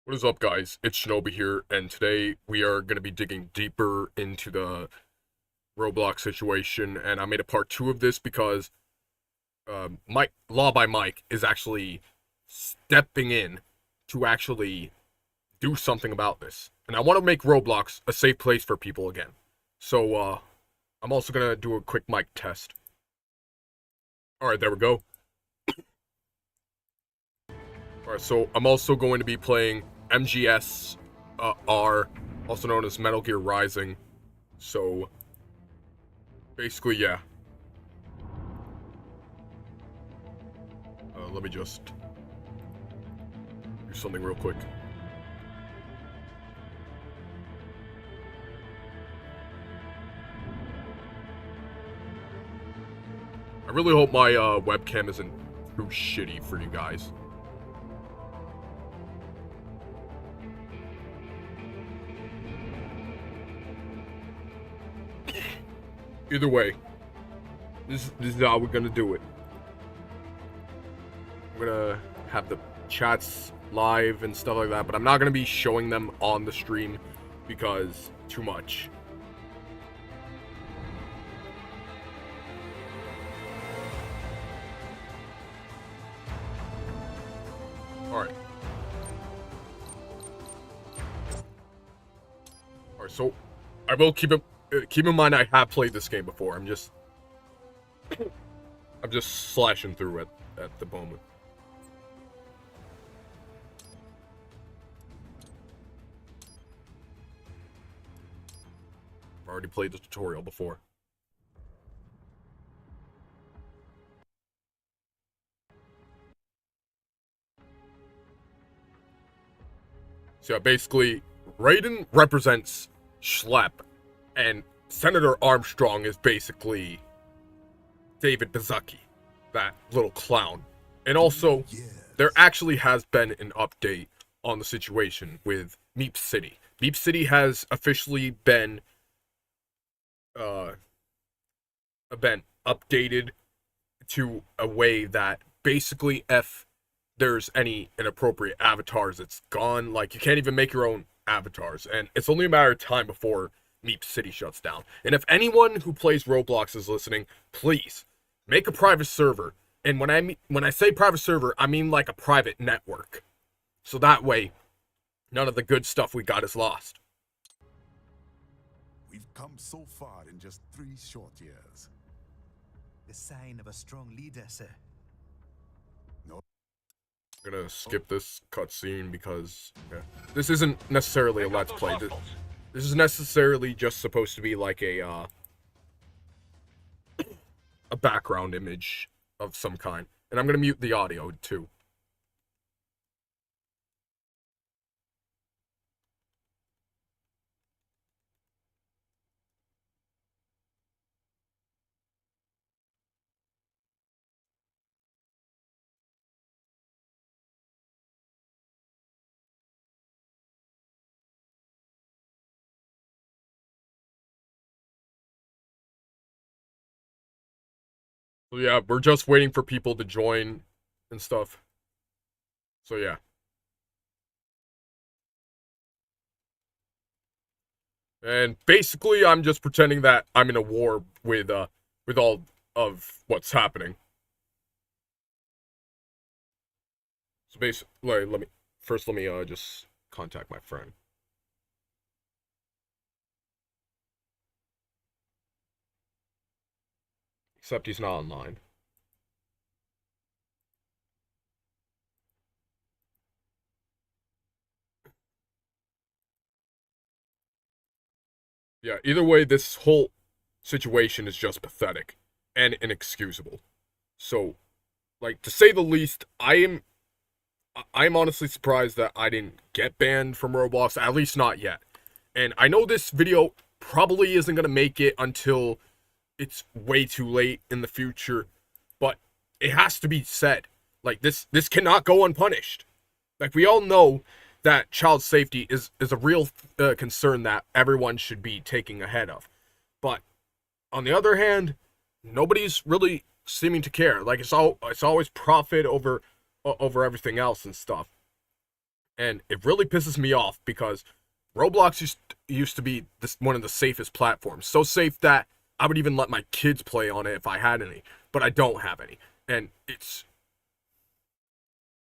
What is up, guys? It's Shinobi here, and today we are going to be digging deeper into the Roblox situation, and I made a part 2 of this because Mike, Law by Mike, is actually stepping in to actually do something about this. And I want to make Roblox a safe place for people again. So, I'm also going to do a quick mic test. Alright, there we go. Alright, so I'm also going to be playing MGS R, also known as Metal Gear Rising. So, basically, yeah. Let me just do something real quick. I really hope my webcam isn't too shitty for you guys. Either way, this is how we're gonna do it. I'm gonna have the chats live and stuff like that, but I'm not gonna be showing them on the stream because too much. Alright. Alright, so I will keep in mind I have played this game before. I'm just slashing through it at the moment. I've already played the tutorial before. So yeah, basically, Raiden represents Schlep, and Senator Armstrong is basically David Bazzucki, that little clown. And also, there actually has been an update on the situation with Meep City. Meep City has officially been updated to a way that basically if there's any inappropriate avatars, it's gone. Like, you can't even make your own avatars, and it's only a matter of time before Meep City shuts down. And if anyone who plays Roblox is listening, please make a private server. And when I say private server, I mean like a private network. So that way, none of the good stuff we got is lost. We've come so far in just 3 short years. The sign of a strong leader, sir. I'm gonna skip this cutscene because this isn't necessarily a let's play. This is necessarily just supposed to be like a background image of some kind. And I'm gonna mute the audio too. So yeah, we're just waiting for people to join and stuff. So yeah. And basically, I'm just pretending that I'm in a war with all of what's happening. So basically, let me just contact my friend. Except he's not online. Yeah, either way, this whole situation is just pathetic and inexcusable. So, like, to say the least, I'm honestly surprised that I didn't get banned from Roblox, at least not yet. And I know this video probably isn't going to make it until it's way too late in the future, but it has to be said. Like, this cannot go unpunished. Like, we all know that child safety is a real concern that everyone should be taking ahead of. But on the other hand, nobody's really seeming to care. Like, it's always profit over everything else and stuff. And it really pisses me off because Roblox used to be one of the safest platforms. So safe that I would even let my kids play on it if I had any, but I don't have any. And it's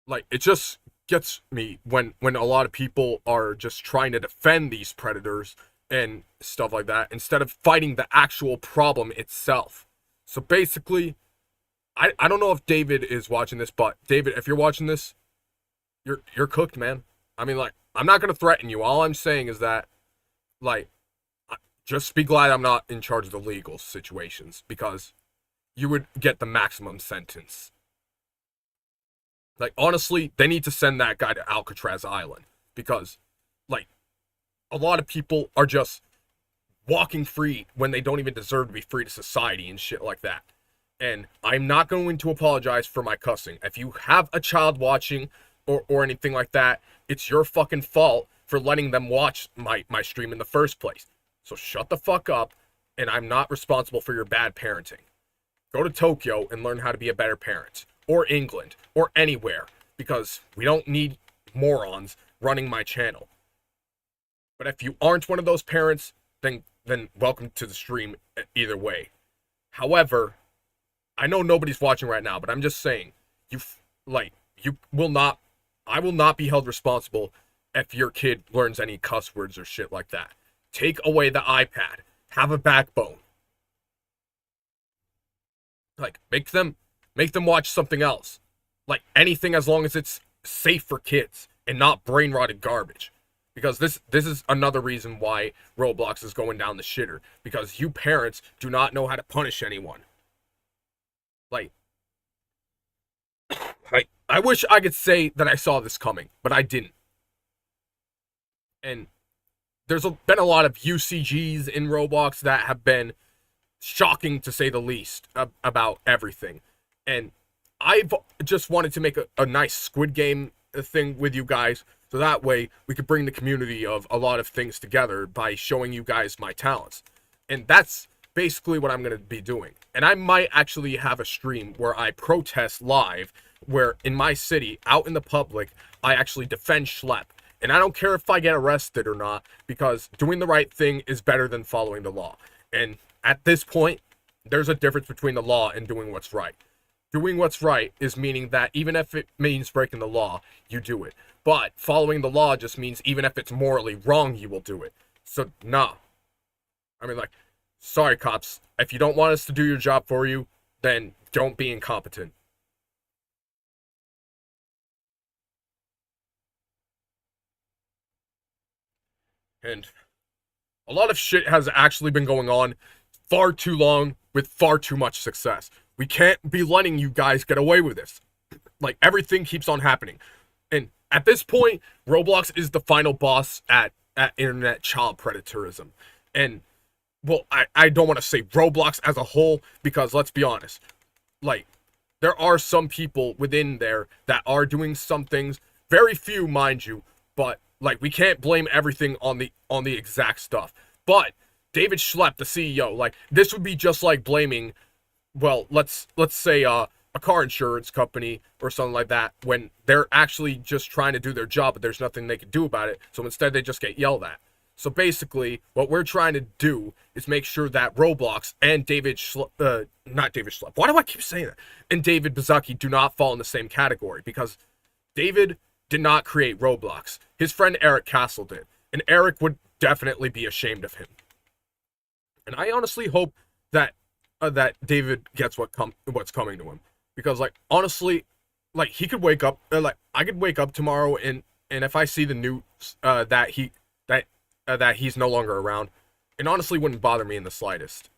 like it just gets me when a lot of people are just trying to defend these predators and stuff like that instead of fighting the actual problem itself. So basically, I don't know if David is watching this, but David, if you're watching this, you're cooked, man. I mean, like, I'm not gonna threaten you. All I'm saying is that, like, just be glad I'm not in charge of the legal situations because you would get the maximum sentence. Like, honestly, they need to send that guy to Alcatraz Island because, like, a lot of people are just walking free when they don't even deserve to be free to society and shit like that. And I'm not going to apologize for my cussing. If you have a child watching or anything like that, it's your fucking fault for letting them watch my stream in the first place. So shut the fuck up, and I'm not responsible for your bad parenting. Go to Tokyo and learn how to be a better parent. Or England. Or anywhere. Because we don't need morons running my channel. But if you aren't one of those parents, then welcome to the stream either way. However, I know nobody's watching right now, but I'm just saying, I will not be held responsible if your kid learns any cuss words or shit like that. Take away the iPad. Have a backbone. Like, make them watch something else. Like, anything as long as it's safe for kids and not brain rotted garbage. Because this is another reason why Roblox is going down the shitter. Because you parents do not know how to punish anyone. Like, I wish I could say that I saw this coming, but I didn't. And there's been a lot of UCGs in Roblox that have been shocking, to say the least, about everything. And I've just wanted to make a nice Squid Game thing with you guys, so that way we could bring the community of a lot of things together by showing you guys my talents. And that's basically what I'm going to be doing. And I might actually have a stream where I protest live, where in my city, out in the public, I actually defend Schlep. And I don't care if I get arrested or not, because doing the right thing is better than following the law. And at this point, there's a difference between the law and doing what's right. Doing what's right is meaning that even if it means breaking the law, you do it. But following the law just means even if it's morally wrong, you will do it. So, nah. I mean, like, sorry, cops. If you don't want us to do your job for you, then don't be incompetent. And a lot of shit has actually been going on far too long with far too much success. We can't be letting you guys get away with this. Like, everything keeps on happening. And at this point, Roblox is the final boss at internet child predatorism. And, well, I don't want to say Roblox as a whole, because let's be honest. Like, there are some people within there that are doing some things. Very few, mind you, but, like, we can't blame everything on the exact stuff. But David Schlep, the CEO, like, this would be just like blaming, well, let's say a car insurance company or something like that, when they're actually just trying to do their job, but there's nothing they can do about it. So instead, they just get yelled at. So basically, what we're trying to do is make sure that Roblox and not David Schlep. Why do I keep saying that? And David Bazzucki do not fall in the same category, because David did not create Roblox. His friend Eric Castle did, and Eric would definitely be ashamed of him. And I honestly hope that David gets what's coming to him, because, like, honestly, like, he could wake up, I could wake up tomorrow and if I see the news that he's no longer around, it honestly wouldn't bother me in the slightest.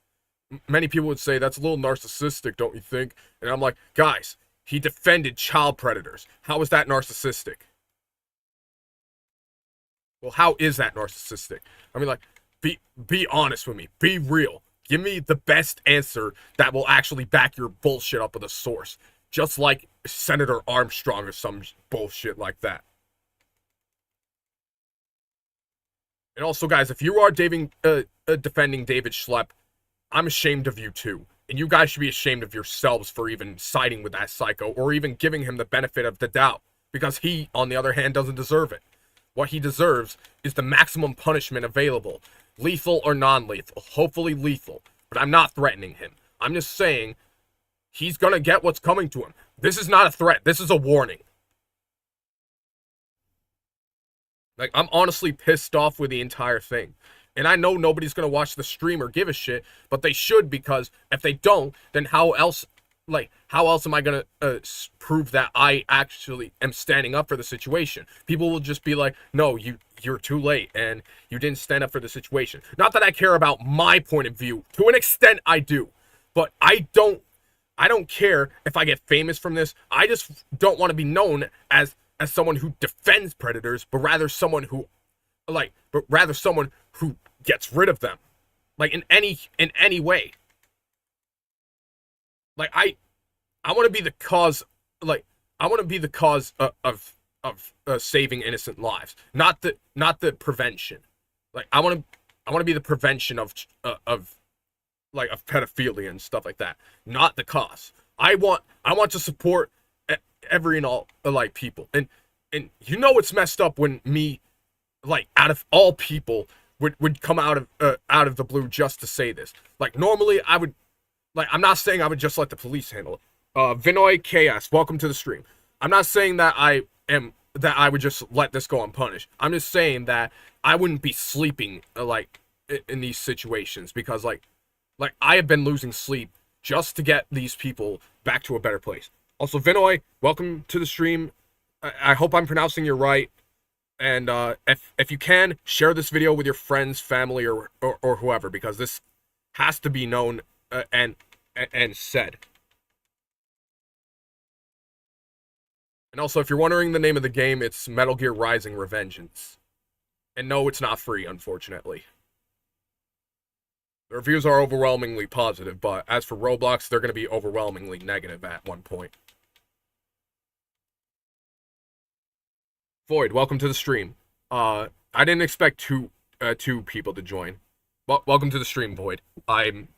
Many people would say that's a little narcissistic, don't you think? And I'm like, guys, he defended child predators. How is that narcissistic? Well, how is that narcissistic? I mean, like, be honest with me. Be real. Give me the best answer that will actually back your bullshit up with a source. Just like Senator Armstrong or some bullshit like that. And also, guys, if you are defending David Schlep, I'm ashamed of you too. And you guys should be ashamed of yourselves for even siding with that psycho, or even giving him the benefit of the doubt. because he, on the other hand, doesn't deserve it. What he deserves is the maximum punishment available, lethal or non-lethal, hopefully lethal, but I'm not threatening him. I'm just saying he's gonna get what's coming to him. This is not a threat, this is a warning. Like, I'm honestly pissed off with the entire thing. And I know nobody's gonna watch the stream or give a shit, but they should, because if they don't, then how else am I gonna prove that I actually am standing up for the situation? People will just be like, no, you're too late and you didn't stand up for the situation. Not that I care about my point of view. To an extent, I do. But I don't care if I get famous from this. I just don't want to be known as someone who defends predators, but rather someone who gets rid of them. Like, in any way. Like, I want to be the cause. Like, I want to be the cause of saving innocent lives, not the prevention. Like, I want to be the prevention of pedophilia and stuff like that, not the cause. I want to support every and all people, and you know it's messed up when me, out of all people, would come out of the blue just to say this. Like, normally I would. I'm not saying I would just let the police handle it. Vinoy KS, welcome to the stream. I'm not saying that I would just let this go unpunished. I'm just saying that I wouldn't be sleeping in these situations, because I have been losing sleep just to get these people back to a better place. Also, Vinoy, welcome to the stream. I hope I'm pronouncing you right. And if you can, share this video with your friends, family, or whoever, because this has to be known and said. And also, if you're wondering the name of the game, it's Metal Gear Rising: Revengeance. And no, it's not free, unfortunately. The reviews are overwhelmingly positive, but as for Roblox, they're going to be overwhelmingly negative at one point. Void, welcome to the stream. I didn't expect two people to join. Well, welcome to the stream, Void. I'm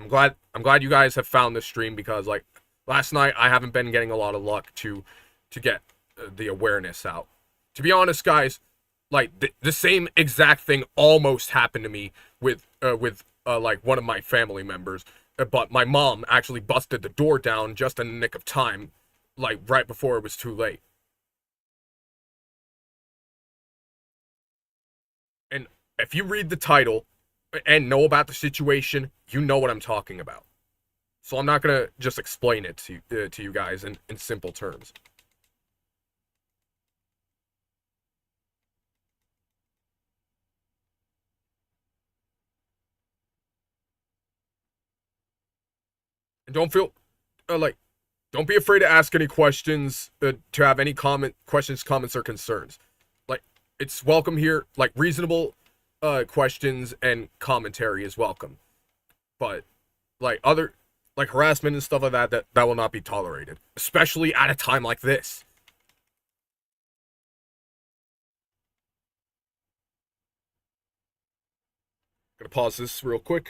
glad you guys have found this stream, because last night I haven't been getting a lot of luck to get the awareness out. To be honest, guys, the same exact thing almost happened to me with one of my family members, but my mom actually busted the door down just in the nick of time, right before it was too late. And if you read the title and know about the situation, you know what I'm talking about. So I'm not gonna just explain it to you guys in simple terms. And don't be afraid to ask any questions, to have any questions, comments, or concerns. It's welcome here. Reasonable questions and commentary is welcome. But other harassment and stuff like that will not be tolerated, especially at a time like this. Gonna pause this real quick.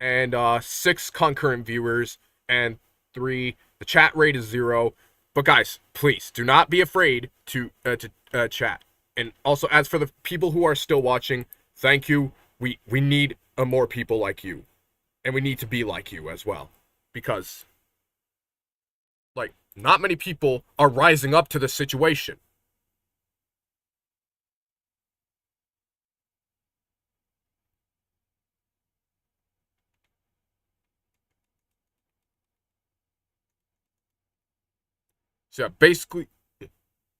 And 6 concurrent viewers, and 3. The chat rate is 0. But guys, please do not be afraid to chat. And also, as for the people who are still watching, thank you. We need more people like you, and we need to be like you as well, because not many people are rising up to this situation. So yeah, basically,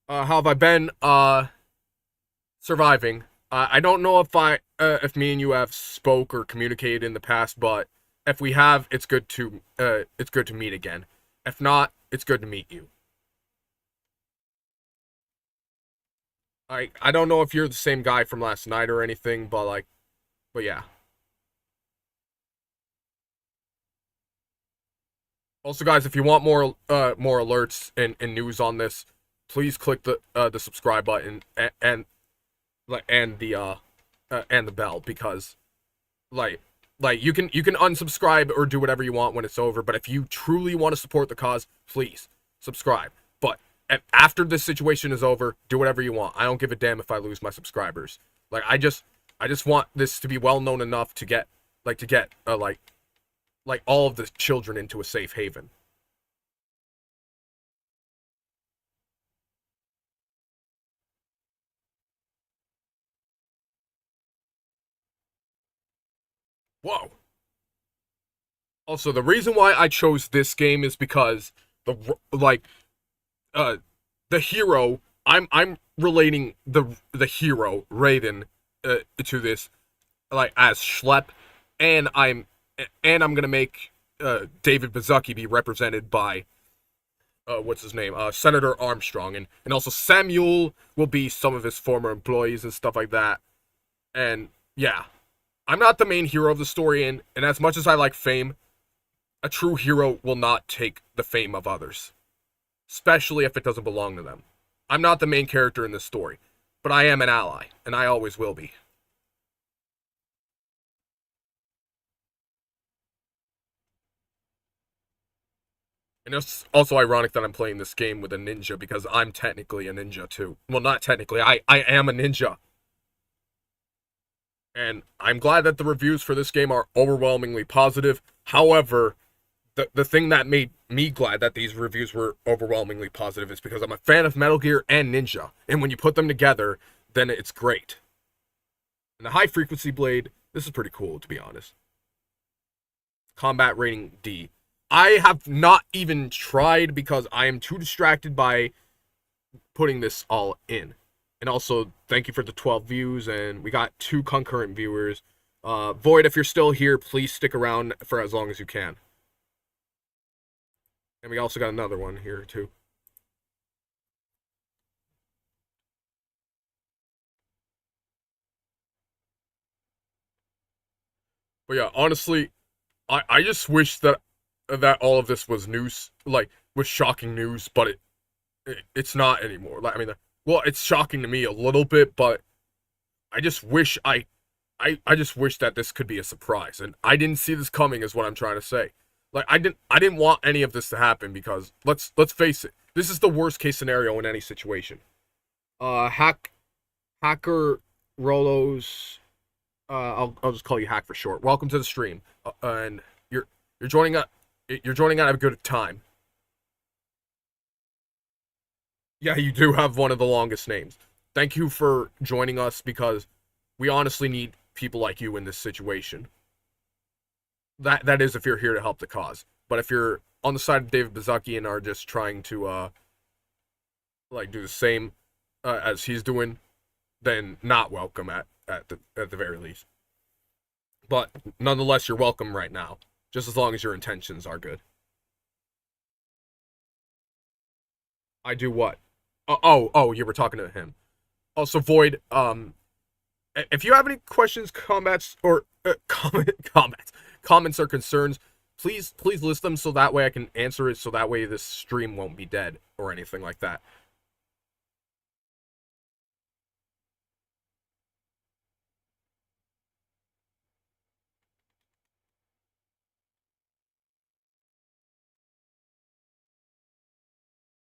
how have I been? Surviving. I don't know if me and you have spoke or communicated in the past, but if we have, it's good to meet again. If not, it's good to meet you. I don't know if you're the same guy from last night or anything, but yeah. Also, guys, if you want more alerts and news on this, please click the subscribe button and the bell, because you can unsubscribe or do whatever you want when it's over, but if you truly want to support the cause, please subscribe. But after this situation is over, do whatever you want. I don't give a damn if I lose my subscribers. Like I just want this to be well known enough to get like all of the children into a safe haven. Whoa. Also, the reason why I chose this game is because like uh the hero, I'm relating the hero Raiden to this like as Schlep, and I'm gonna make David Bazuki be represented by what's his name, Senator Armstrong, and also Samuel will be some of his former employees and stuff like that. And yeah, I'm not the main hero of the story, and as much as I like fame, a true hero will not take the fame of others, especially if it doesn't belong to them. I'm not the main character in this story, but I am an ally, and I always will be. And it's also ironic that I'm playing this game with a ninja because I'm technically a ninja too. Well, not technically, I am a ninja. And I'm glad that the reviews for this game are overwhelmingly positive. However, the thing that made me glad that these reviews were overwhelmingly positive is because I'm a fan of Metal Gear and Ninja. And when you put them together, then it's great. And the high frequency blade, this is pretty cool to be honest. Combat rating D. I have not even tried because I am too distracted by putting this all in. And also, thank you for the 12 views, and we got 2 concurrent viewers. Void, if you're still here, please stick around for as long as you can. And we also got another one here, too. But yeah, honestly, I just wish that all of this was news, like, was shocking news, but it's not anymore. Like, I mean, well, it's shocking to me a little bit, but I just wish I just wish that this could be a surprise, and I didn't see this coming is what I'm trying to say. Like I didn't want any of this to happen because let's face it, this is the worst case scenario in any situation. Hacker Rolos, I'll just call you Hack for short. Welcome to the stream, and you're joining up. You're joining at a good time. Yeah, you do have one of the longest names. Thank you for joining us because we honestly need people like you in this situation. That is if you're here to help the cause. But if you're on the side of David Bazuki and are just trying to like do the same as he's doing, then not welcome at the very least. But nonetheless, you're welcome right now, just as long as your intentions are good. I do what? Oh, you were talking to him. Also, Void, if you have any questions, comments, or comments or concerns, please list them so that way I can answer it. So that way this stream won't be dead or anything like that.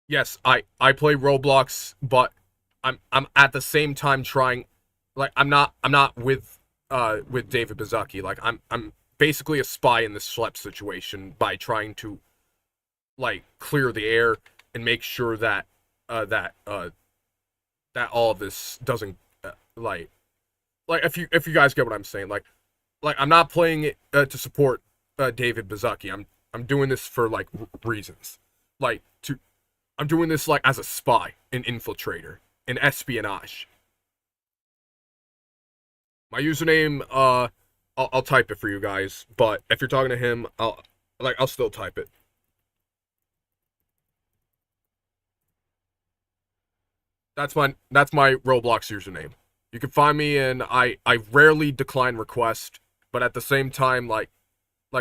Yes, I play Roblox, but I'm at the same time trying, like I'm not with David Bazuki. Like I'm basically a spy in this Schlep situation by trying to like clear the air and make sure that that all of this doesn't like if you guys get what I'm saying, like I'm not playing it to support David Bazuki. I'm doing this for like reasons, like to I'm doing this like as a spy, an infiltrator, an espionage. My username, I'll type it for you guys, but if you're talking to him, I'll still type it. That's my Roblox username. You can find me, and I rarely decline requests, but at the same time, like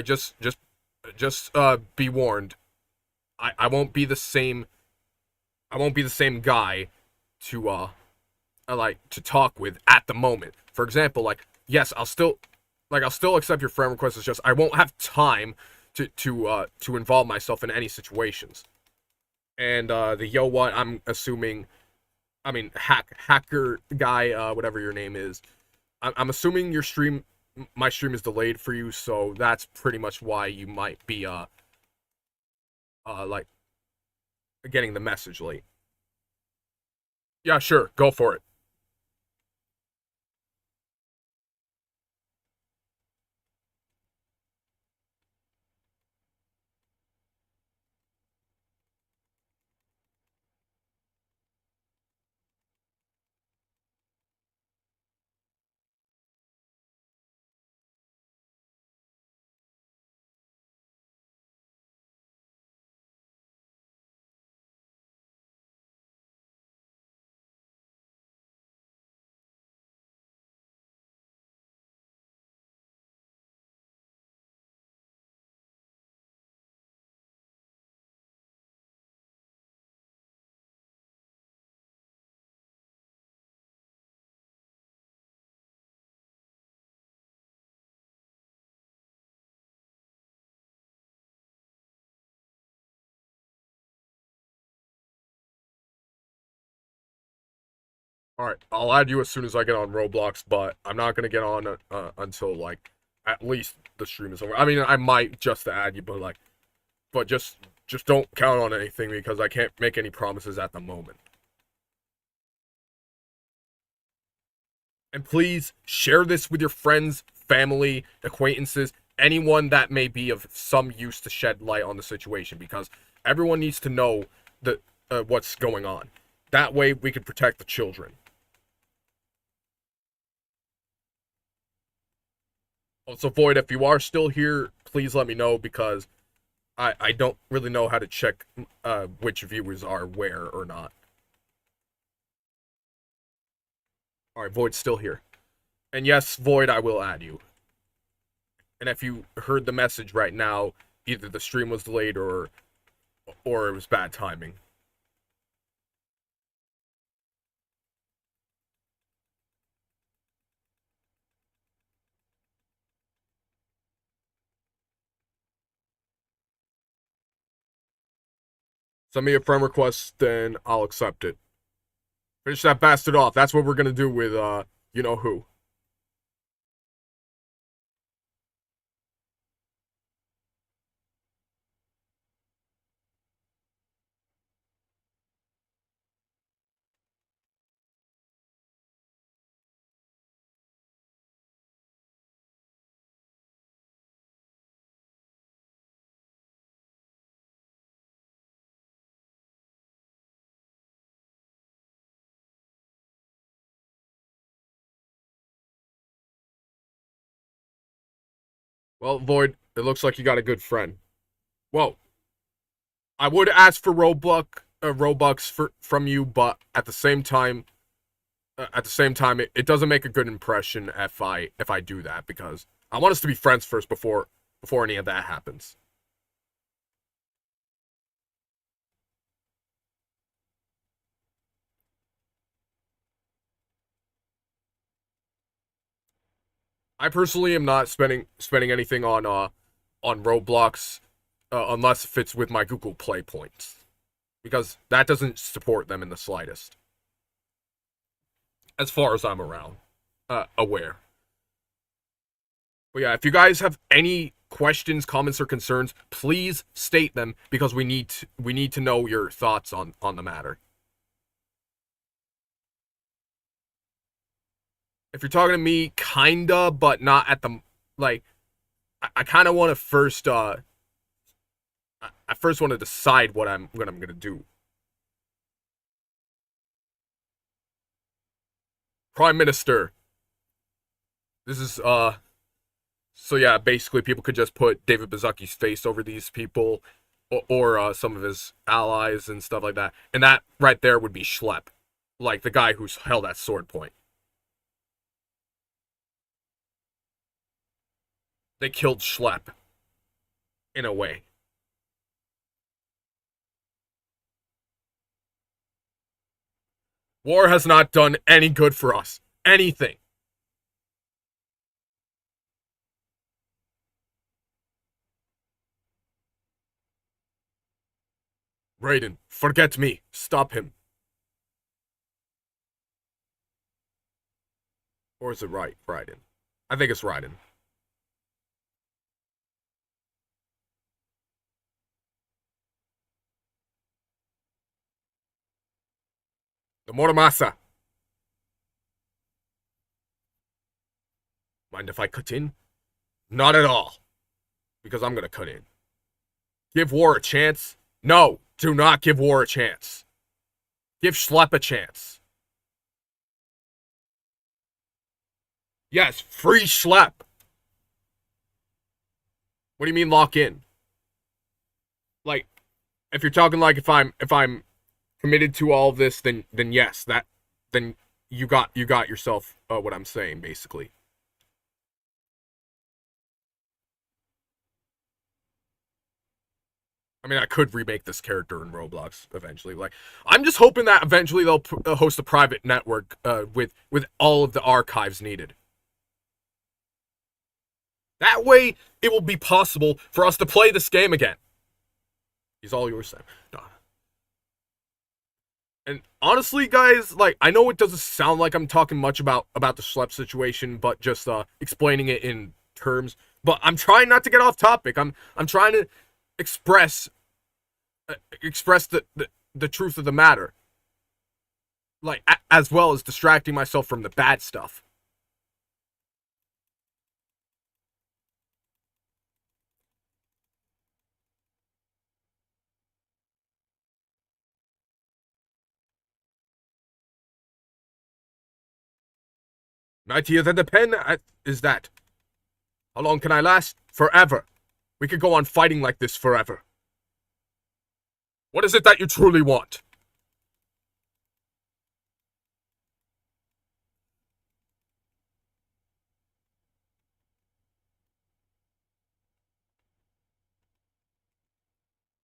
just be warned, I won't be the same. I won't be the same guy to like to talk with at the moment. For example, like yes, I'll still accept your friend requests. It's just I won't have time to involve myself in any situations. And the yo what, I'm assuming, I mean hacker guy, whatever your name is. I'm assuming my stream is delayed for you, so that's pretty much why you might be like getting the message late. Yeah, sure, go for it. All right, I'll add you as soon as I get on Roblox, but I'm not gonna get on until like at least the stream is over. I mean, I might just to add you, but but just don't count on anything because I can't make any promises at the moment. And please share this with your friends, family, acquaintances, anyone that may be of some use to shed light on the situation because everyone needs to know the what's going on. That way we can protect the children. Also, Void, if you are still here, please let me know because I don't really know how to check which viewers are where or not. Alright, Void's still here. And yes, Void, I will add you. And if you heard the message right now, either the stream was delayed or it was bad timing. Send me a friend request, then I'll accept it. Finish that bastard off. That's what we're gonna do with you know who. Well, Void, it looks like you got a good friend. Whoa. I would ask for Robux from you, but at the same time, it doesn't make a good impression if I do that because I want us to be friends first before any of that happens. I personally am not spending anything on Roblox unless if it's with my Google Play points because that doesn't support them in the slightest, as far as I'm around aware. But yeah, if you guys have any questions, comments, or concerns, please state them because we need to know your thoughts on the matter. If you're talking to me, kinda, but not at the like. I kind of want to first. I first want to decide what I'm gonna do. Prime Minister. This is So yeah, basically people could just put David Bazucki's face over these people, or some of his allies and stuff like that, and that right there would be Schlepp, like the guy who's held at sword point. They killed Schlepp in a way. War has not done any good for us. Anything. Raiden, forget me. Stop him. Or is it Raiden? I think it's Raiden. The Motomasa. Mind if I cut in? Not at all. Because I'm gonna cut in. Give war a chance? No, do not give war a chance. Give Schlepp a chance. Yes, free Schlepp. What do you mean lock in? Like, if you're talking like if I'm committed to all of this, then yes, then you got yourself what I'm saying basically. I mean, I could remake this character in Roblox eventually. Like, I'm just hoping that eventually they'll host a private network with all of the archives needed. That way, it will be possible for us to play this game again. He's all yours, Sam. No. And honestly, guys, like, I know it doesn't sound like I'm talking much about the Schlepp situation, but just explaining it in terms. But I'm trying not to get off topic. I'm trying to express the truth of the matter, like as well as distracting myself from the bad stuff. Mightier than the pen is that. How long can I last? Forever. We could go on fighting like this forever. What is it that you truly want?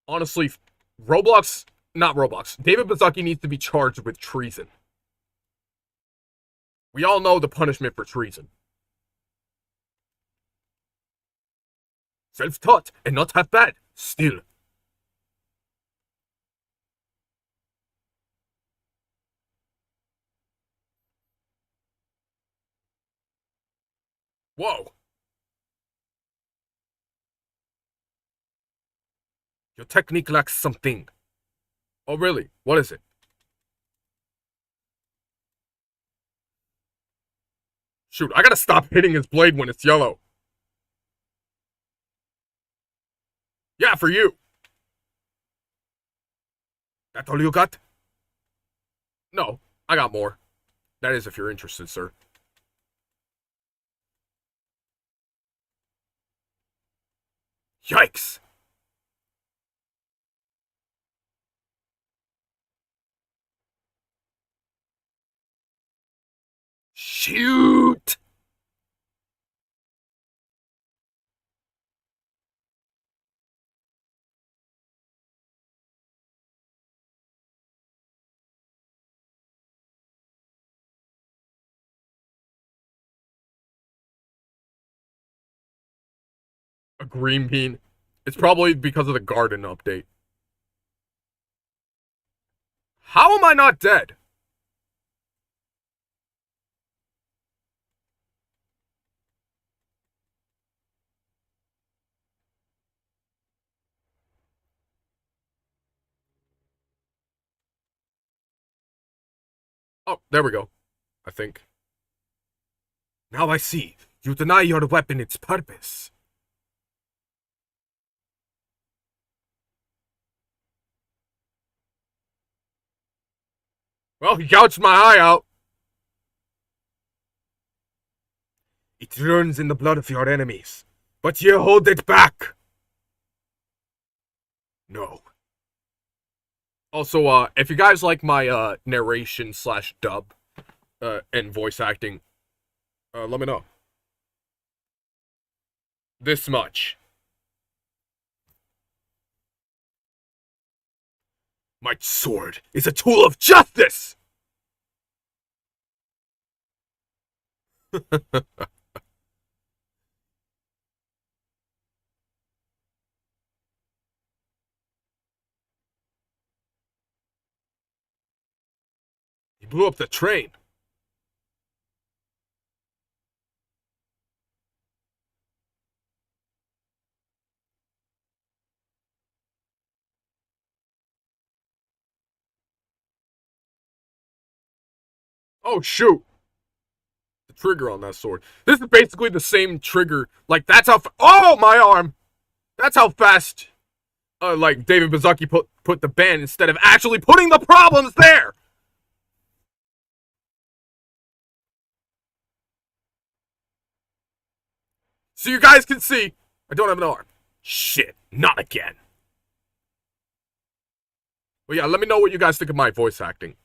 Honestly, not Roblox. David Bazzucki needs to be charged with treason. We all know the punishment for treason. Self-taught and not half bad. Still. Whoa. Your technique lacks something. Oh, really? What is it? Shoot, I gotta stop hitting his blade when it's yellow. Yeah, for you. That's all you got? No, I got more. That is if you're interested, sir. Yikes! Shoot! A green bean. It's probably because of the garden update. How am I not dead? Oh, there we go. I think. Now I see. You deny your weapon its purpose. Well, he gouged my eye out. It runs in the blood of your enemies, but you hold it back. No. Also, if you guys like my narration slash dub and voice acting, let me know. This much. My sword is a tool of justice! He blew up the train. Oh, shoot. The trigger on that sword. This is basically the same trigger. Like, that's how... Oh, my arm! That's how fast, like, David Baszucki put the ban instead of actually putting the problems there! So you guys can see, I don't have an arm. Shit, not again. Well, yeah, let me know what you guys think of my voice acting.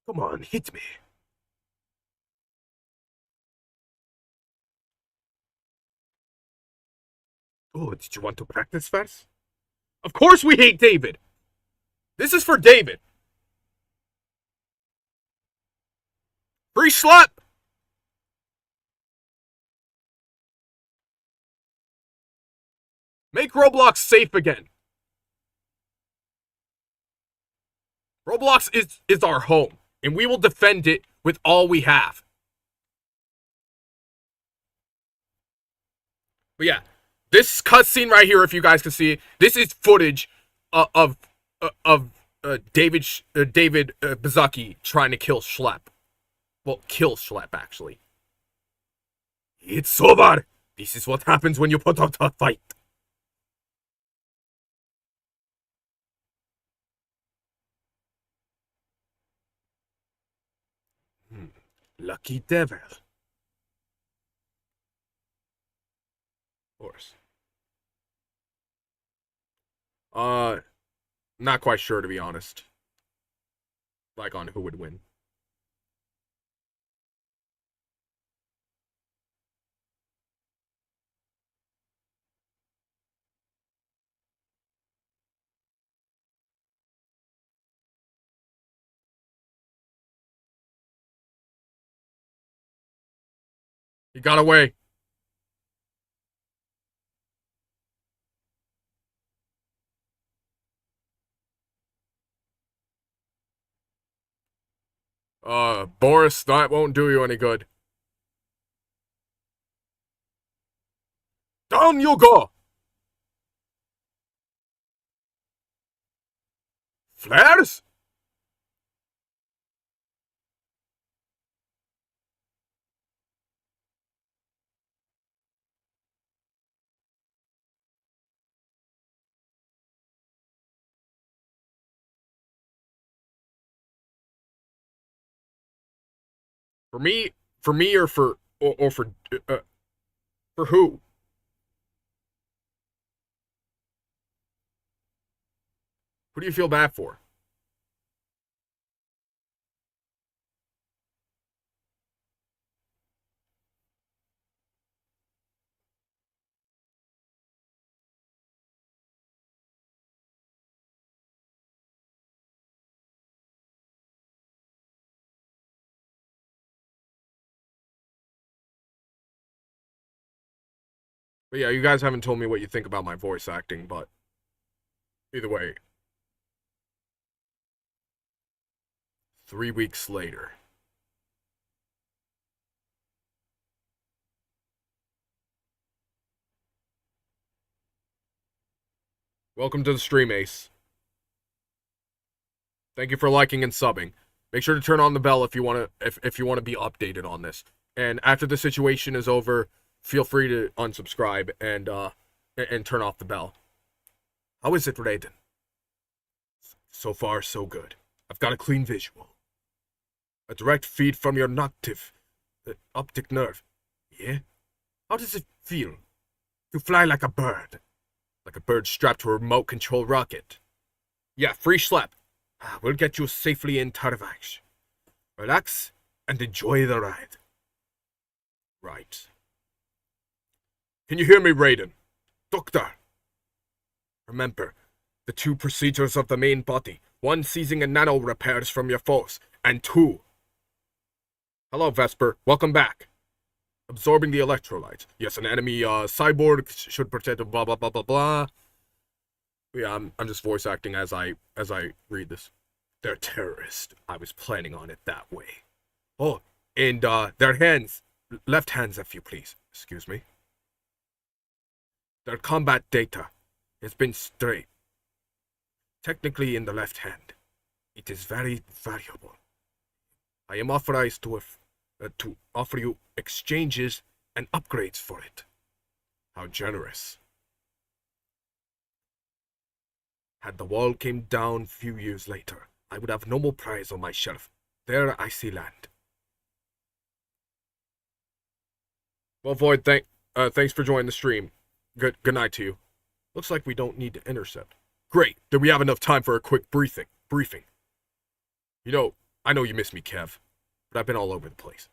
Come on, hit me. Oh, did you want to practice first? Of course we hate David. This is for David. Free schlep. Make Roblox safe again. Roblox is our home, and we will defend it with all we have. But yeah, this cutscene right here, if you guys can see it, this is footage of David Baszucki trying to kill Schlep. Well, kill Schlep, actually. It's over! This is what happens when you put out a fight. Lucky devil. Of course. Not quite sure, to be honest. Like, on who would win. He got away. Boris, that won't do you any good. Down you go! Flares? For me, or for who? Who do you feel bad for? But yeah, you guys haven't told me what you think about my voice acting, but either way. 3 weeks later. Welcome to the stream, Ace. Thank you for liking and subbing. Make sure to turn on the bell if you want to be updated on this. And after the situation is over, feel free to unsubscribe and turn off the bell. How is it, Raiden? So far, so good. I've got a clean visual. A direct feed from your optic nerve. Yeah? How does it feel to fly like a bird? Like a bird strapped to a remote control rocket. Yeah, free schlep. We'll get you safely in Tarvax. Relax and enjoy the ride. Right. Can you hear me, Raiden? Doctor. Remember, the 2 procedures of the main body. 1 seizing and nano repairs from your foes. And 2. Hello, Vesper. Welcome back. Absorbing the electrolytes. Yes, an enemy cyborg should protect a blah blah blah blah blah. Yeah, I'm just voice acting as I read this. They're terrorists. I was planning on it that way. Oh, and their hands, left hands, if you please. Excuse me. Their combat data has been straight. Technically in the left hand. It is very valuable. I am authorized to offer you exchanges and upgrades for it. How generous. Had the wall came down few years later, I would have no more prize on my shelf. There I see land. Well, Void, thanks for joining the stream. Good night to you. Looks like we don't need to intercept. Great. Then we have enough time for a quick briefing. You know, I know you miss me, Kev, but I've been all over the place.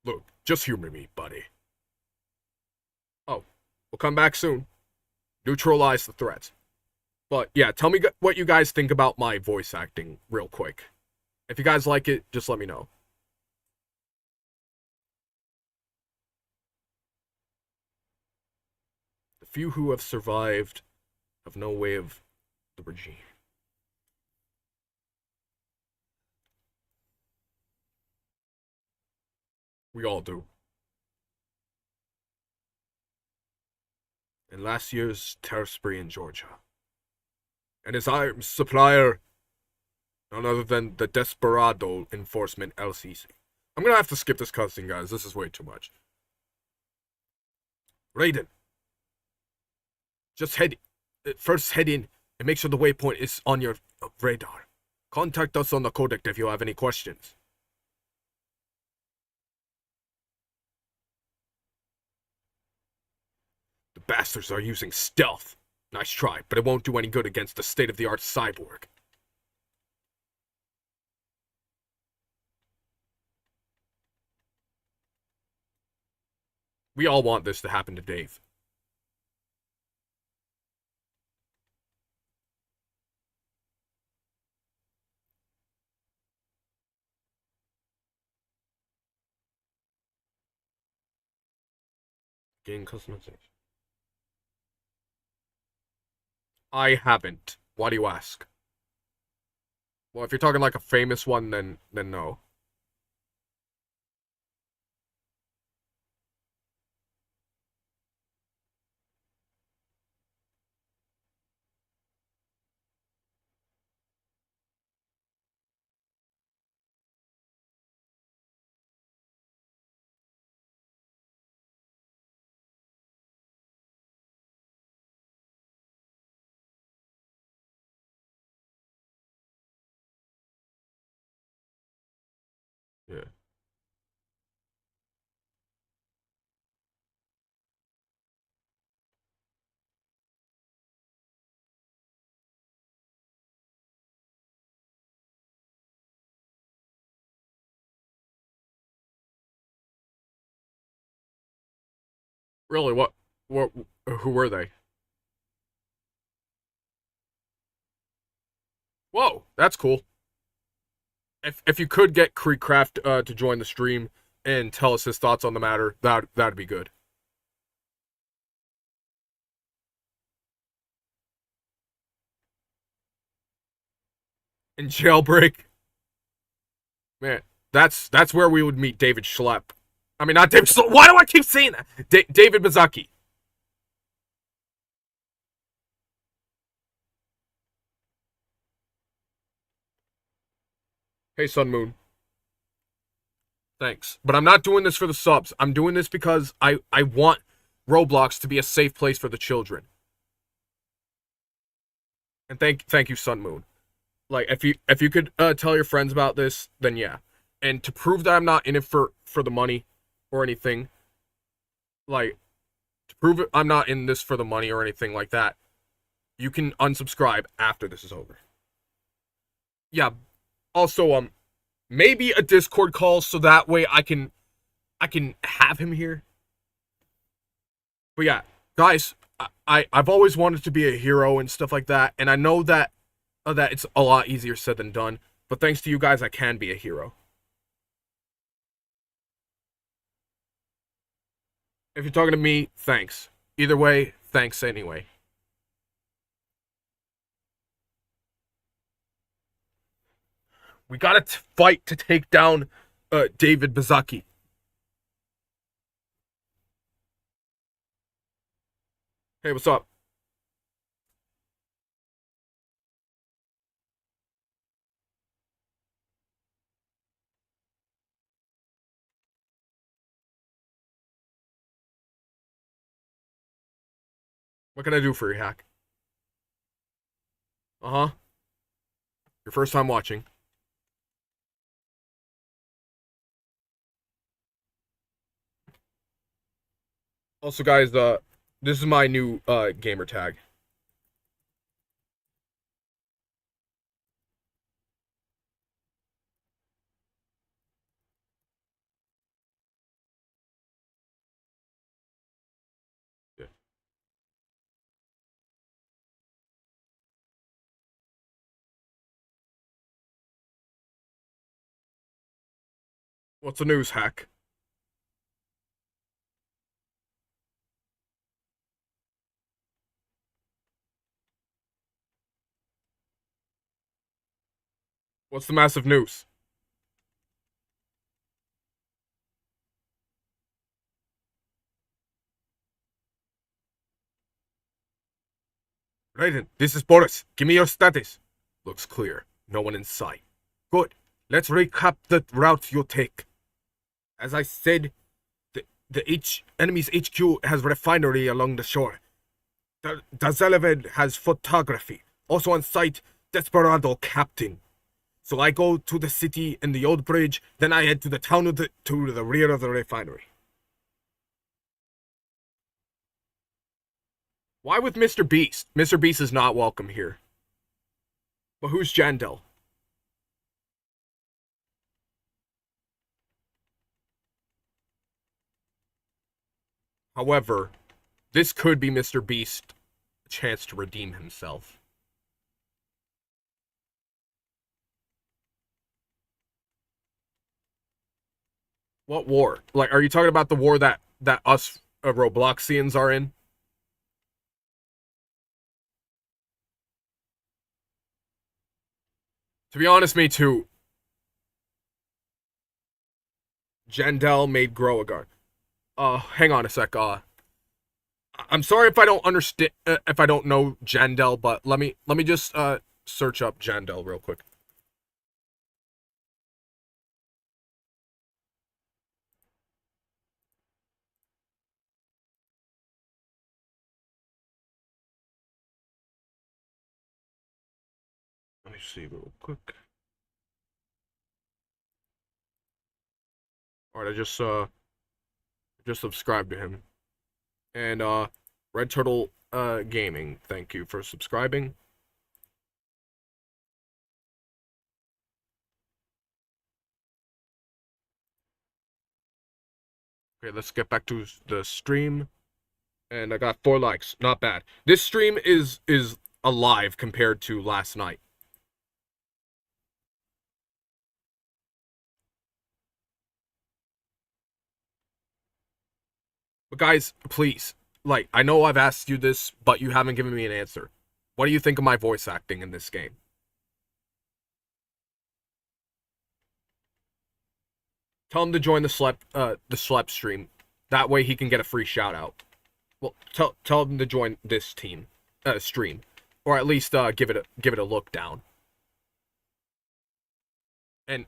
Look, just humor me, buddy. Oh, we'll come back soon. Neutralize the threats. But yeah, tell me what you guys think about my voice acting real quick. If you guys like it, just let me know. The few who have survived have no way of the regime. We all do. In last year's tariff spree in Georgia. And his arms supplier, none other than the Desperado Enforcement LCC. I'm gonna have to skip this cussing, guys. This is way too much. Raiden. First head in and make sure the waypoint is on your radar. Contact us on the codec if you have any questions. The bastards are using stealth. Nice try, but it won't do any good against the state-of-the-art cyborg. We all want this to happen to Dave. Gain customization. I haven't. Why do you ask? Well, if you're talking like a famous one, then no. Yeah. Really? What? Who were they? Whoa, that's cool. If you could get Creekcraft to join the stream and tell us his thoughts on the matter, that'd be good. In Jailbreak, man, that's where we would meet David Schlepp. I mean, not David Schlepp. Why do I keep saying that? David Mizaki. Hey, Sun Moon. Thanks. But I'm not doing this for the subs. I'm doing this because I want Roblox to be a safe place for the children. And thank you, Sun Moon. Like, if you could tell your friends about this, then yeah. And to prove that I'm not in it for the money or anything, like, to prove it, I'm not in this for the money or anything like that, you can unsubscribe after this is over. Yeah. Also, maybe a Discord call so that way I can have him here. But yeah, guys, I've always wanted to be a hero and stuff like that, and I know that that it's a lot easier said than done. But thanks to you guys, I can be a hero. If you're talking to me, thanks. Either way, thanks anyway. We gotta fight to take down David Bazaki. Hey, what's up? What can I do for you, Hack? Uh-huh. Your first time watching. Also, guys, this is my new gamer tag. Yeah. What's the news, Hack? What's the massive news? Raiden, this is Boris. Give me your status. Looks clear. No one in sight. Good. Let's recap the route you take. As I said, the enemy's HQ has refinery along the shore. Dazeleven has photography. Also on site, Desperado Captain. So I go to the city and the old bridge, then I head to the town to the rear of the refinery. Why with Mr. Beast? Mr. Beast is not welcome here. But who's Jandel? However, this could be Mr. Beast a chance to redeem himself. What war? Like, are you talking about the war that us Robloxians are in? To be honest, me too. Jandel made Groagar. Hang on a sec. I'm sorry if I don't understand, if I don't know Jandel, but let me just search up Jandel real quick. Let me see real quick. All right, I just subscribed to him. And Red Turtle Gaming, thank you for subscribing. Okay, let's get back to the stream. And I got 4 likes. Not bad. This stream is alive compared to last night. But guys, please, like, I know I've asked you this, but you haven't given me an answer. What do you think of my voice acting in this game? Tell him to join the Slep stream. That way he can get a free shout out. Well, tell him to join this stream, or at least give it a look down. And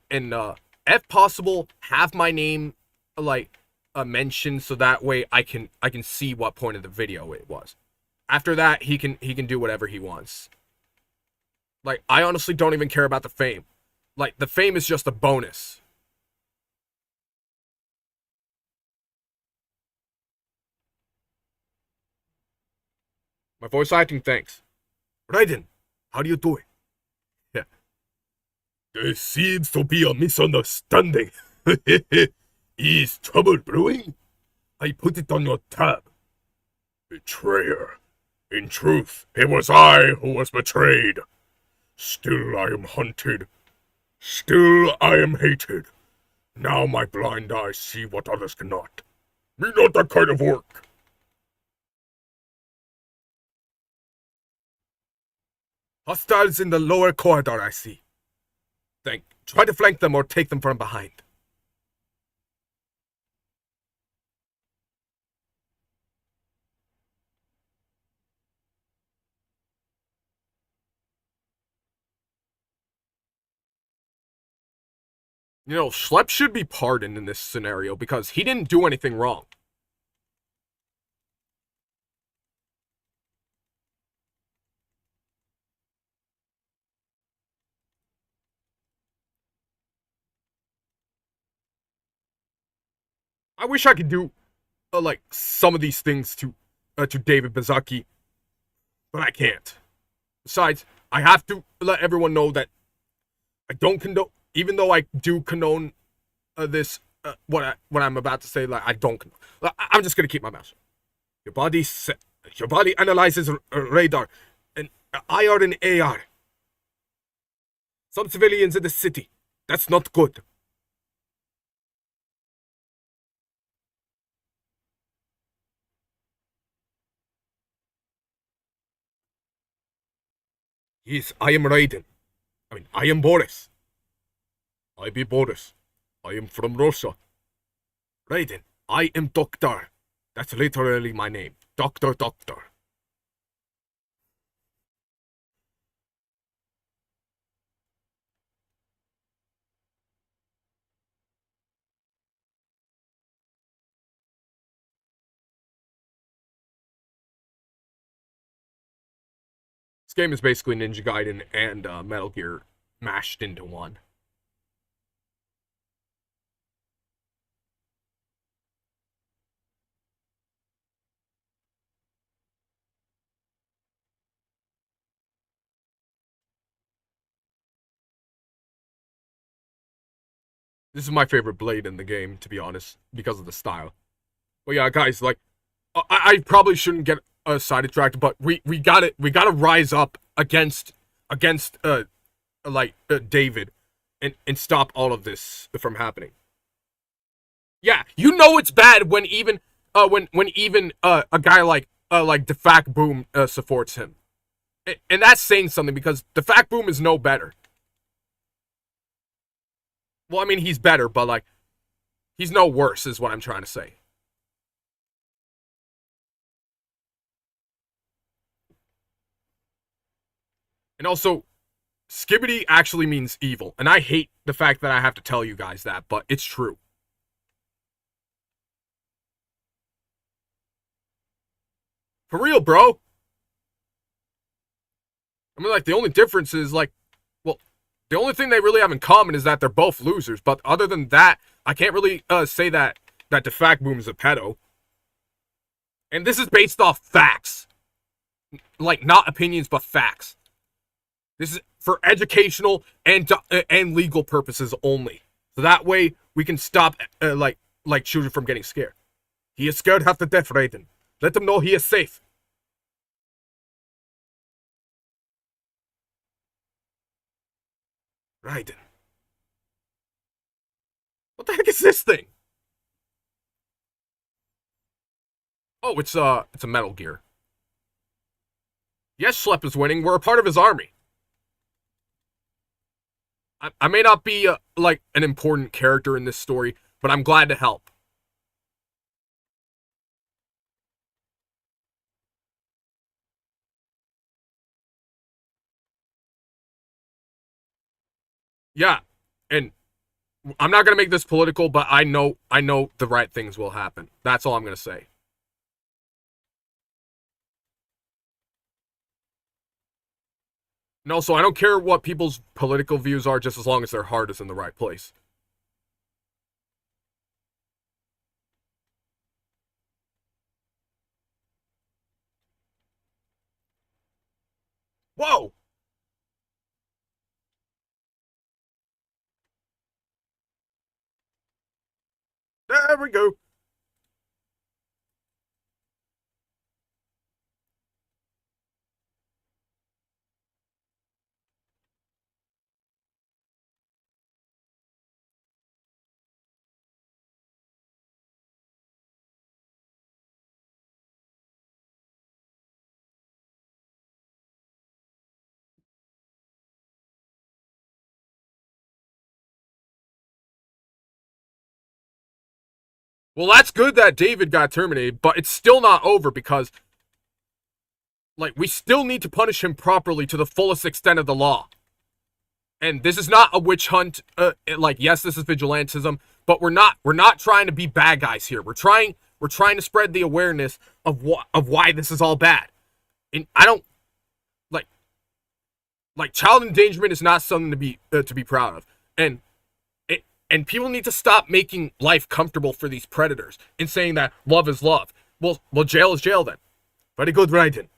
if possible, have my name like mentioned so that way I can see what point of the video it was. After that, he can do whatever he wants. Like, I honestly don't even care about the fame. Like, the fame is just a bonus. My voice acting, thanks. Raiden, how do you do it? Yeah. There seems to be a misunderstanding. Is trouble brewing? I put it on your tab. Betrayer. In truth, it was I who was betrayed. Still I am hunted. Still I am hated. Now my blind eyes see what others cannot. Me not that kind of work. Hostiles in the lower corridor, I see. Try to flank them or take them from behind. You know, Schlepp should be pardoned in this scenario because he didn't do anything wrong. I wish I could do like some of these things to David Bazaki, but I can't. Besides, I have to let everyone know that I don't condone, even though I do condone this. What I'm about to say, like I don't. I'm just gonna keep my mouth shut. Your body analyzes radar and IR and AR. Some civilians in the city. That's not good. Yes, I am Raiden. I am Boris. I be Boris. I am from Russia. Raiden, I am Doctor. That's literally my name. Doctor. This game is basically Ninja Gaiden and Metal Gear mashed into one. This is my favorite blade in the game, to be honest, because of the style. But yeah, guys, like, I probably shouldn't get sidetracked, but we gotta rise up against David and stop all of this from happening. Yeah, you know it's bad when even a guy like Defac Boom supports him, and that's saying something because Defac Boom is no better. Well, I mean he's better, but like he's no worse, is what I'm trying to say. And also, Skibbity actually means evil, and I hate the fact that I have to tell you guys that, but it's true. For real, bro. I mean, like the only difference is like, well, the only thing they really have in common is that they're both losers. But other than that, I can't really say that Defac Boom is a pedo. And this is based off facts, like not opinions, but facts. This is for educational and legal purposes only. So that way we can stop like children from getting scared. He is scared half to death, Raiden. Let them know he is safe. Raiden. What the heck is this thing? Oh, it's a Metal Gear. Yes, Schlepp is winning. We're a part of his army. I may not be like an important character in this story, but I'm glad to help. Yeah, and I'm not gonna make this political, but I know the right things will happen. That's all I'm gonna say. And also, I don't care what people's political views are, just as long as their heart is in the right place. Whoa! There we go. Well, that's good that David got terminated, but it's still not over because, like, we still need to punish him properly to the fullest extent of the law. And this is not a witch hunt. Like, yes, this is vigilantism, but we're not trying to be bad guys here. We're trying to spread the awareness of why this is all bad. And I don't like child endangerment is not something to be proud of. And people need to stop making life comfortable for these predators and saying that love is love. Well, jail is jail then. Very good, Ryan.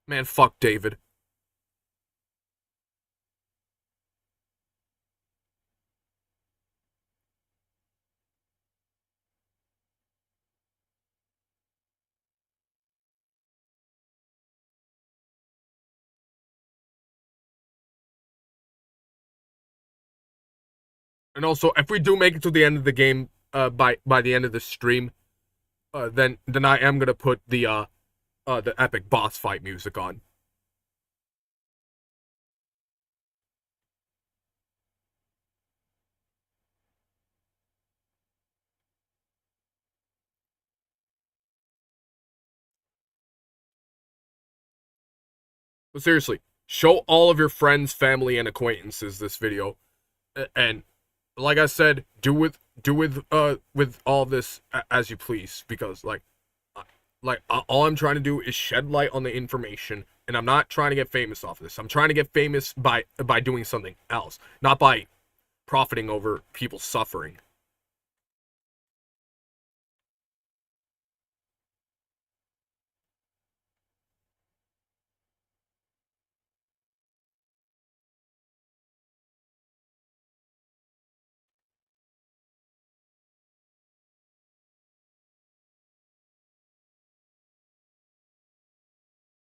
Man, fuck David. And also, if we do make it to the end of the game, by the end of the stream, then I am gonna put the epic boss fight music on. But seriously, show all of your friends, family, and acquaintances this video, and like I said, do with all this as you please, because all I'm trying to do is shed light on the information, and I'm not trying to get famous off of this. I'm trying to get famous by doing something else, not by profiting over people suffering.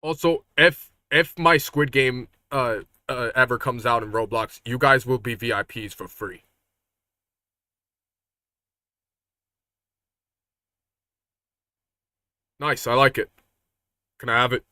Also, if my Squid Game ever comes out in Roblox, you guys will be VIPs for free. Nice, I like it. Can I have it?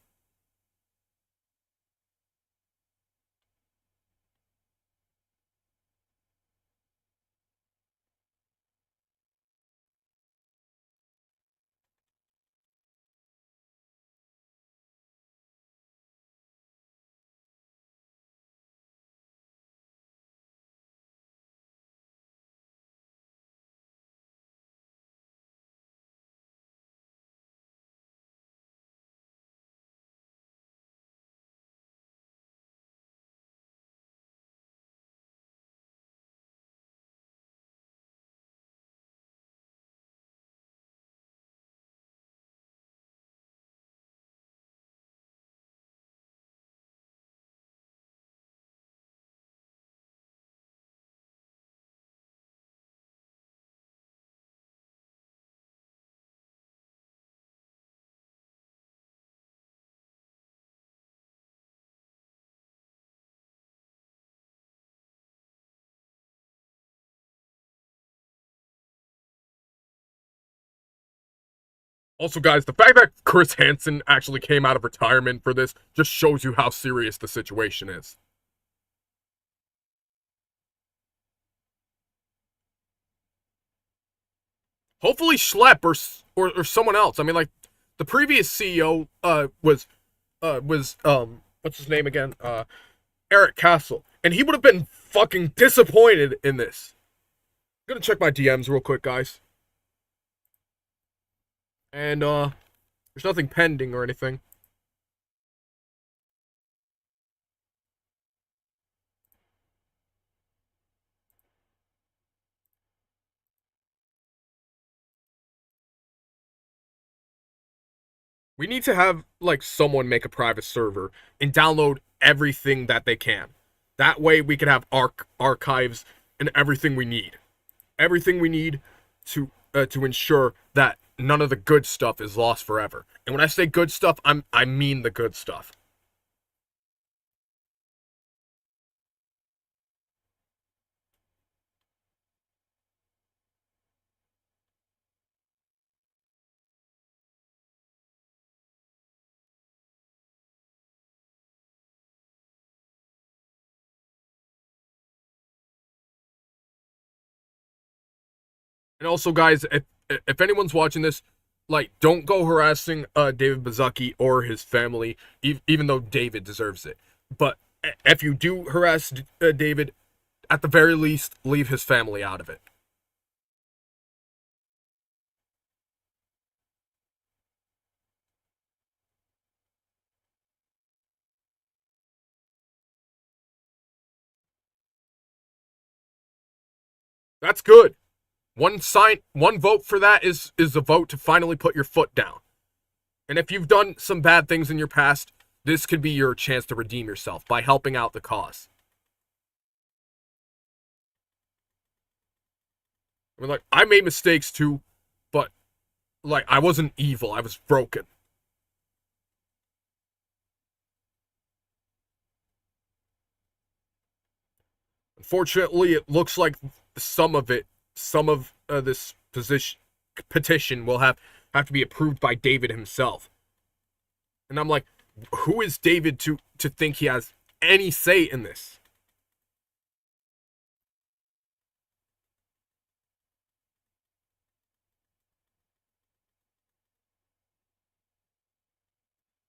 Also, guys, the fact that Chris Hansen actually came out of retirement for this just shows you how serious the situation is. Hopefully, Schlepp or someone else. I mean, like the previous CEO was what's his name again? Eric Castle, and he would have been fucking disappointed in this. I'm gonna check my DMs real quick, guys. And there's nothing pending or anything. We need to have like someone make a private server and download everything that they can. That way we can have archives and everything we need. Everything we need to ensure that none of the good stuff is lost forever. And when I say good stuff, I mean the good stuff. And also, guys, if anyone's watching this, like, don't go harassing David Bazzucki or his family, even though David deserves it. But if you do harass David, at the very least, leave his family out of it. That's good. One vote for that is a vote to finally put your foot down. And if you've done some bad things in your past, this could be your chance to redeem yourself by helping out the cause. I mean, like, I made mistakes too, but, like, I wasn't evil. I was broken. Unfortunately, it looks like some of this petition will have to be approved by David himself. And I'm like, who is David to think he has any say in this?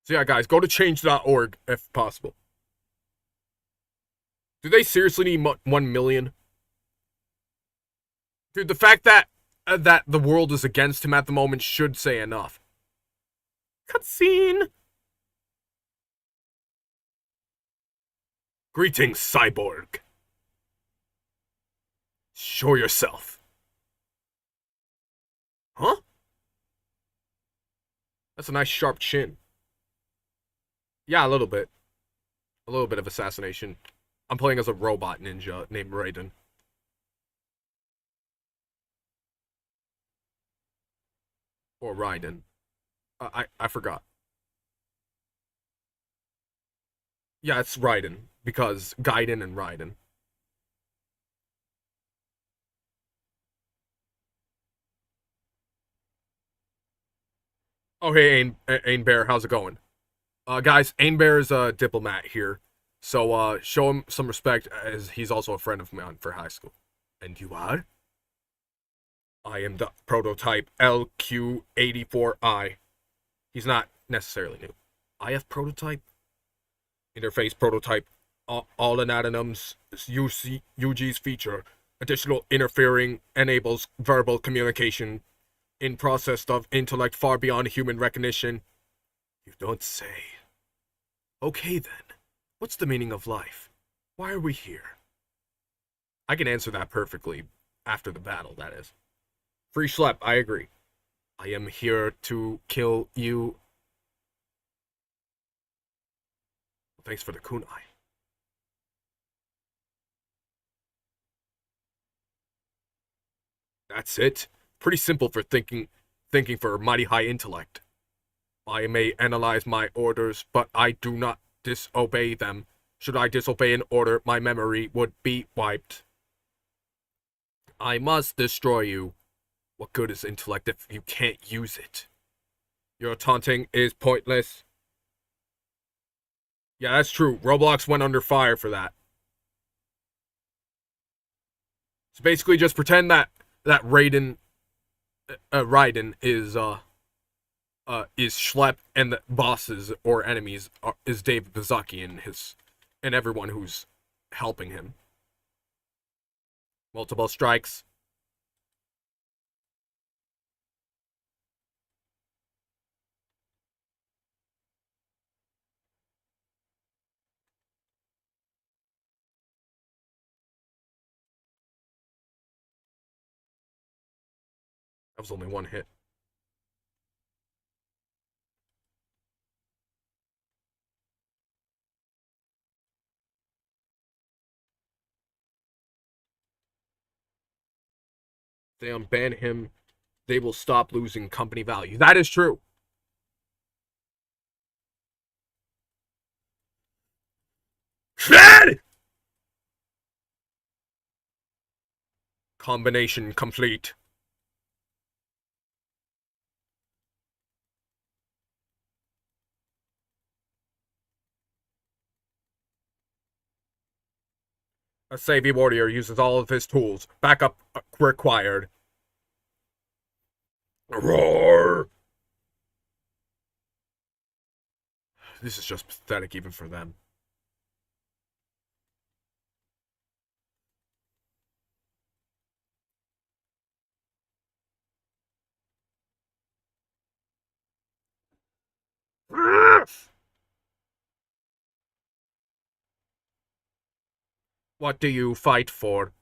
So yeah, guys, go to change.org if possible. Do they seriously need 1 million? Dude, the fact that the world is against him at the moment should say enough. Cutscene. Greetings, cyborg. Show yourself. Huh? That's a nice sharp chin. Yeah, a little bit. A little bit of assassination. I'm playing as a robot ninja named Raiden. Or Raiden. I forgot. Yeah, it's Raiden. Because Gaiden and Raiden. Oh, hey, Ain Bear, how's it going? Guys, Ain Bear is a diplomat here. So, show him some respect as he's also a friend of mine for high school. And you are? I am the prototype LQ84I. He's not necessarily new. IF prototype? Interface prototype. All anatoms UG's feature. Additional interfering enables verbal communication in process of intellect far beyond human recognition. You don't say. Okay then. What's the meaning of life? Why are we here? I can answer that perfectly after the battle, that is. Free Schlep, I agree. I am here to kill you. Thanks for the kunai. That's it. Pretty simple for thinking for mighty high intellect. I may analyze my orders, but I do not disobey them. Should I disobey an order, my memory would be wiped. I must destroy you. What good is intellect if you can't use it? Your taunting is pointless. Yeah, that's true. Roblox went under fire for that. So basically, just pretend that Raiden is Schlep and the bosses or enemies is David Bazzucki and everyone who's helping him. Multiple strikes. That was only one hit. If they unban him, they will stop losing company value. That is true. Shred! Combination complete. A savvy warrior uses all of his tools. Backup required. Roar! This is just pathetic even for them. What do you fight for?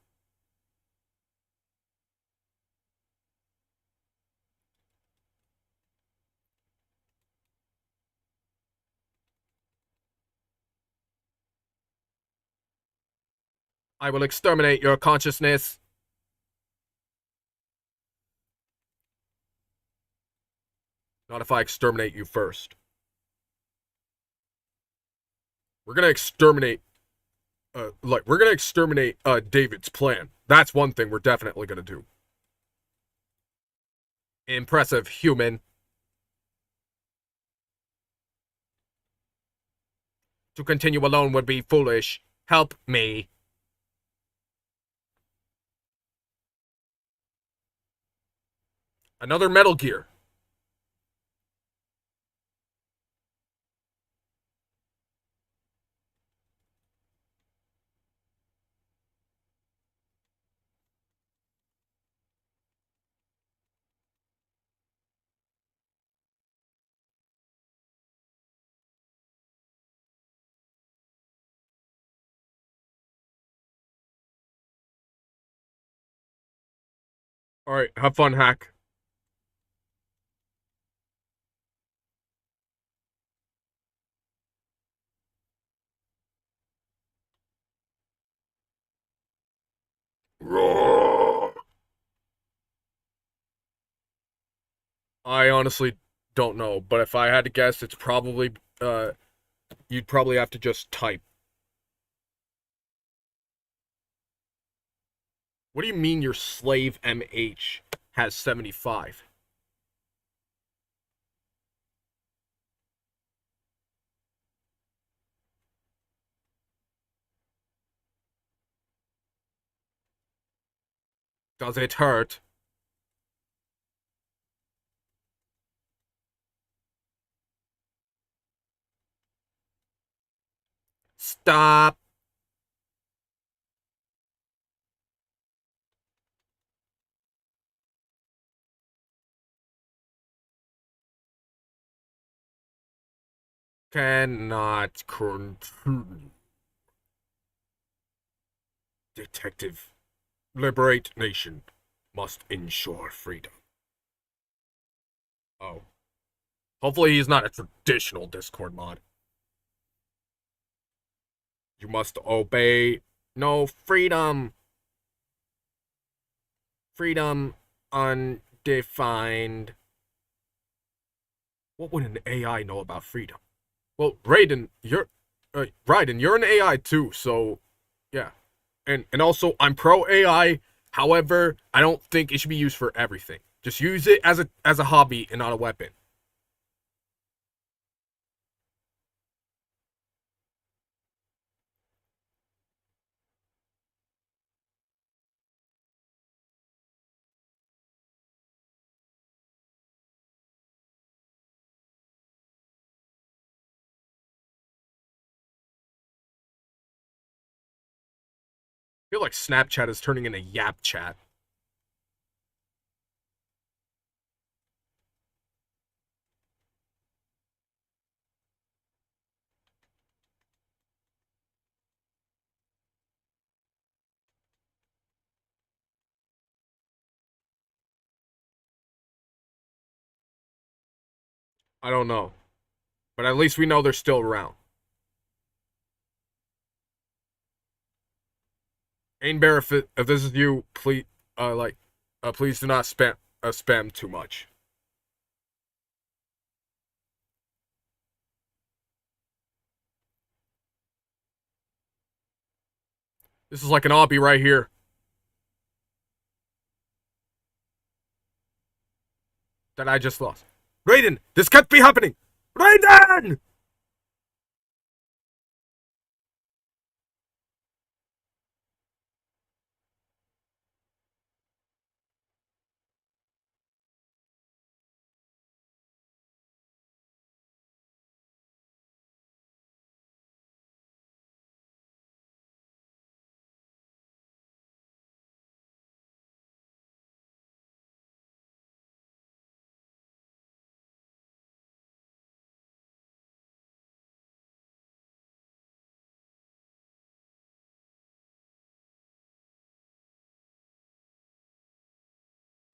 I will exterminate your consciousness. Not if I exterminate you first. We're gonna exterminate we're gonna exterminate David's plan. That's one thing we're definitely gonna do. Impressive, human. To continue alone would be foolish. Help me. Another Metal Gear. Alright, have fun, hack. I honestly don't know, but if I had to guess, it's probably you'd probably have to just type. What do you mean your slave MH has 75? Does it hurt? Stop. Cannot control. Detective. Liberate nation. Must ensure freedom. Oh. Hopefully he's not a traditional Discord mod. You must obey. No freedom. Freedom undefined. What would an AI know about freedom? Well, Raiden, you're an AI too, so yeah. And also I'm pro AI. However, I don't think it should be used for everything. Just use it as a hobby and not a weapon. I feel like Snapchat is turning into Yap Chat. I don't know. But at least we know they're still around. Ain Bear, if this is you, please do not spam too much. This is like an obby right here that I just lost. Raiden, this can't be happening. Raiden!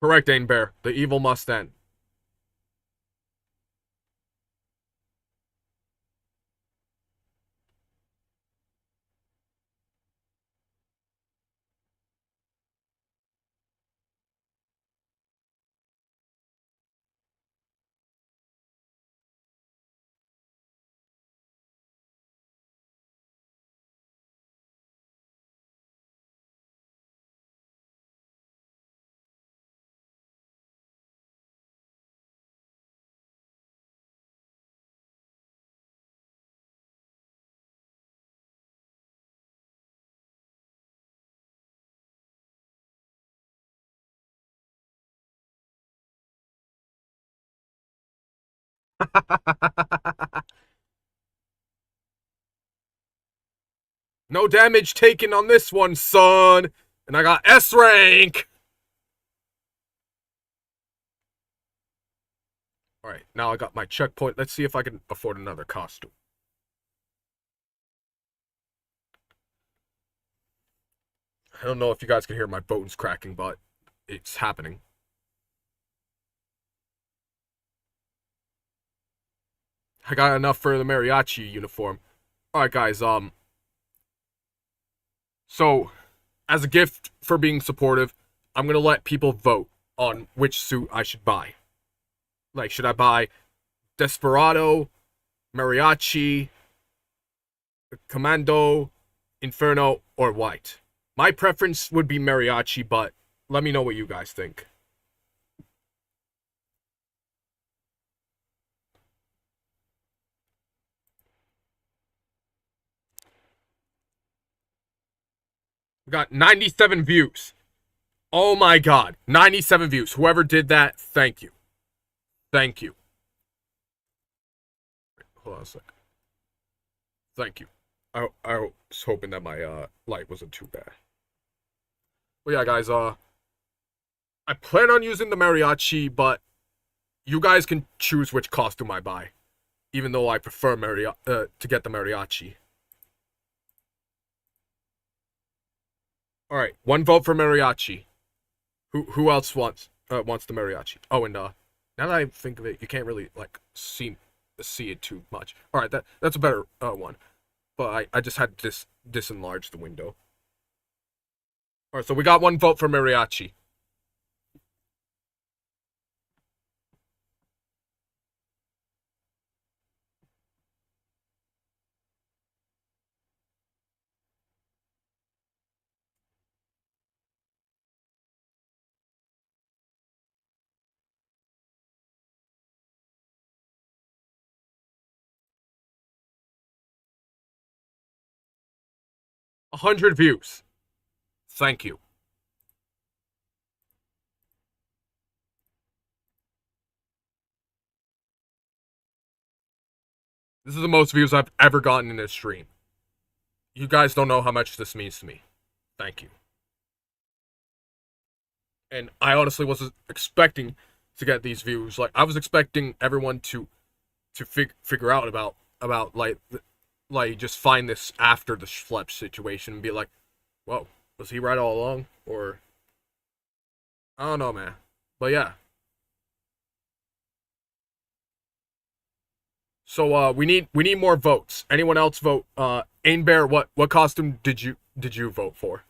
Correct, Ain Bear. The evil must end. No damage taken on this one, son. And I got S rank. Alright, now I got my checkpoint. Let's see if I can afford another costume. I don't know if you guys can hear my bones cracking, but it's happening. I got enough for the mariachi uniform. Alright, guys, so, as a gift for being supportive, I'm gonna let people vote on which suit I should buy. Like, should I buy Desperado, Mariachi, Commando, Inferno, or White? My preference would be Mariachi, but let me know what you guys think. We got 97 views. Oh my god, 97 views. Whoever did that, thank you. Thank you. Hold on a sec. Thank you. I was hoping that my light wasn't too bad. But yeah, guys, I plan on using the mariachi, but you guys can choose which costume I buy. Even though I prefer to get the mariachi. Alright, one vote for mariachi. Who else wants the mariachi? Oh, and now that I think of it, you can't really like see it too much. All right, that's a better one. But I just had to disenlarge the window. All right, so we got one vote for mariachi. A 100 views. Thank you. This is the most views I've ever gotten in this stream. You guys don't know how much this means to me. Thank you. And I honestly wasn't expecting to get these views. Like I was expecting everyone to figure out about like just find this after the Schlepp situation and be like, whoa, was he right all along? Or I don't know, man. But yeah. So we need more votes. Anyone else vote? Ain Bear, what costume did you vote for?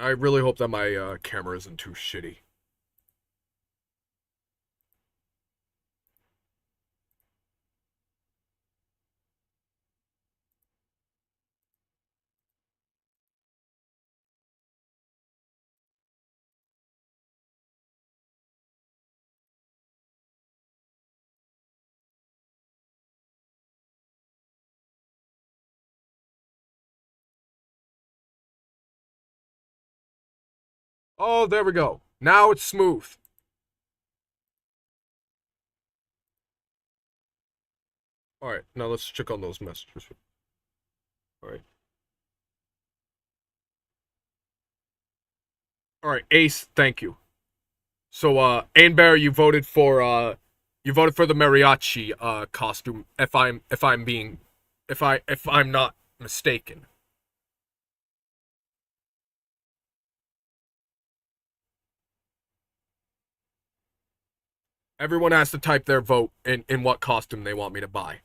I really hope that my camera isn't too shitty. Oh, there we go. Now it's smooth. All right, now let's check on those messages. All right. All right, Ace, thank you. So, Ainbear, you voted for the mariachi costume. If I'm not mistaken. Everyone has to type their vote in what costume they want me to buy.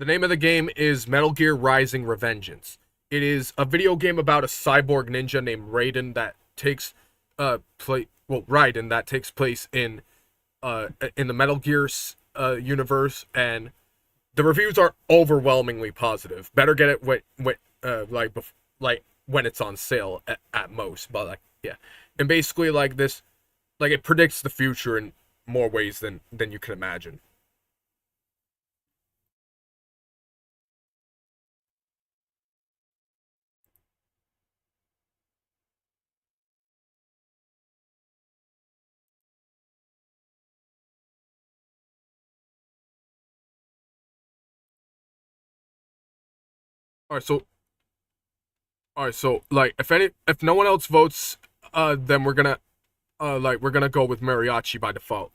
The name of the game is Metal Gear Rising Revengeance. It is a video game about a cyborg ninja named Raiden that takes Raiden that takes place in the Metal Gear universe, and the reviews are overwhelmingly positive. Better get it like when it's on sale at most, but like yeah, and basically like this, like it predicts the future in more ways than you can imagine. All right, so like if no one else votes, then we're gonna go with mariachi by default.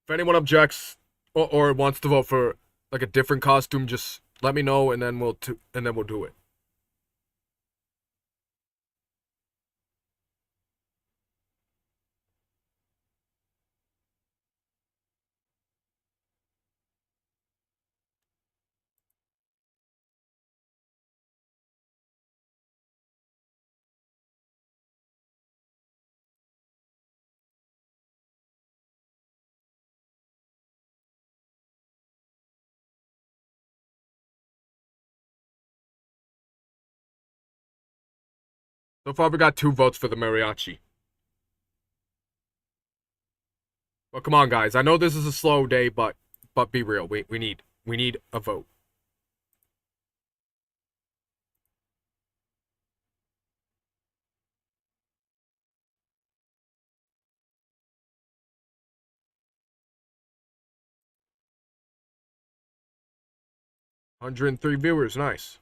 If anyone objects or wants to vote for like a different costume, just let me know and then we'll do it. So far, we got 2 votes for the mariachi. Well, come on, guys. I know this is a slow day, but be real. We need a vote. 103 viewers. Nice.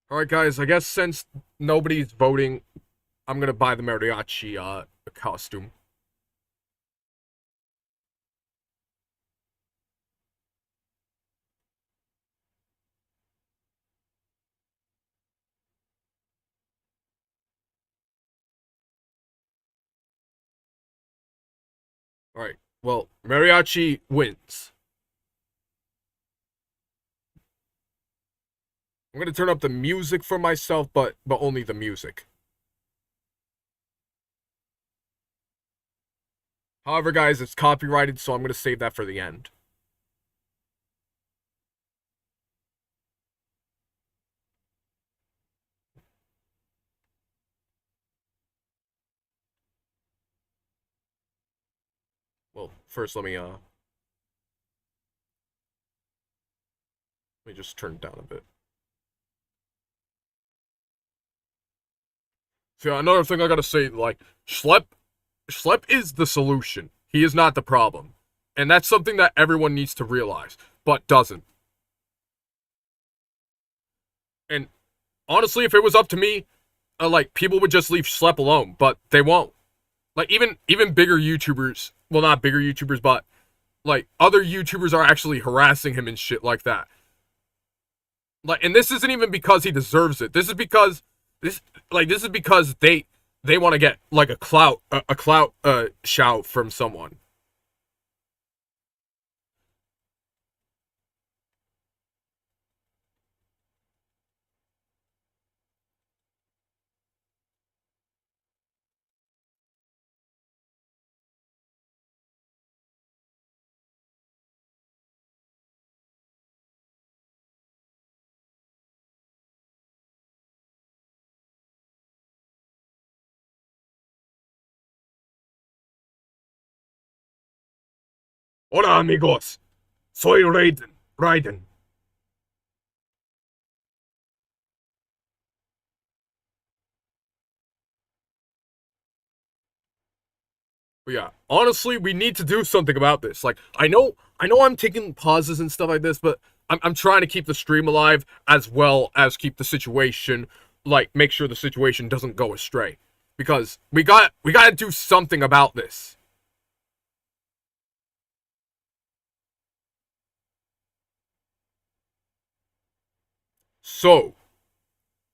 All right, guys. I guess since nobody's voting, I'm gonna buy the mariachi costume. All right. Well, mariachi wins. I'm gonna turn up the music for myself, but only the music. However, guys, it's copyrighted, so I'm gonna save that for the end. Well, first let me just turn it down a bit. So another thing I gotta say, like Schlep is the solution. He is not the problem, and that's something that everyone needs to realize, but doesn't. And honestly, if it was up to me, like people would just leave Schlep alone, but they won't. Like even bigger YouTubers, well not bigger YouTubers, but like other YouTubers are actually harassing him and shit like that. Like, and this isn't even because he deserves it. This is because they want to get like a clout shout from someone. Hola, amigos. Soy Raiden. But yeah, honestly, we need to do something about this. Like, I know I'm taking pauses and stuff like this, but I'm trying to keep the stream alive as well as keep the situation, like, make sure the situation doesn't go astray. Because we gotta do something about this. So,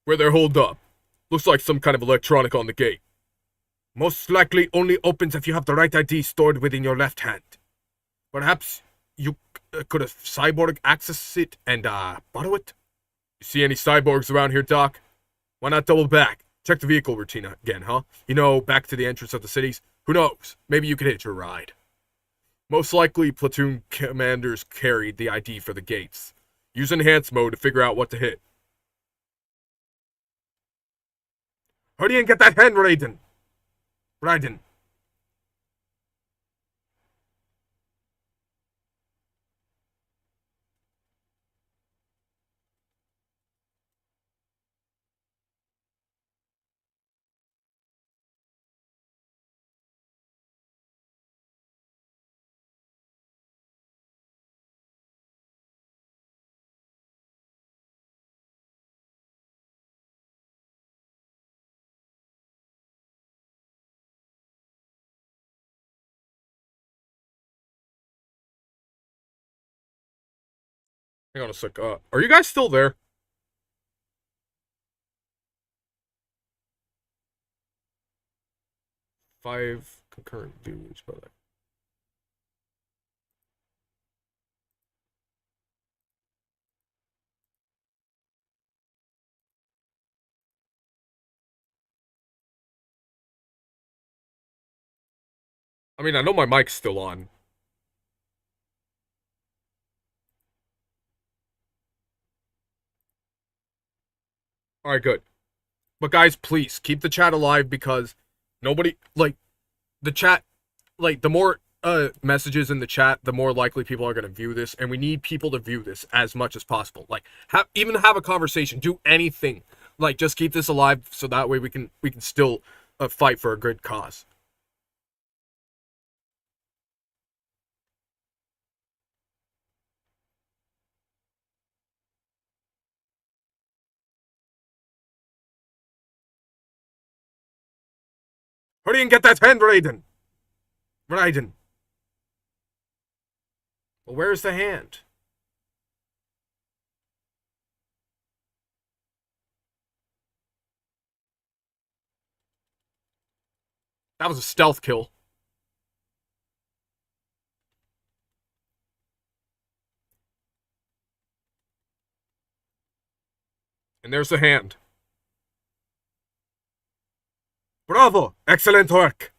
where they're holed up, looks like some kind of electronic on the gate. Most likely only opens if you have the right ID stored within your left hand. Perhaps you could have cyborg access it and borrow it? You see any cyborgs around here, Doc? Why not double back? Check the vehicle routine again, huh? You know, back to the entrance of the cities? Who knows? Maybe you could hitch a ride. Most likely, platoon commanders carried the ID for the gates. Use enhanced mode to figure out what to hit. Hurry and get that hand, Raiden! Raiden. Hang on a sec. Are you guys still there? Five concurrent dudes, but I mean, I know my mic's still on. All right, good. But guys, please keep the chat alive because nobody like the chat. Like the more messages in the chat, the more likely people are going to view this, and we need people to view this as much as possible. Like, have a conversation, do anything. Like, just keep this alive so that way we can still fight for a good cause. Hurry and get that hand, Raiden. Raiden. Well, where's the hand? That was a stealth kill. And there's the hand. Bravo! Excellent work!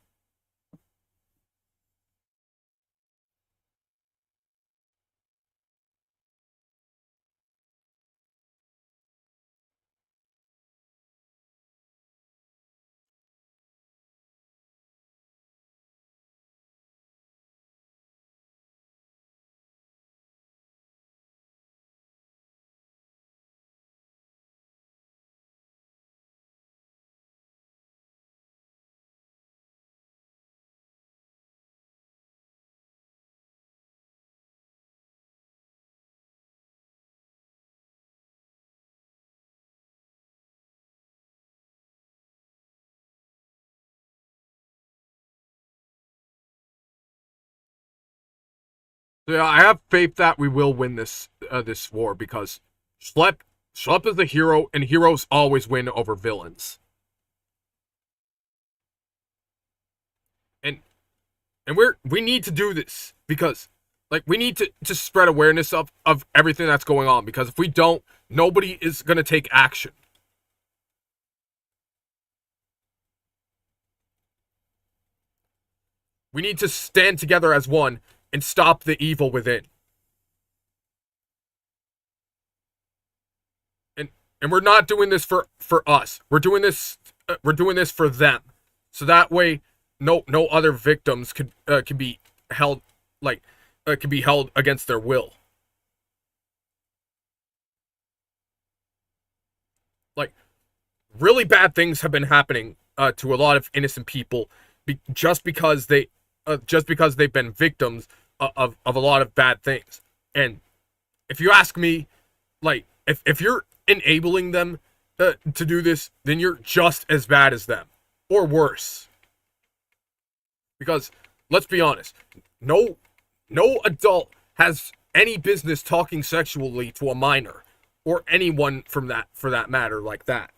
So yeah, I have faith that we will win this war because Schlep Schlep is the hero, and heroes always win over villains. And we need to do this because like we need to spread awareness of everything that's going on, because if we don't, nobody is gonna take action. We need to stand together as one and stop the evil within. And we're not doing this for us. We're doing this for them. So that way no other victims could be held, like can be held against their will. Like, really bad things have been happening to a lot of innocent people just because they've been victims of a lot of bad things. And if you ask me, like, if you're enabling them to do this, then you're just as bad as them, or worse. Because let's be honest, no adult has any business talking sexually to a minor or anyone from that for that matter like that.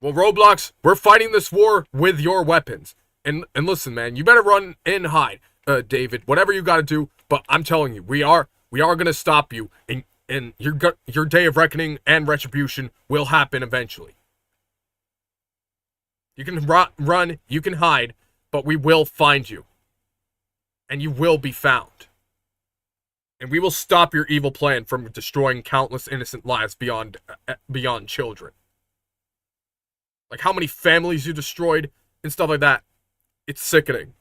Well, Roblox, we're fighting this war with your weapons. And listen, man, you better run and hide, David. Whatever you got to do, but I'm telling you, we are gonna stop you, and your day of reckoning and retribution will happen eventually. You can run, you can hide, but we will find you, and you will be found. And we will stop your evil plan from destroying countless innocent lives beyond children. Like how many families you destroyed and stuff like that. It's sickening.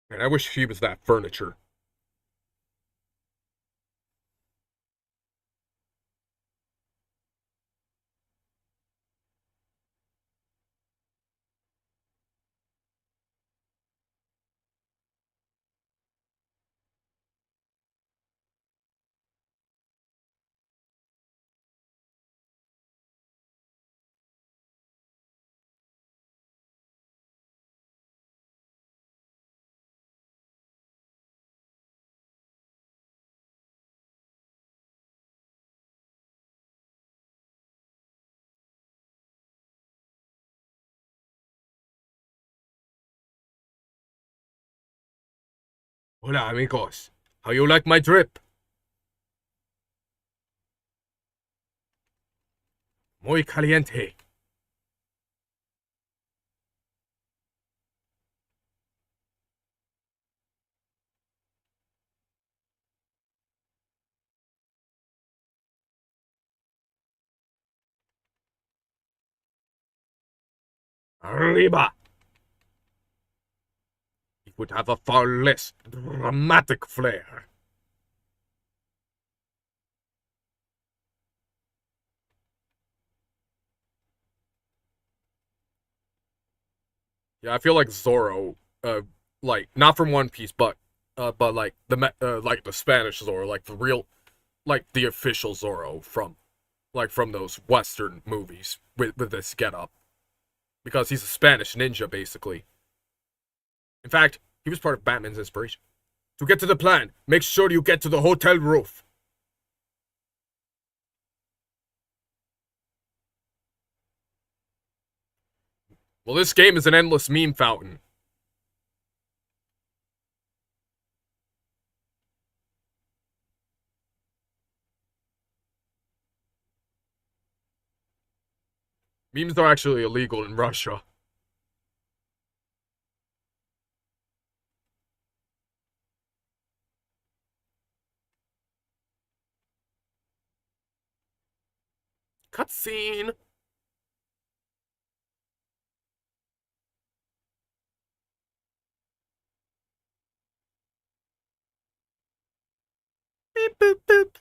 And I wish he was that furniture. Hola, amigos. How you like my drip? Muy caliente. Arriba. It would have a far less dramatic flair. Yeah, I feel like Zorro, like not from One Piece, but like like the Spanish Zorro, like the real, like the official Zorro from those Western movies with this getup, because he's a Spanish ninja basically. In fact, he was part of Batman's inspiration. To get to the plan, make sure you get to the hotel roof. Well, this game is an endless meme fountain. Memes are actually illegal in Russia. Cutscene. Beep boop boop.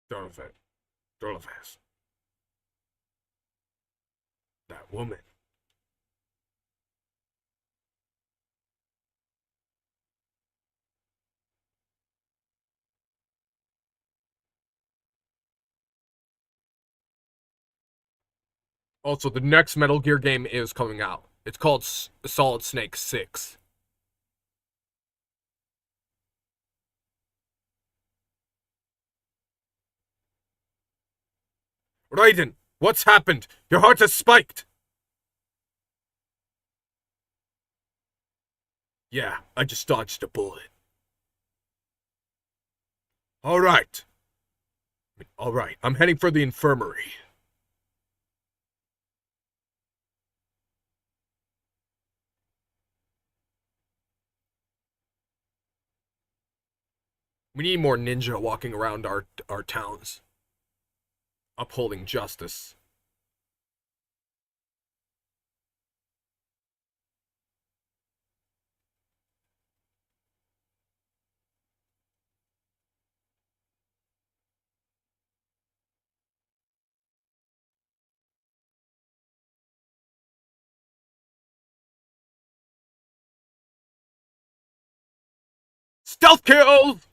Dorothy. Dorothy. That woman. Also, the next Metal Gear game is coming out. It's called Solid Snake 6. Raiden, what's happened? Your heart has spiked! Yeah, I just dodged a bullet. Alright. Alright, I'm heading for the infirmary. We need more ninja walking around our towns, upholding justice. Stealth kills!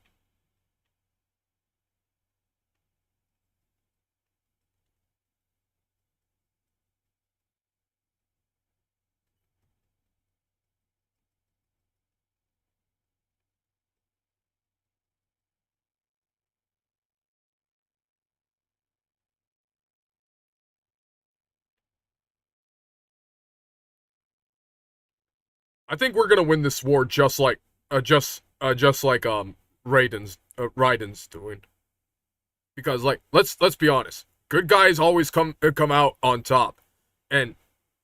I think we're gonna win this war just like Raiden's doing. Because like let's be honest, good guys always come out on top, and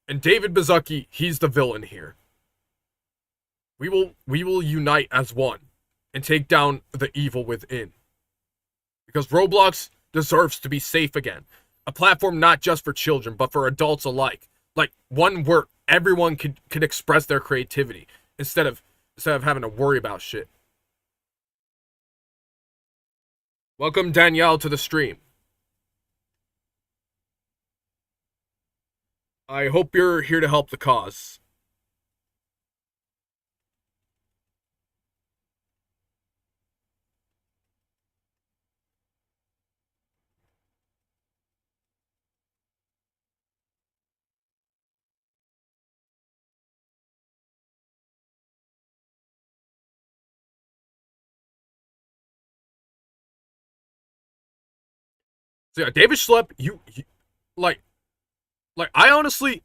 David Bazzucki, he's the villain here. We will unite as one, and take down the evil within. Because Roblox deserves to be safe again, a platform not just for children but for adults alike, like one where everyone could express their creativity instead of having to worry about shit. Welcome Danielle to the stream. I hope you're here to help the cause. So yeah, David Schlepp, you like I honestly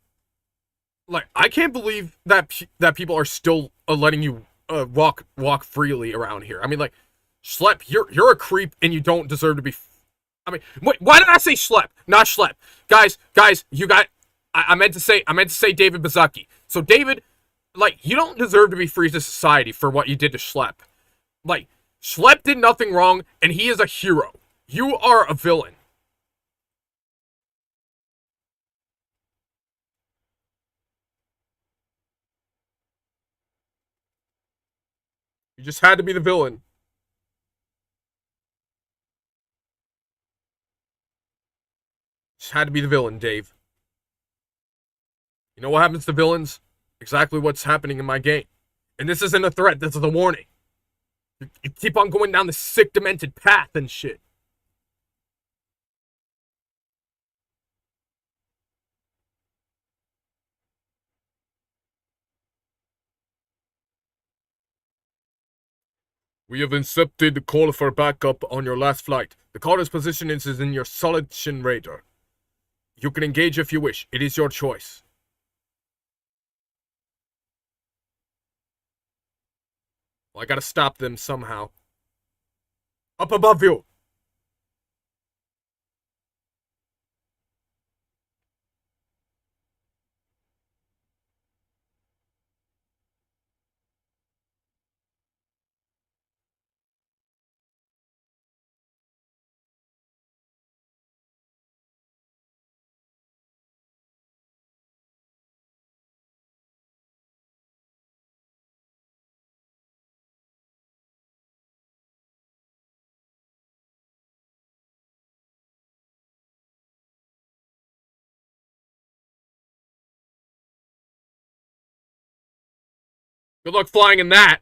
I can't believe that people are still letting you walk freely around here. I mean, like, Schlepp, you're a creep and you don't deserve to be. I mean, wait, why did I say Schlepp, not Schlepp? Guys, you got. I meant to say David Bazzucki. So David, like, you don't deserve to be free to society for what you did to Schlepp. Like, Schlepp did nothing wrong and he is a hero. You are a villain. You just had to be the villain. Just had to be the villain, Dave. You know what happens to villains? Exactly what's happening in my game. And this isn't a threat, this is a warning. You keep on going down the sick, demented path and shit. We have accepted the call for backup on your last flight. The caller's position is in your solid shin radar. You can engage if you wish. It is your choice. Well, I gotta stop them somehow. Up above you! Good luck flying in that!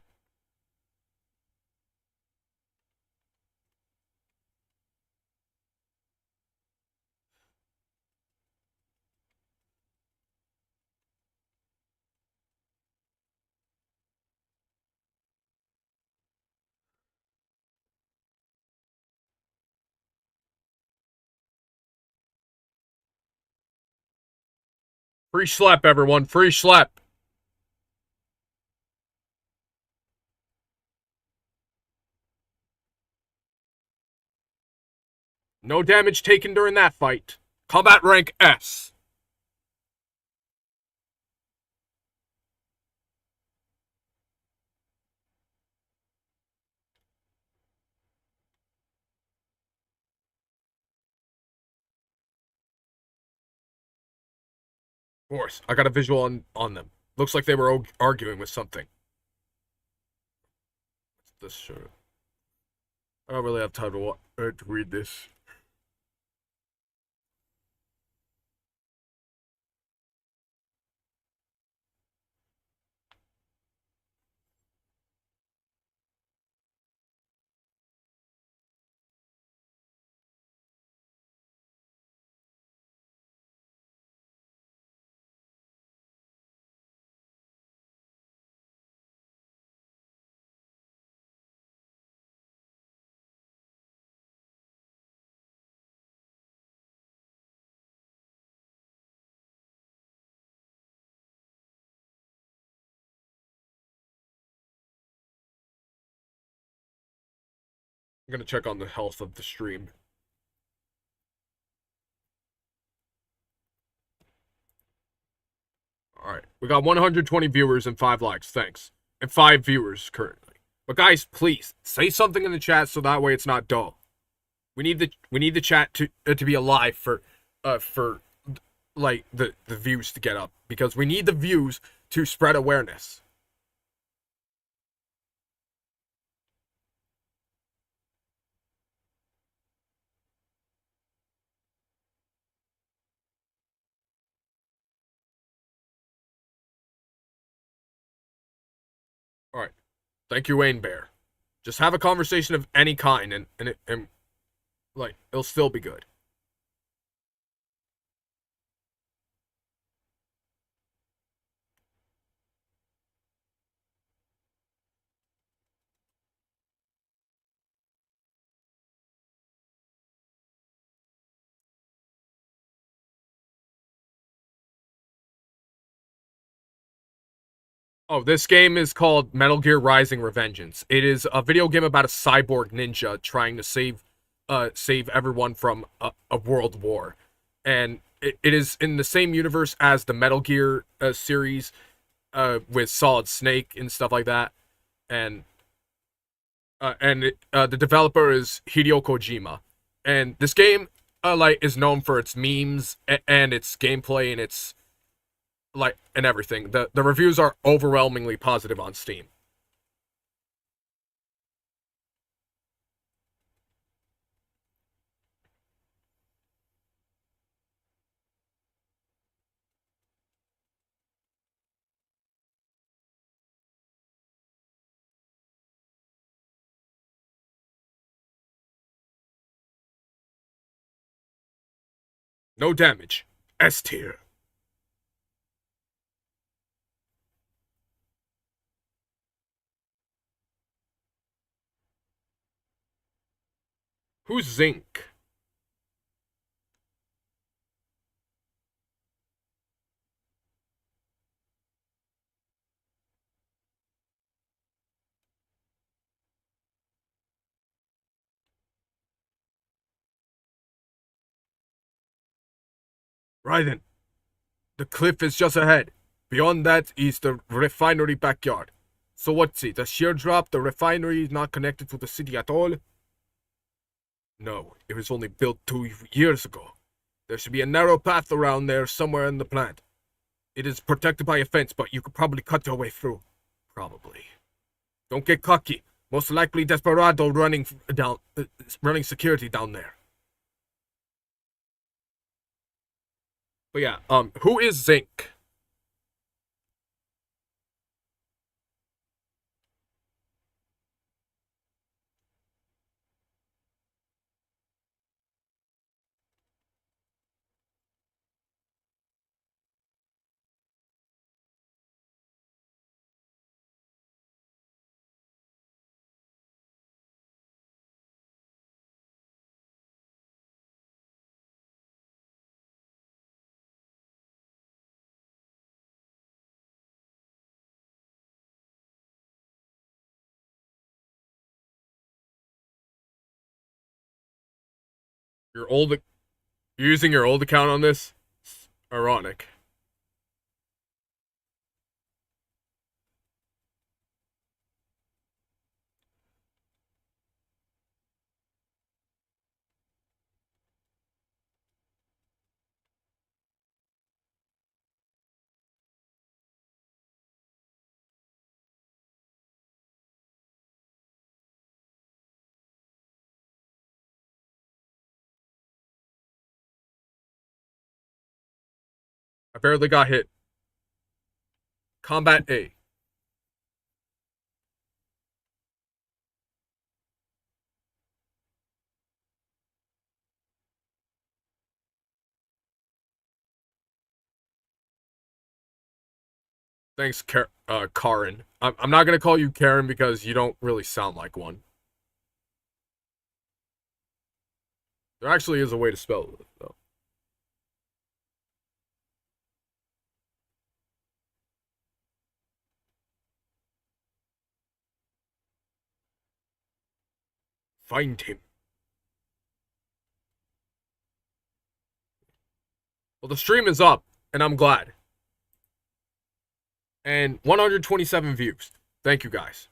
Free schlep, everyone. Free schlep. No damage taken during that fight. Combat rank S. Of course, I got a visual on them. Looks like they were arguing with something. This shirt. I don't really have time to read this. I'm gonna check on the health of the stream. Alright, we got 120 viewers and 5 likes, thanks. And 5 viewers currently. But guys, please, say something in the chat so that way it's not dull. We need the chat to be alive for like the views to get up. Because we need the views to spread awareness. Alright. Thank you, Wayne Bear. Just have a conversation of any kind and like it'll still be good. Oh, this game is called Metal Gear Rising: Revengeance. It is a video game about a cyborg ninja trying to save everyone from a world war, and it is in the same universe as the Metal Gear series, with Solid Snake and stuff like that, and the developer is Hideo Kojima, and this game like is known for its memes and its gameplay and its like and everything. The reviews are overwhelmingly positive on Steam. No damage. S tier. Who's Zinc? Right then. The cliff is just ahead. Beyond that is the refinery backyard. So what's it? A sheer drop? The refinery is not connected to the city at all? No, it was only built 2 years ago. There should be a narrow path around there somewhere in the plant. It is protected by a fence, but you could probably cut your way through. Probably. Don't get cocky. Most likely Desperado running security down there. But yeah, who is Zinc? Your old, you're using your old account on this? Ironic. I barely got hit. Combat A. Thanks, Karen. I'm not gonna call you Karen because you don't really sound like one. There actually is a way to spell it, though. Find him. Well, the stream is up, and I'm glad. And 127 views. Thank you, guys.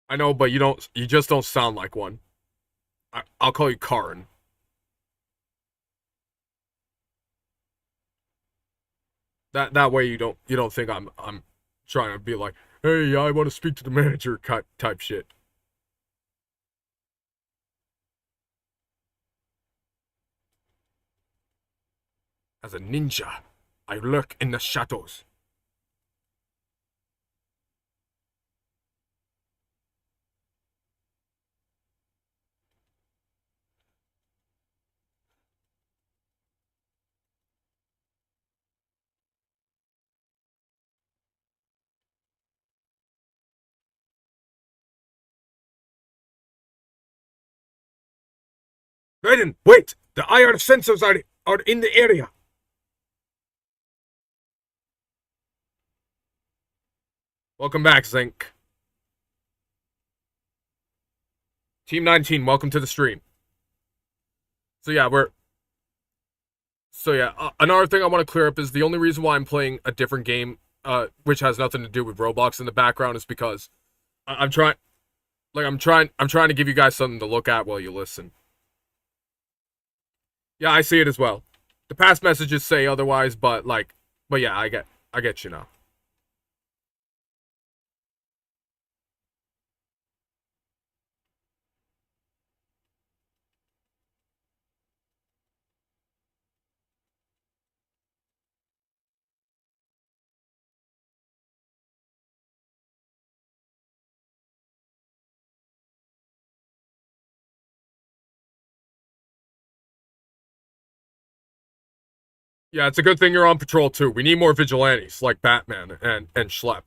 I know, but you don't. You just don't sound like one. I'll call you Karen. That way you don't think I'm trying to be like, hey, I want to speak to the manager type shit. As a ninja, I lurk in the shadows. Raiden, wait! The IR sensors are in the area. Welcome back, Zinc. Team 19, welcome to the stream. So yeah, another thing I want to clear up is the only reason why I'm playing a different game, which has nothing to do with Roblox in the background, is because I'm trying, I'm trying to give you guys something to look at while you listen. Yeah, I see it as well. The past messages say otherwise, but yeah, I get you now. Yeah, it's a good thing you're on patrol too. We need more vigilantes like Batman and Schlepp.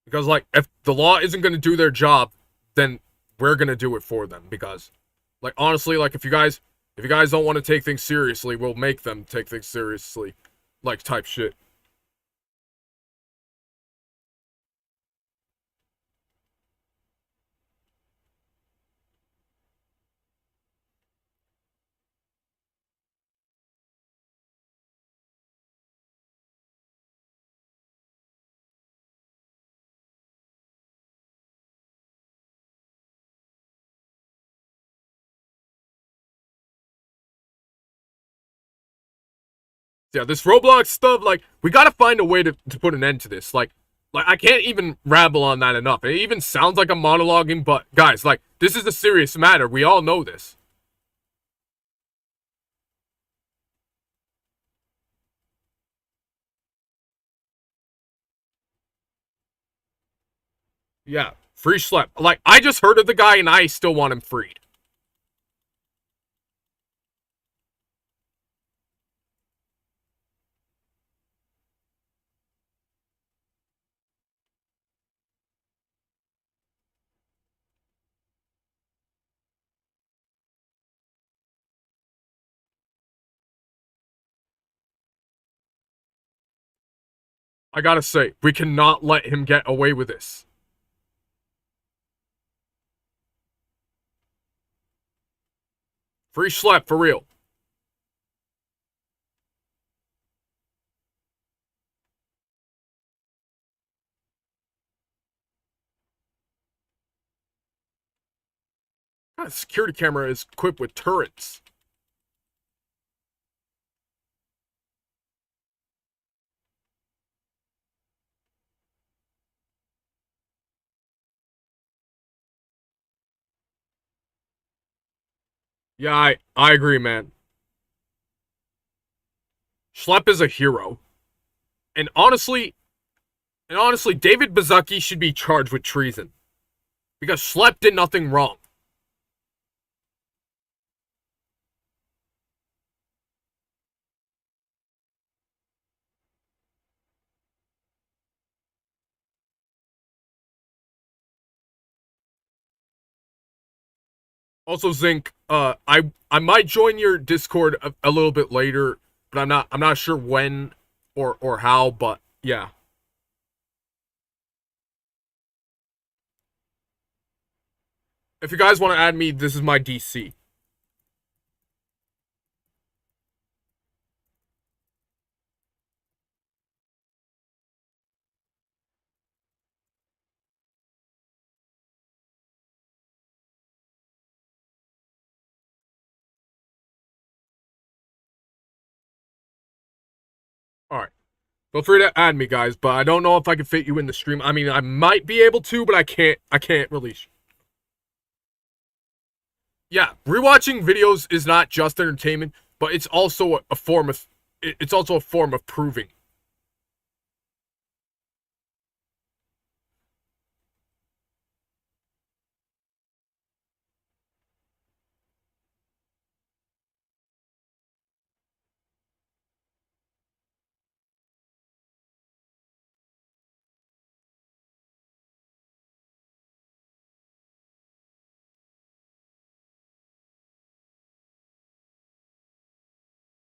Because like if the law isn't going to do their job, then we're going to do it for them because like honestly, like if you guys don't want to take things seriously, we'll make them take things seriously. Like type shit. Yeah, this Roblox stuff, like, we gotta find a way to put an end to this. Like I can't even rabble on that enough. It even sounds like I'm monologuing, but guys, like, this is a serious matter. We all know this. Yeah, free Schlepp. Like, I just heard of the guy and I still want him freed. I gotta say, we cannot let him get away with this. Free Schlep, for real. That security camera is equipped with turrets. Yeah, I agree, man. Schlep is a hero. And honestly, David Bazzucki should be charged with treason. Because Schlep did nothing wrong. Also, Zinc, I might join your Discord a little bit later, but I'm not sure when or how, but yeah. If you guys want to add me, this is my DC. Alright. Feel free to add me, guys, but I don't know if I can fit you in the stream. I mean, I might be able to, but I can't release. Yeah, rewatching videos is not just entertainment, but it's also a form of it's also a form of proving.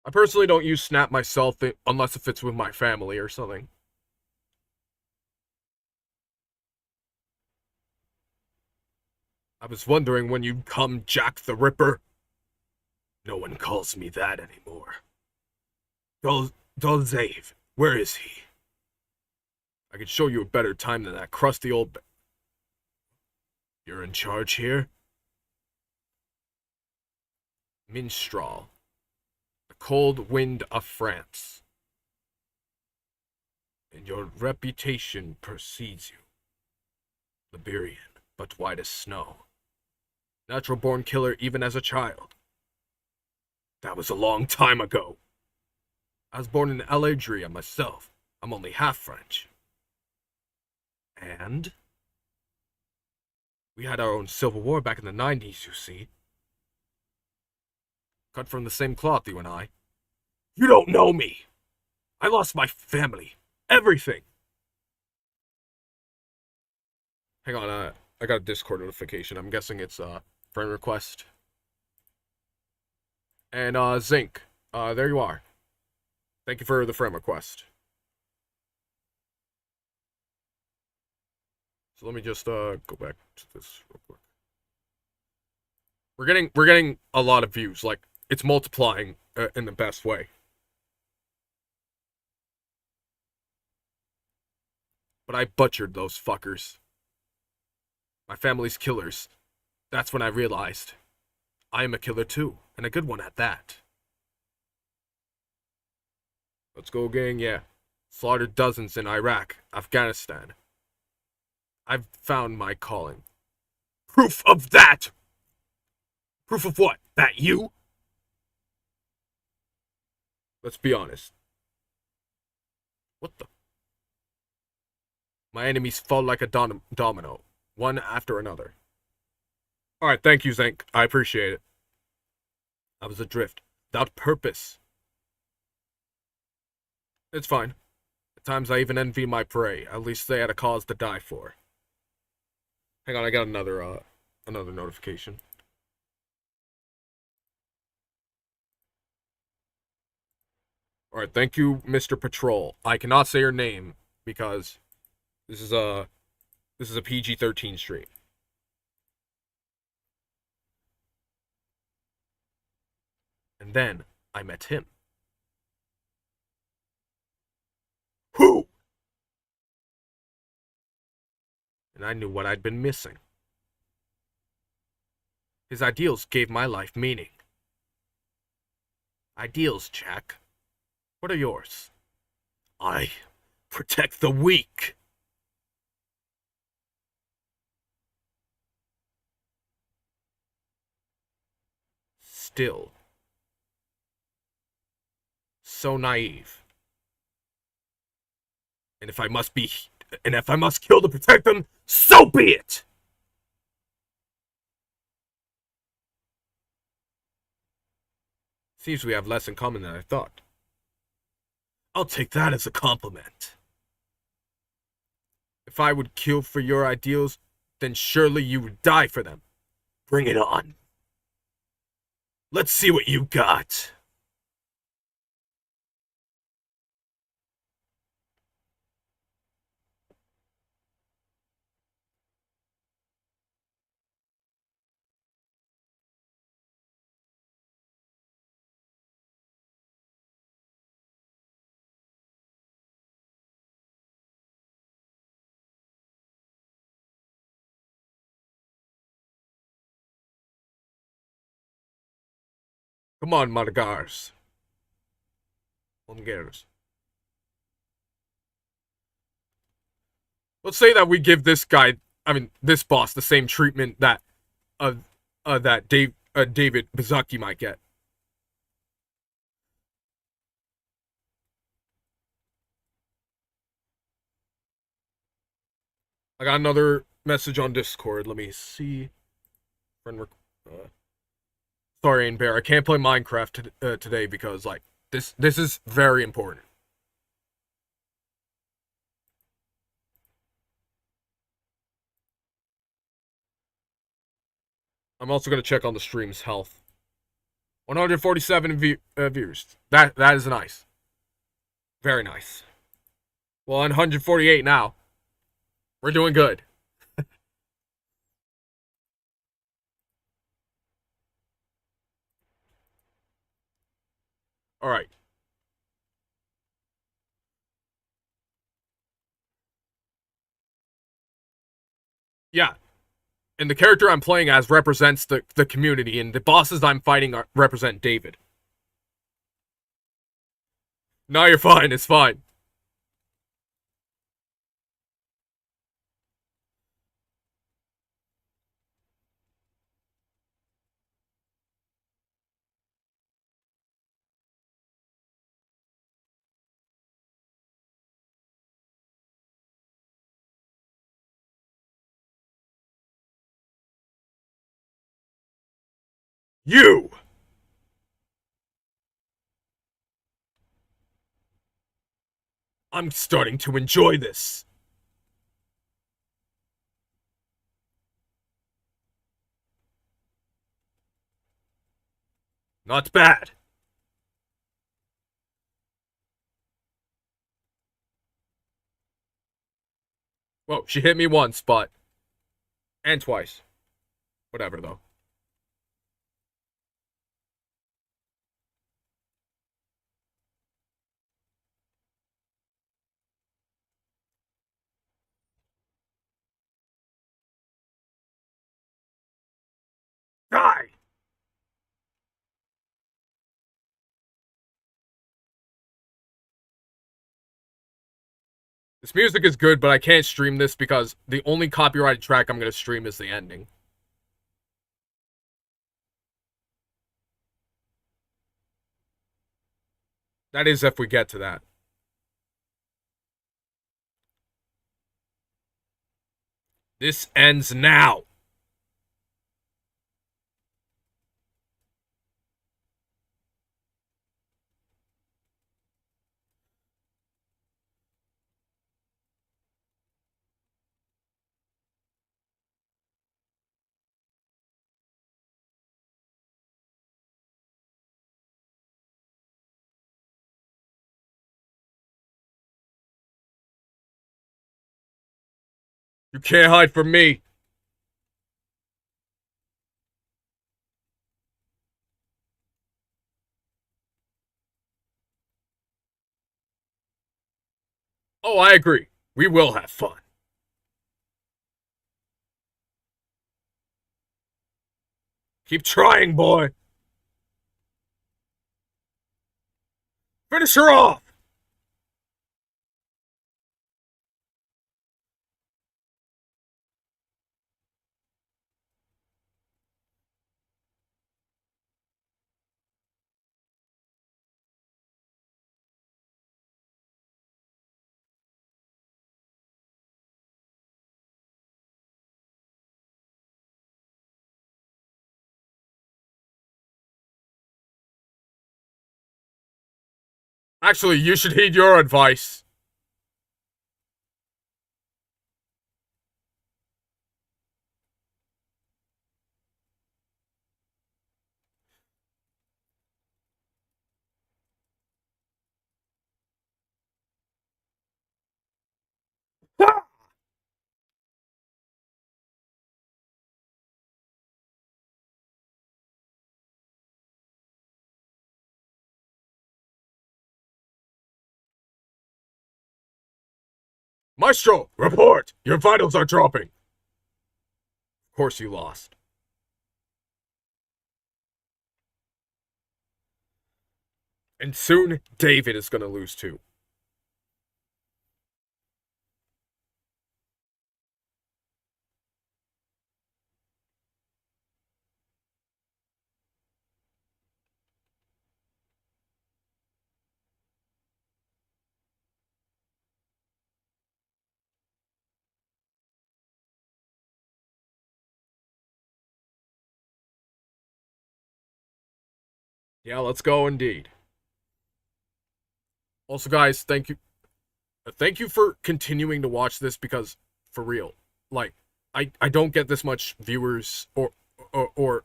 I personally don't use Snap myself unless if it's with my family or something. I was wondering when you'd come, Jack the Ripper. No one calls me that anymore. Dolzave, where is he? I could show you a better time than that crusty old. You're in charge here? Minstrel. The cold wind of France. And your reputation precedes you. Liberian, but white as snow. Natural born killer even as a child. That was a long time ago. I was born in Alexandria myself. I'm only half French. And? We had our own civil war back in the 90s, you see. Cut from the same cloth, you and I. You don't know me! I lost my family. Everything! Hang on, I got a Discord notification. I'm guessing it's a friend request. And, Zinc, there you are. Thank you for the friend request. So let me just, go back to this real quick. We're getting a lot of views. Like, it's multiplying in the best way. But I butchered those fuckers. My family's killers. That's when I realized I am a killer too, and a good one at that. Let's go, gang, yeah. Slaughtered dozens in Iraq, Afghanistan. I've found my calling. Proof of that! Proof of what? That you? Let's be honest. What the? My enemies fall like a domino, one after another. Alright, thank you, Zank. I appreciate it. I was adrift, without purpose. It's fine. At times I even envy my prey. At least they had a cause to die for. Hang on, I got another notification. Alright, thank you, Mr. Patrol. I cannot say your name, because this is a PG-13 stream. And then I met him. Who? And I knew what I'd been missing. His ideals gave my life meaning. Ideals, Jack. What are yours? I protect the weak. Still. So naive. And if I must kill to protect them, so be it! Seems we have less in common than I thought. I'll take that as a compliment. If I would kill for your ideals, then surely you would die for them. Bring it on. Let's see what you got. Come on, Margars. Let's say that we give this boss, the same treatment that David Bazaki might get. I got another message on Discord. Let me see. Sorry, Ain Bear, I can't play Minecraft today because like this is very important. I'm also gonna check on the stream's health. 147 views. That is nice. Very nice. Well, 148 now. We're doing good. All right. Yeah. And the character I'm playing as represents the community, and the bosses I'm fighting represent David. No, you're fine. It's fine. You! I'm starting to enjoy this. Not bad. Whoa, she hit me once, but... And twice. Whatever, though. Die! This music is good, but I can't stream this because the only copyrighted track I'm going to stream is the ending. That is if we get to that. This ends now. You can't hide from me. Oh, I agree. We will have fun. Keep trying, boy. Finish her off. Actually, you should heed your advice. Maestro, report! Your vitals are dropping. Of course you lost. And soon, David is gonna lose too. Yeah, let's go indeed. Also, guys, thank you for continuing to watch this because, for real, like, I don't get this much viewers or or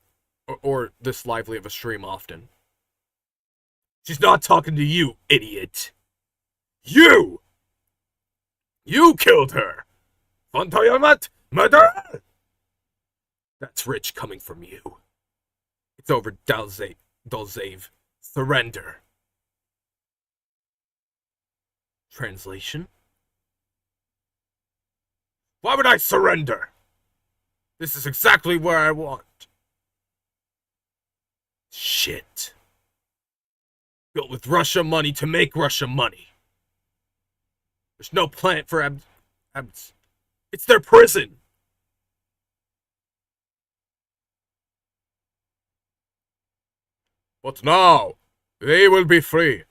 or this lively of a stream often. She's not talking to you, idiot. You! You killed her! Fantayamat! Murder! That's rich coming from you. It's over, Dalzave. Surrender. Translation? Why would I surrender? This is exactly where I want. Shit. Built with Russia money to make Russia money. There's no planet for abs. It's their prison. But now, they will be free.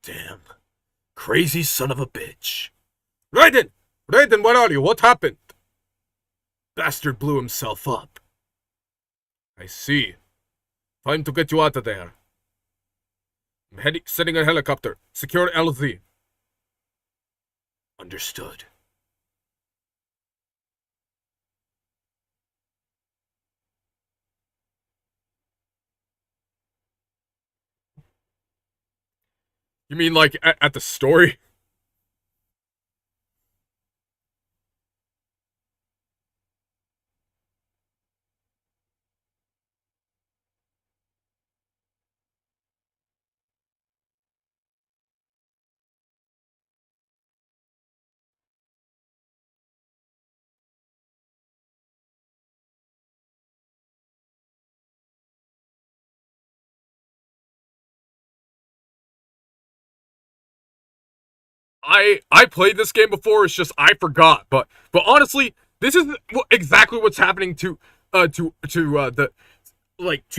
Damn. Crazy son of a bitch. Raiden! Raiden, where are you? What happened? Bastard blew himself up. I see. Time to get you out of there. I'm sending a helicopter. Secure LZ. Understood. You mean like at the story? I played this game before. It's just I forgot. But honestly, this is exactly what's happening to the to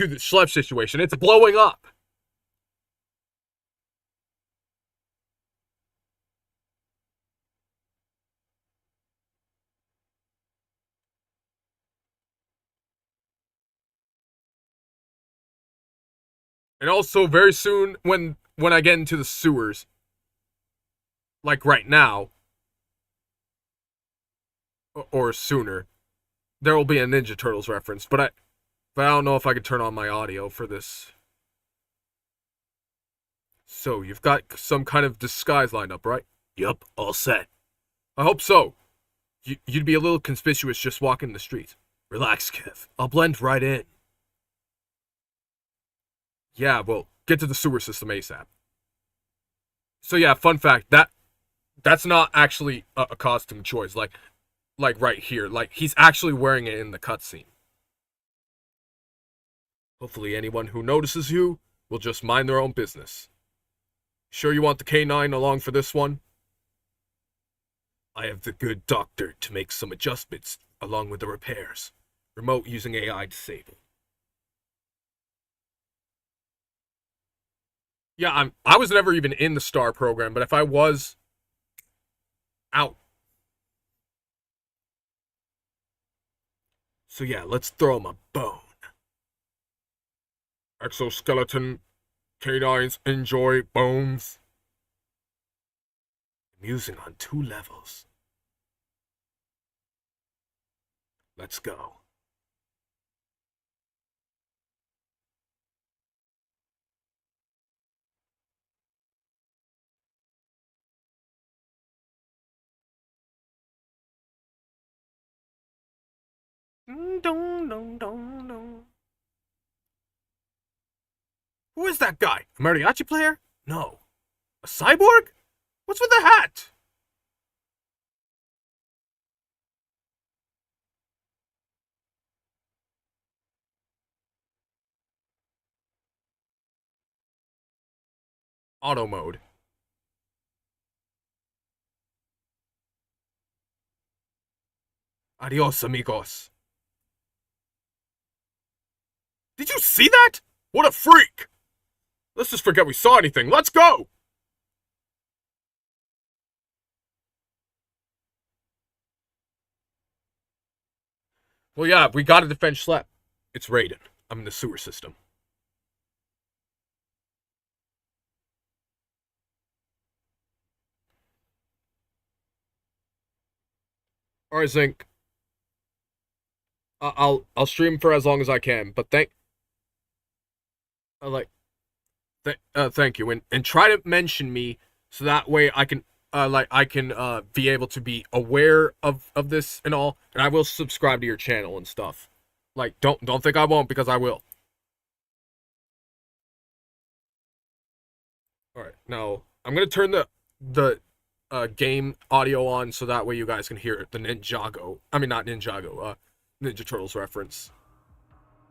the Schlepp situation. It's blowing up. And also very soon when I get into the sewers, like right now or sooner, there will be a Ninja Turtles reference, but I don't know if I could turn on my audio for this. So, you've got some kind of disguise lined up, right? Yup, all set. I hope so. You'd be a little conspicuous just walking the streets. Relax, Kev. I'll blend right in. Yeah, well, get to the sewer system ASAP. So yeah, fun fact, that's not actually a costume choice, like right here. Like, he's actually wearing it in the cutscene. Hopefully anyone who notices you will just mind their own business. Sure you want the K9 along for this one? I have the good doctor to make some adjustments along with the repairs. Remote using AI disabled. Yeah, I was never even in the STAR program, but if I was, out. So yeah, let's throw him a bone. Exoskeleton, canines enjoy bones. Amusing on 2 levels. Let's go. Who is that guy? A mariachi player? No. A cyborg? What's with the hat? Auto mode. Adios, amigos. Did you see that? What a freak! Let's just forget we saw anything. Let's go! Well, yeah, we gotta defend Schlep. It's Raiden. I'm in the sewer system. Alright, Zinc. I'll stream for as long as I can, but thank you, and try to mention me so that way I can be able to be aware of this and all, and I will subscribe to your channel and stuff. Like, don't think I won't, because I will. All right, now I'm gonna turn the game audio on so that way you guys can hear the Ninjago. I mean, not Ninjago. Ninja Turtles reference.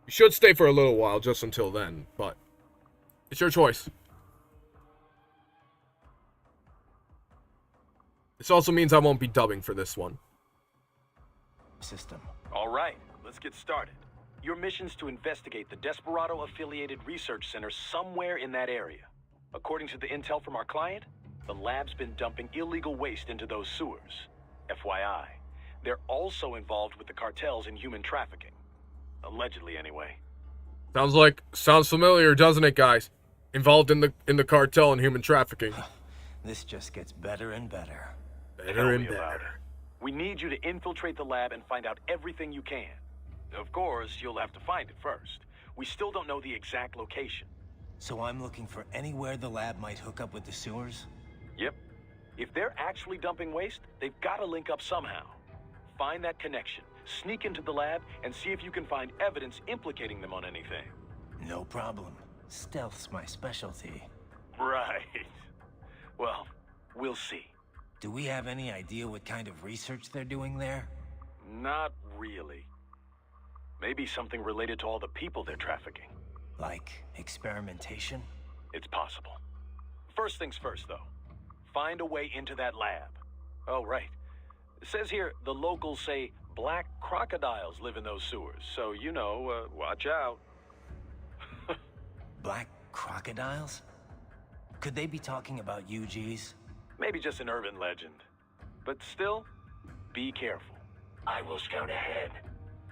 You should stay for a little while, just until then, but it's your choice. This also means I won't be dubbing for this one. System. All right, let's get started. Your mission's to investigate the Desperado-affiliated research center somewhere in that area. According to the intel from our client, the lab's been dumping illegal waste into those sewers. FYI, they're also involved with the cartels in human trafficking. Allegedly, anyway. Sounds familiar, doesn't it, guys? Involved in the cartel and human trafficking. This just gets better and better. Better and better. We need you to infiltrate the lab and find out everything you can. Of course, you'll have to find it first. We still don't know the exact location. So I'm looking for anywhere the lab might hook up with the sewers? Yep. If they're actually dumping waste, they've got to link up somehow. Find that connection, sneak into the lab, and see if you can find evidence implicating them on anything. No problem. Stealth's my specialty. Right. Well, we'll see. Do we have any idea what kind of research they're doing there? Not really. Maybe something related to all the people they're trafficking. Like experimentation? It's possible. First things first, though. Find a way into that lab. Oh, right. It says here the locals say black crocodiles live in those sewers, so, you know, watch out. Black crocodiles? Could they be talking about UGs? Maybe just an urban legend. But still, be careful. I will scout ahead.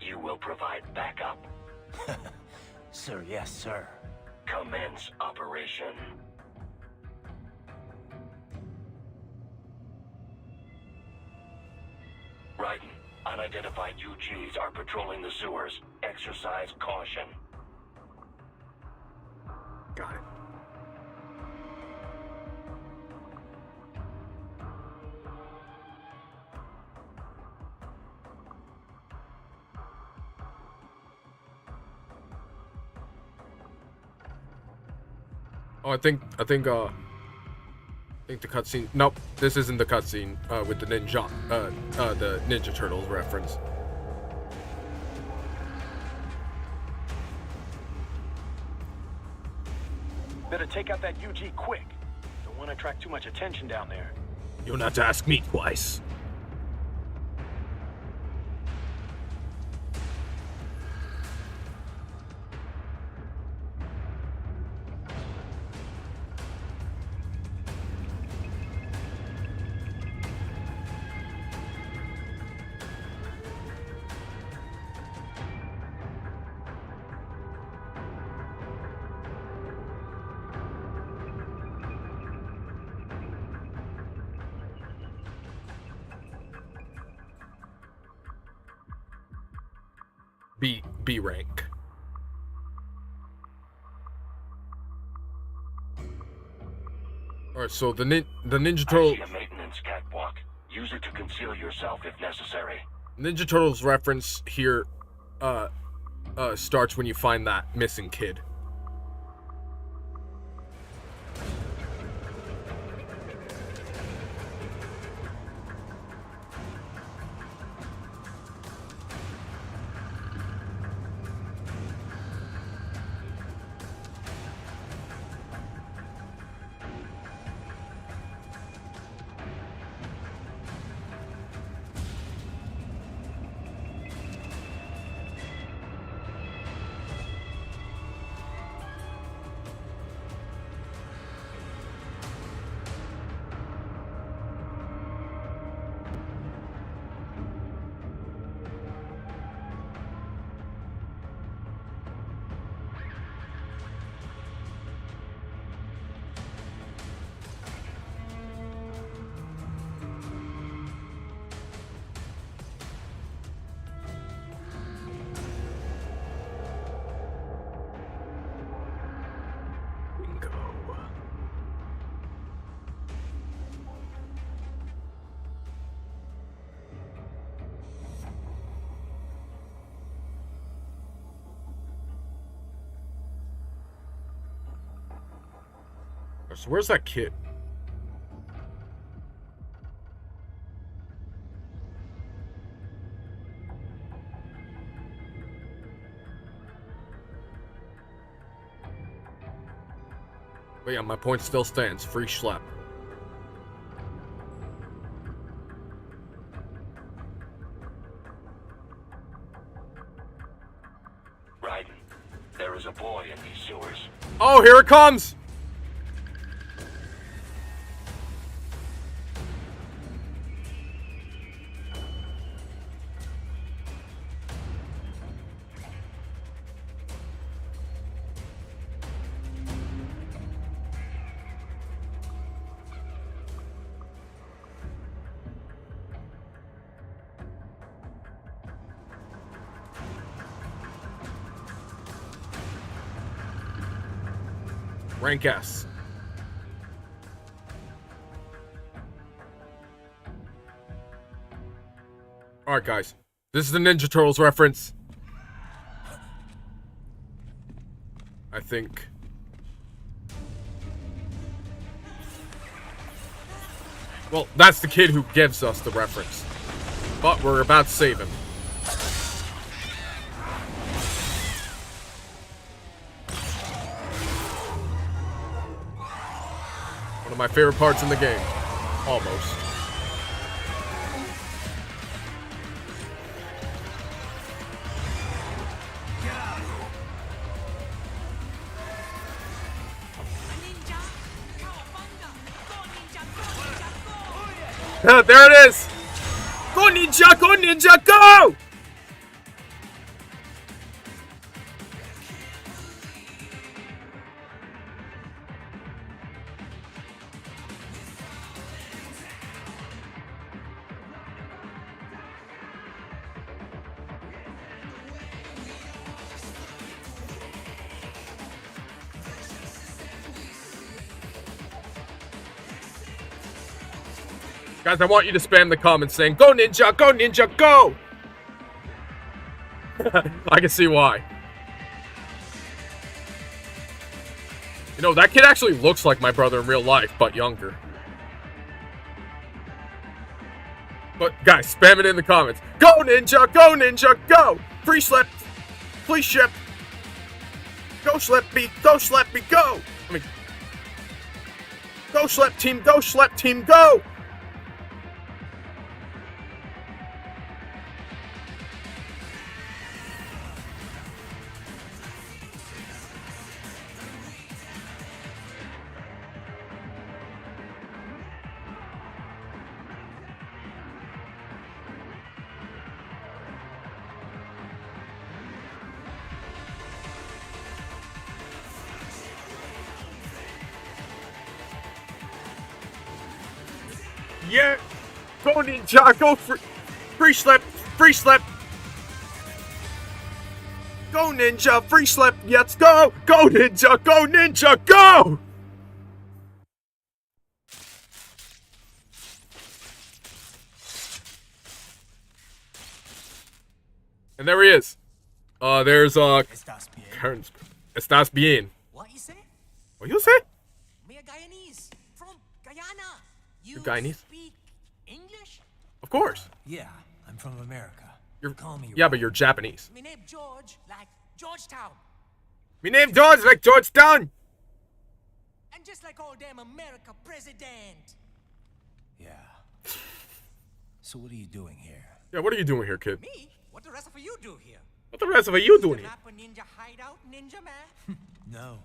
You will provide backup. Sir, yes, sir. Commence operation. Raiden, unidentified Unidentified UGs are patrolling the sewers. Exercise caution. Got it. Oh, I think the cutscene. Nope, this isn't the cutscene with the Ninja Turtles reference. Better take out that UG quick. Don't want to attract too much attention down there. You'll not ask me twice. B rank. All right, so the Ninja Turtle. I see a maintenance catwalk. Use it to conceal yourself if necessary. Ninja Turtles reference here starts when you find that missing kid. So where's that kid? But yeah, my point still stands. Free schlep. Raiden, there is a boy in these sewers. Oh, here it comes! Rank S. Alright, guys. This is the Ninja Turtles reference. I think. Well, that's the kid who gives us the reference. But we're about to save him. One of my favorite parts in the game. Almost. There it is! Go ninja! Go ninja! Go! Guys, I want you to spam the comments saying, "Go Ninja! Go Ninja! Go!" I can see why. You know, that kid actually looks like my brother in real life, but younger. But, guys, spam it in the comments. Go, Ninja! Go, Ninja! Go! Free slip! Please ship! Go, slip me! Go, slip me! Go! I mean... Go, Schlep Team! Go, Schlep Team! Go! Yeah! Go Ninja! Go free slip! Free slip! Go Ninja! Free slip! Let's go! Go Ninja! Go Ninja! Go! And there he is. There's Estás bien? Karen. Estás bien. What you say? What you say? Me a Guyanese from Guyana. You Guyanese? speak English? Of course. Yeah, I'm from America. You're Call me yeah, but you're Japanese. Me name George, like Georgetown. Me name George like Georgetown. And just like all damn America president. Yeah. So what are you doing here? Yeah, what are you doing here, kid? Me? What the rest of you do here? What the rest of you doing here? Map a ninja hideout, ninja man? No,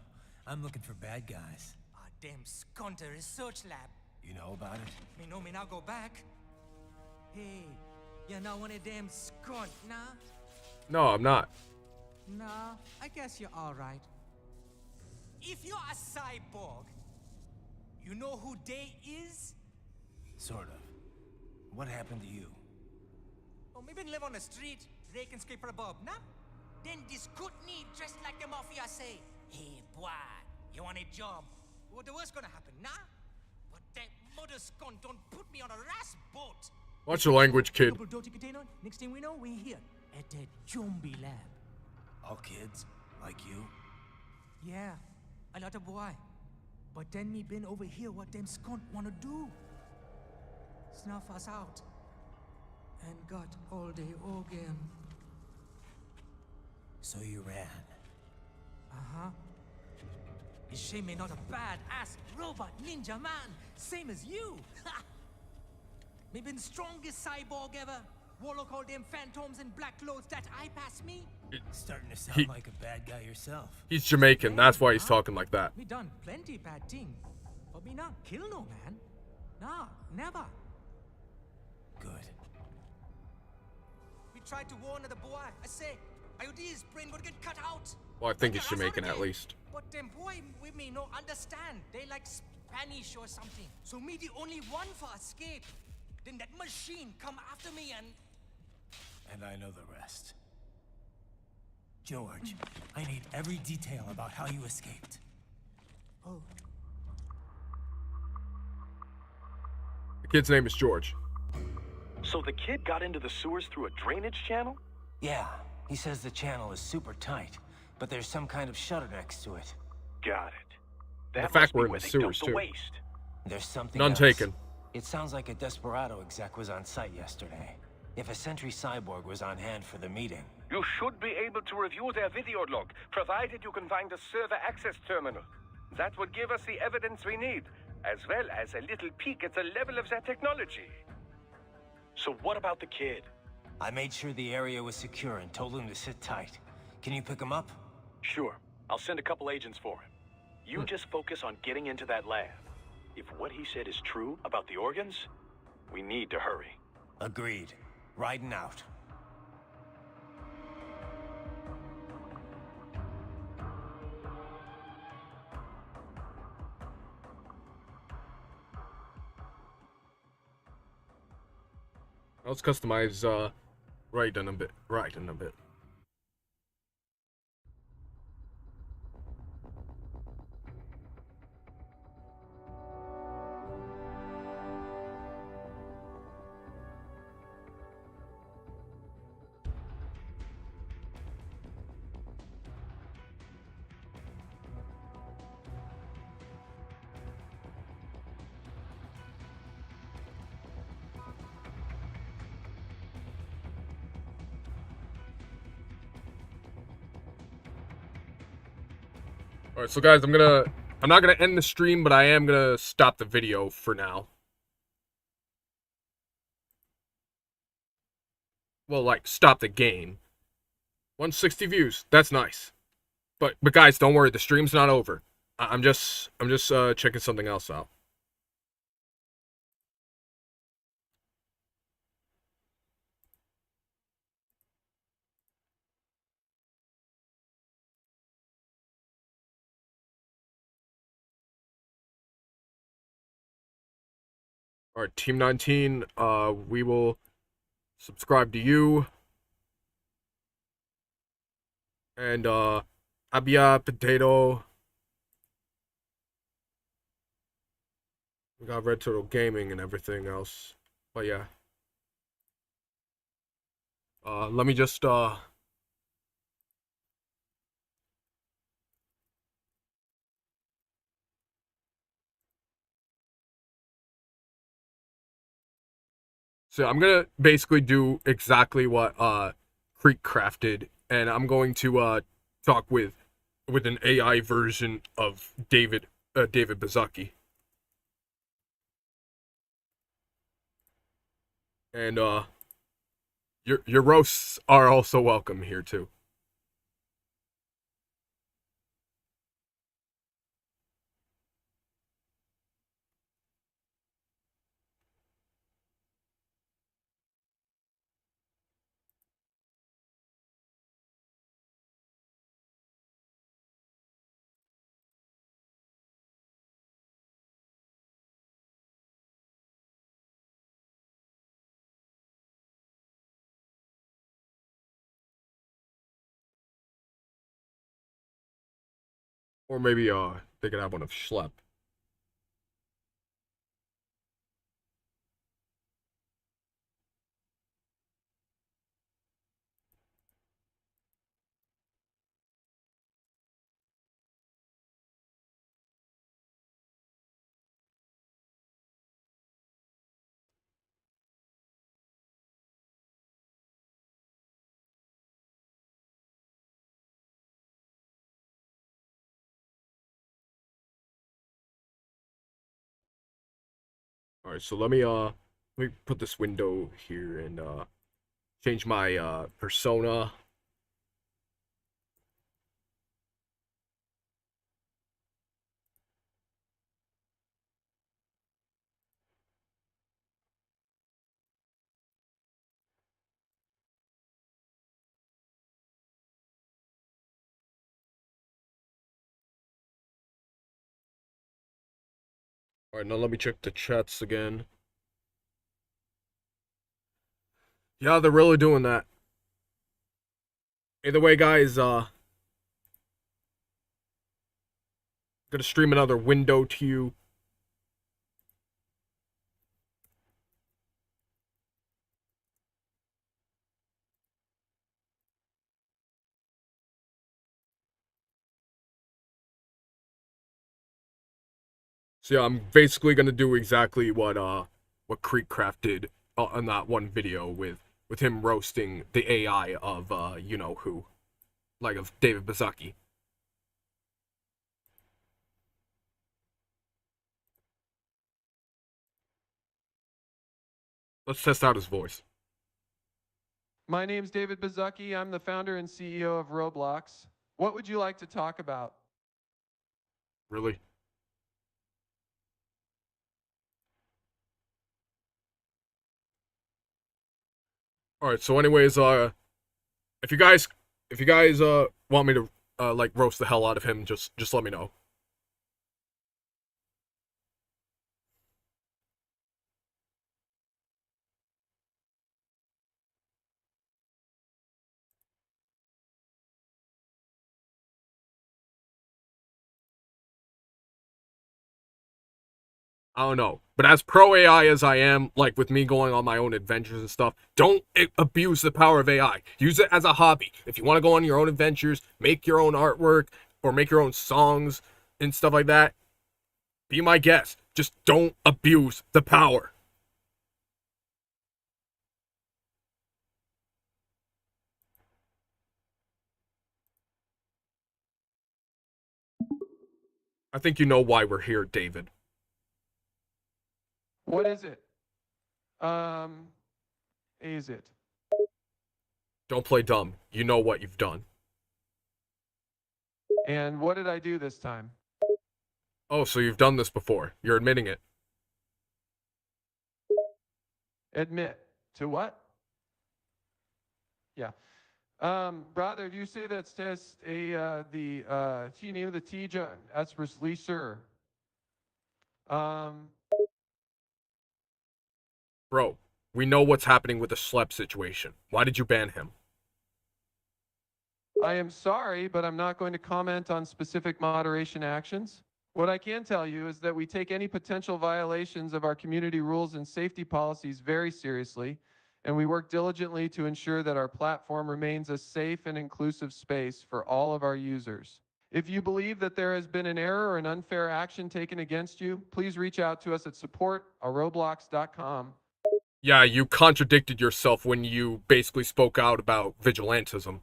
I'm looking for bad guys. Ah, damn skunter research lab. You know about it? Me know me now go back. Hey, you're not one of them skunt, nah? No, I'm not. Nah, I guess you're alright. If you're a cyborg, you know who they is? Sort of. What happened to you? Oh, maybe live on the street, rake and scrape for a bob, nah? Then this good need dressed like the mafia say, hey boy, you want a job? What the worst gonna happen, nah? But that mother skunt don't put me on a ras boat. Watch your language, kid. Double dirty container. Next thing we know, we're here at that zombie lab. All kids? Like you? Yeah, a lot of boy. But then me been over here what them skunt wanna do. Snuff us out. And got all the organ. So you ran. Uh-huh. Is she me not a bad-ass robot ninja man, same as you? Ha! Me been strongest cyborg ever. Warlock all them phantoms in black clothes that I pass me. Starting to sound He- like a bad guy yourself. He's Jamaican. That's why he's talking like that. Me done plenty bad thing. But me not kill no man. Nah, never. Good. We tried to warn the boy. I say, IOD's brain would get cut out. Well, I think But he's the rest of Jamaican the at day- least. But them boy with me no understand. They like Spanish or something. So me the only one for escape. Then that machine come after me and... And I know the rest. George, I need every detail about how you escaped. Oh, The kid's name is George. So the kid got into the sewers through a drainage channel? Yeah, he says the channel is super tight, but there's some kind of shutter next to it. Got it. The That fact must be we're in where the they sewers, dumped the too. waste. There's something None else. taken. It sounds like a Desperado exec was on site yesterday. If a Sentry Cyborg was on hand for the meeting. You should be able to review their video log, provided you can find a server access terminal. That would give us the evidence we need, as well as a little peek at the level of their technology. So what about the kid? I made sure the area was secure and told him to sit tight. Can you pick him up? Sure, I'll send a couple agents for him. You just focus on getting into that lab. If what he said is true about the organs, we need to hurry. Agreed. Riding out. Let's customize right in a bit. Right in a bit. Alright, so guys, I'm not gonna end the stream, but I am gonna stop the video for now. Well, like, stop the game. 160 views, that's nice. But guys, don't worry, the stream's not over. I'm just checking something else out. Alright, Team 19, we will subscribe to you. And, Abia Potato. We got Red Turtle Gaming and everything else. But yeah. Let me just, So I'm gonna basically do exactly what Creekcraft did, and I'm going to talk with an AI version of David Bazzucki. And your roasts are also welcome here too. Or maybe they could have one of Schlepp. Alright, so let me put this window here and change my persona. Alright, now let me check the chats again. Yeah, they're really doing that. Either way, guys, gonna stream another window to you. So yeah, I'm basically gonna do exactly what Creekcraft did on that one video with him roasting the AI of you know who, like of David Bazzucki. Let's test out his voice. My name's David Bazzucki. I'm the founder and CEO of Roblox. What would you like to talk about? Really? All right. So, anyways, if you guys want me to like roast the hell out of him, just let me know. I don't know. But as pro AI as I am, like with me going on my own adventures and stuff, don't abuse the power of AI. Use it as a hobby. If you want to go on your own adventures, make your own artwork, or make your own songs and stuff like that, be my guest. Just don't abuse the power. I think you know why we're here, David. What is it? Is it? Don't play dumb. You know what you've done. And what did I do this time? Oh, so you've done this before. You're admitting it. Admit to what? Yeah. Brother, do you say that's just the teeny of the Tija as releaser? Bro, we know what's happening with the Schlep situation. Why did you ban him? I am sorry, but I'm not going to comment on specific moderation actions. What I can tell you is that we take any potential violations of our community rules and safety policies very seriously, and we work diligently to ensure that our platform remains a safe and inclusive space for all of our users. If you believe that there has been an error or an unfair action taken against you, please reach out to us at support@roblox.com. Yeah, you contradicted yourself when you basically spoke out about vigilantism.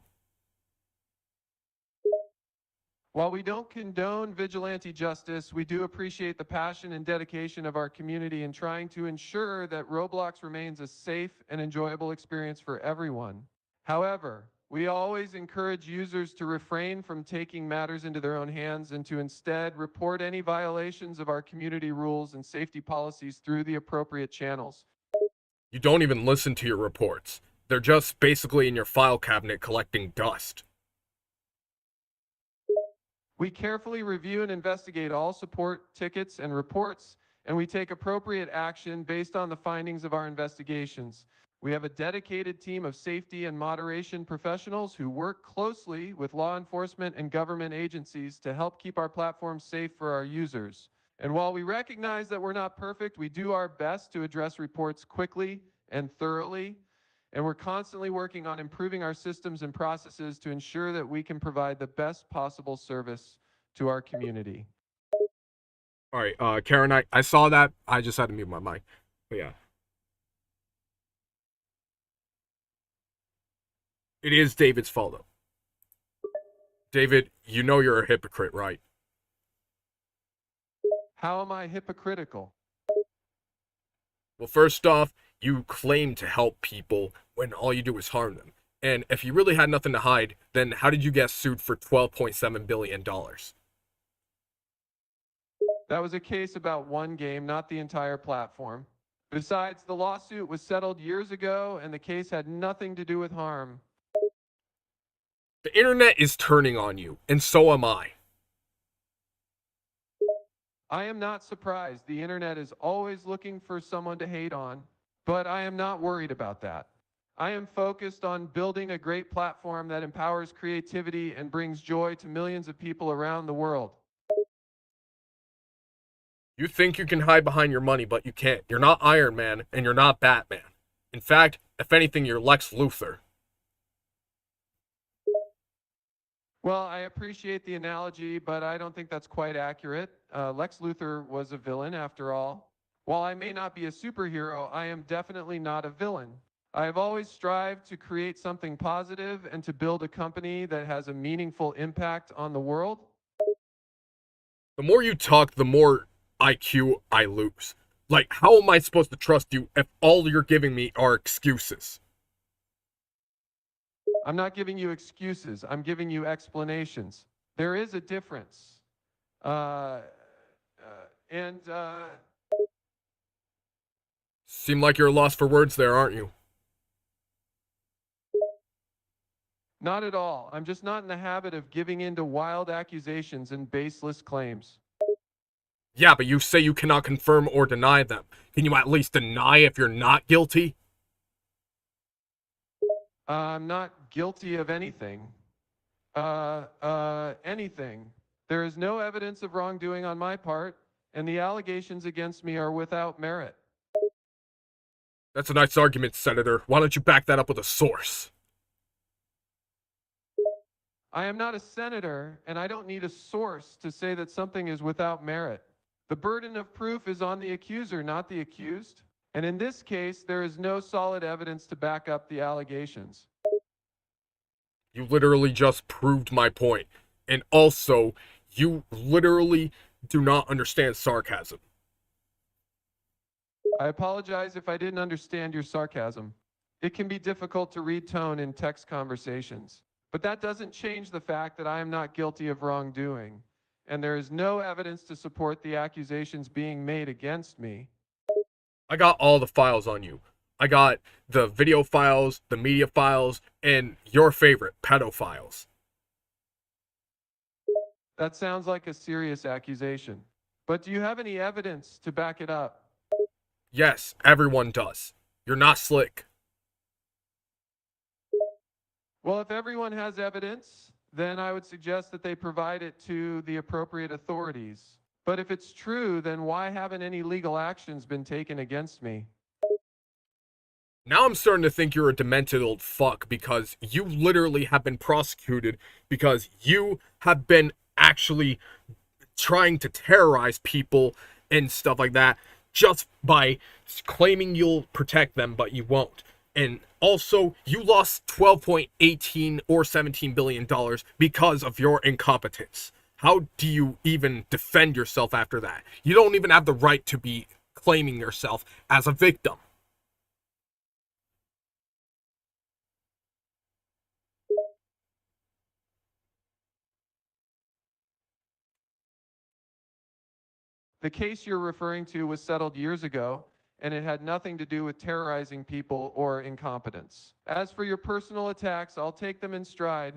While we don't condone vigilante justice, we do appreciate the passion and dedication of our community in trying to ensure that Roblox remains a safe and enjoyable experience for everyone. However, we always encourage users to refrain from taking matters into their own hands and to instead report any violations of our community rules and safety policies through the appropriate channels. You don't even listen to your reports. They're just basically in your file cabinet collecting dust. We carefully review and investigate all support tickets and reports, and we take appropriate action based on the findings of our investigations. We have a dedicated team of safety and moderation professionals who work closely with law enforcement and government agencies to help keep our platform safe for our users. And while we recognize that we're not perfect, we do our best to address reports quickly and thoroughly. And we're constantly working on improving our systems and processes to ensure that we can provide the best possible service to our community. Alright, Karen, I saw that. I just had to mute my mic. But yeah. It is David's fault, though. David, you know you're a hypocrite, right? How am I hypocritical? Well, first off, you claim to help people when all you do is harm them. And if you really had nothing to hide, then how did you get sued for $12.7 billion? That was a case about one game, not the entire platform. Besides, the lawsuit was settled years ago, and the case had nothing to do with harm. The internet is turning on you, and so am I. I am not surprised. The internet is always looking for someone to hate on, but I am not worried about that. I am focused on building a great platform that empowers creativity and brings joy to millions of people around the world. You think you can hide behind your money, but you can't. You're not Iron Man, and you're not Batman. In fact, if anything, you're Lex Luthor. Well, I appreciate the analogy, but I don't think that's quite accurate. Lex Luthor was a villain, after all. While I may not be a superhero, I am definitely not a villain. I have always strived to create something positive and to build a company that has a meaningful impact on the world. The more you talk, the more IQ I lose. Like, how am I supposed to trust you if all you're giving me are excuses? I'm not giving you excuses. I'm giving you explanations. There is a difference. Seem like you're lost for words there, aren't you? Not at all. I'm just not in the habit of giving in to wild accusations and baseless claims. Yeah, but you say you cannot confirm or deny them. Can you at least deny if you're not guilty? I'm not guilty of anything. Anything. There is no evidence of wrongdoing on my part, and the allegations against me are without merit. That's a nice argument, Senator. Why don't you back that up with a source? I am not a senator, and I don't need a source to say that something is without merit. The burden of proof is on the accuser, not the accused. And in this case, there is no solid evidence to back up the allegations. You literally just proved my point. And also, you literally do not understand sarcasm. I apologize if I didn't understand your sarcasm. It can be difficult to read tone in text conversations, but that doesn't change the fact that I am not guilty of wrongdoing, and there is no evidence to support the accusations being made against me. I got all the files on you. I got the video files, the media files, and your favorite, pedophiles. That sounds like a serious accusation, but do you have any evidence to back it up? Yes, everyone does. You're not slick. Well, if everyone has evidence, then I would suggest that they provide it to the appropriate authorities. But if it's true, then why haven't any legal actions been taken against me? Now I'm starting to think you're a demented old fuck because you literally have been prosecuted because you have been actually trying to terrorize people and stuff like that just by claiming you'll protect them, but you won't. And also, you lost 12.18 or $17 billion because of your incompetence. How do you even defend yourself after that? You don't even have the right to be claiming yourself as a victim. The case you're referring to was settled years ago, and it had nothing to do with terrorizing people or incompetence. As for your personal attacks, I'll take them in stride.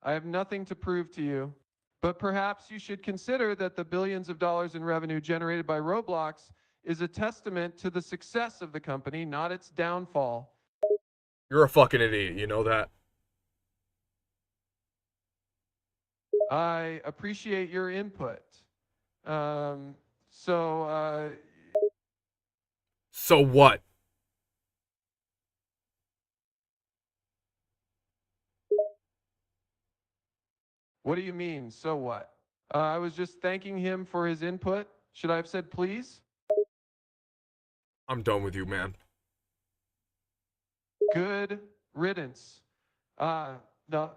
I have nothing to prove to you. But perhaps you should consider that the billions of dollars in revenue generated by Roblox is a testament to the success of the company, not its downfall. You're a fucking idiot, you know that? I appreciate your input. So, So what? what do you mean, so what? I was just thanking him for his input. Should I have said please? I'm done with you, man. Good riddance. No.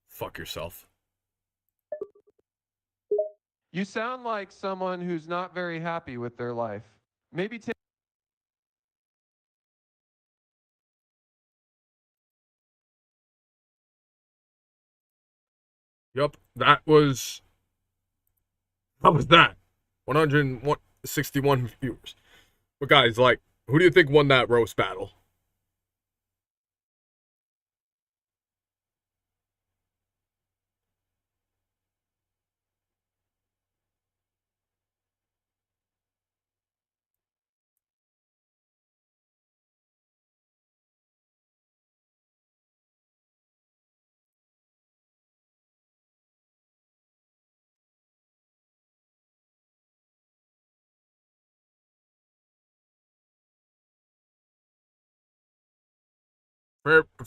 Fuck yourself. You sound like someone who's not very happy with their life. Maybe take. Yup, that was that. 161 viewers. But guys, like, who do you think won that roast battle?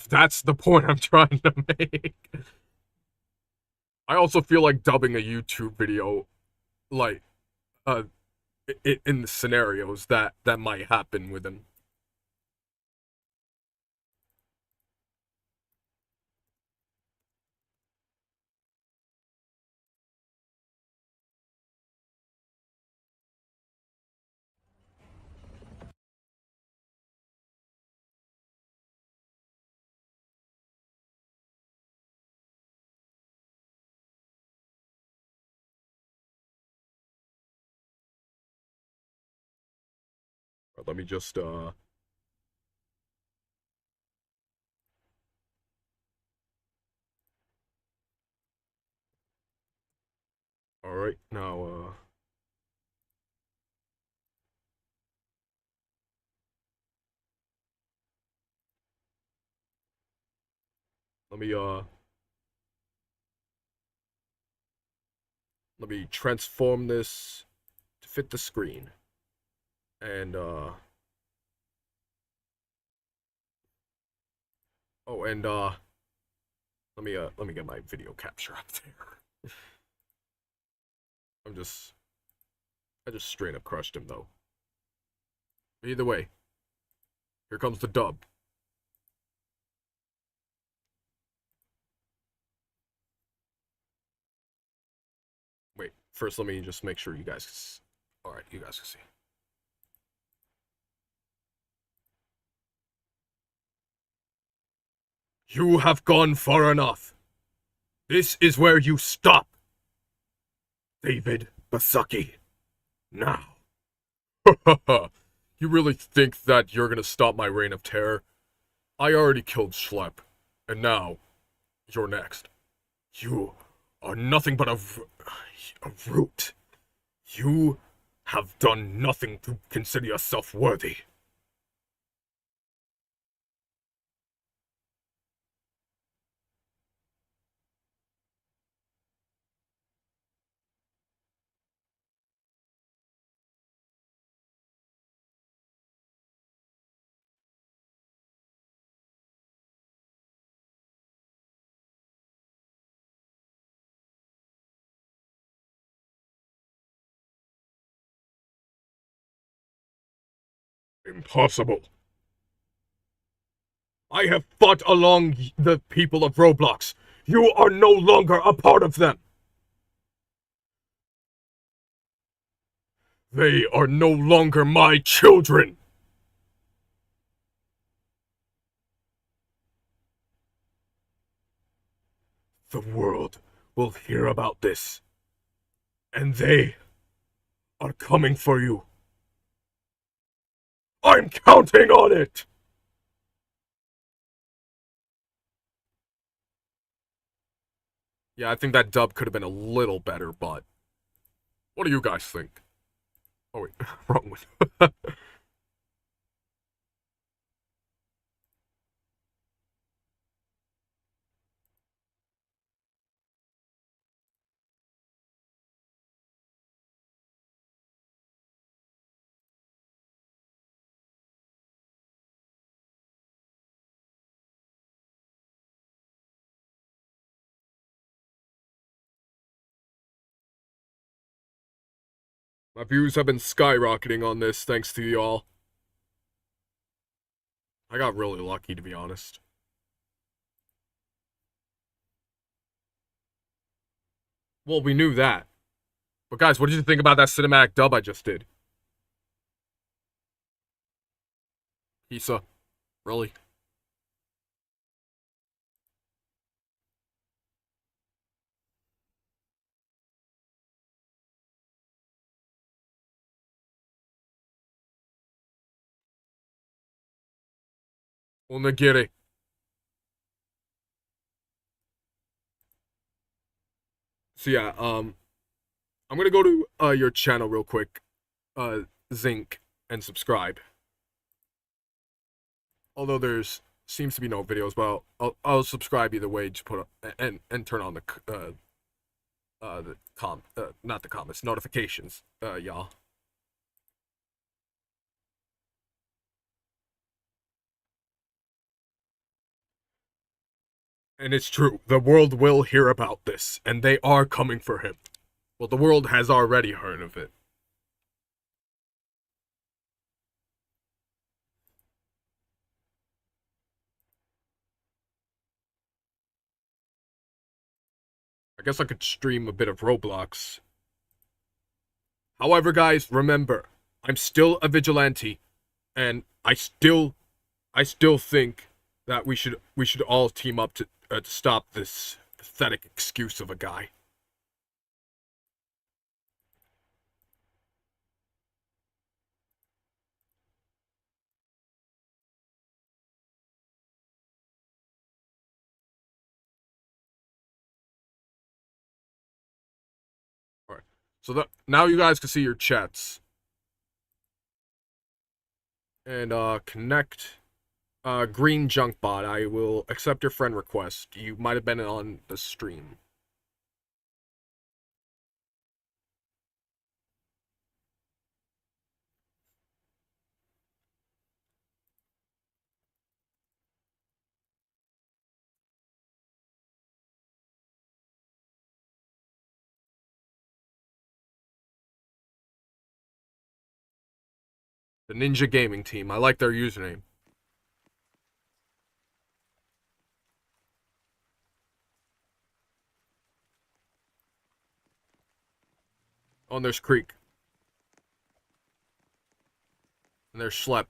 That's the point I'm trying to make. I also feel like dubbing a YouTube video, like, in the scenarios that might happen with him. Let me just all right, now let me let me transform this to fit the screen. And oh, and let me get my video capture up there. I just straight up crushed him though. Either way, here comes the dub. Wait, first let me just make sure you guys. Alright, you guys can see. You have gone far enough. This is where you stop. David Basaki. Now. You really think that you're gonna stop my reign of terror? I already killed Schlepp, and now you're next. You are nothing but a root. You have done nothing to consider yourself worthy. Impossible. I have fought along the people of Roblox. You are no longer a part of them. They are no longer my children. The world will hear about this. And they are coming for you. I'm counting on it! Yeah, I think that dub could have been a little better, but what do you guys think? Oh wait, wrong one. My views have been skyrocketing on this thanks to y'all. I got really lucky, to be honest. Well, we knew that. But guys, what did you think about that cinematic dub I just did? Issa, really? Onigiri. So yeah, I'm gonna go to your channel real quick, Zinc, and subscribe. Although there's seems to be no videos, but I'll subscribe either way. Just put up and turn on not the comments, notifications, y'all. And it's true, the world will hear about this, and they are coming for him. Well, the world has already heard of it. I guess I could stream a bit of Roblox. However, guys, remember, I'm still a vigilante, and I still think that we should all team up to stop this pathetic excuse of a guy. All right. So that now you guys can see your chats. And connect green junk bot. I will accept your friend request. You might have been on the stream. The Ninja Gaming Team. I like their username. Oh, and there's Creek. And there's Schlep.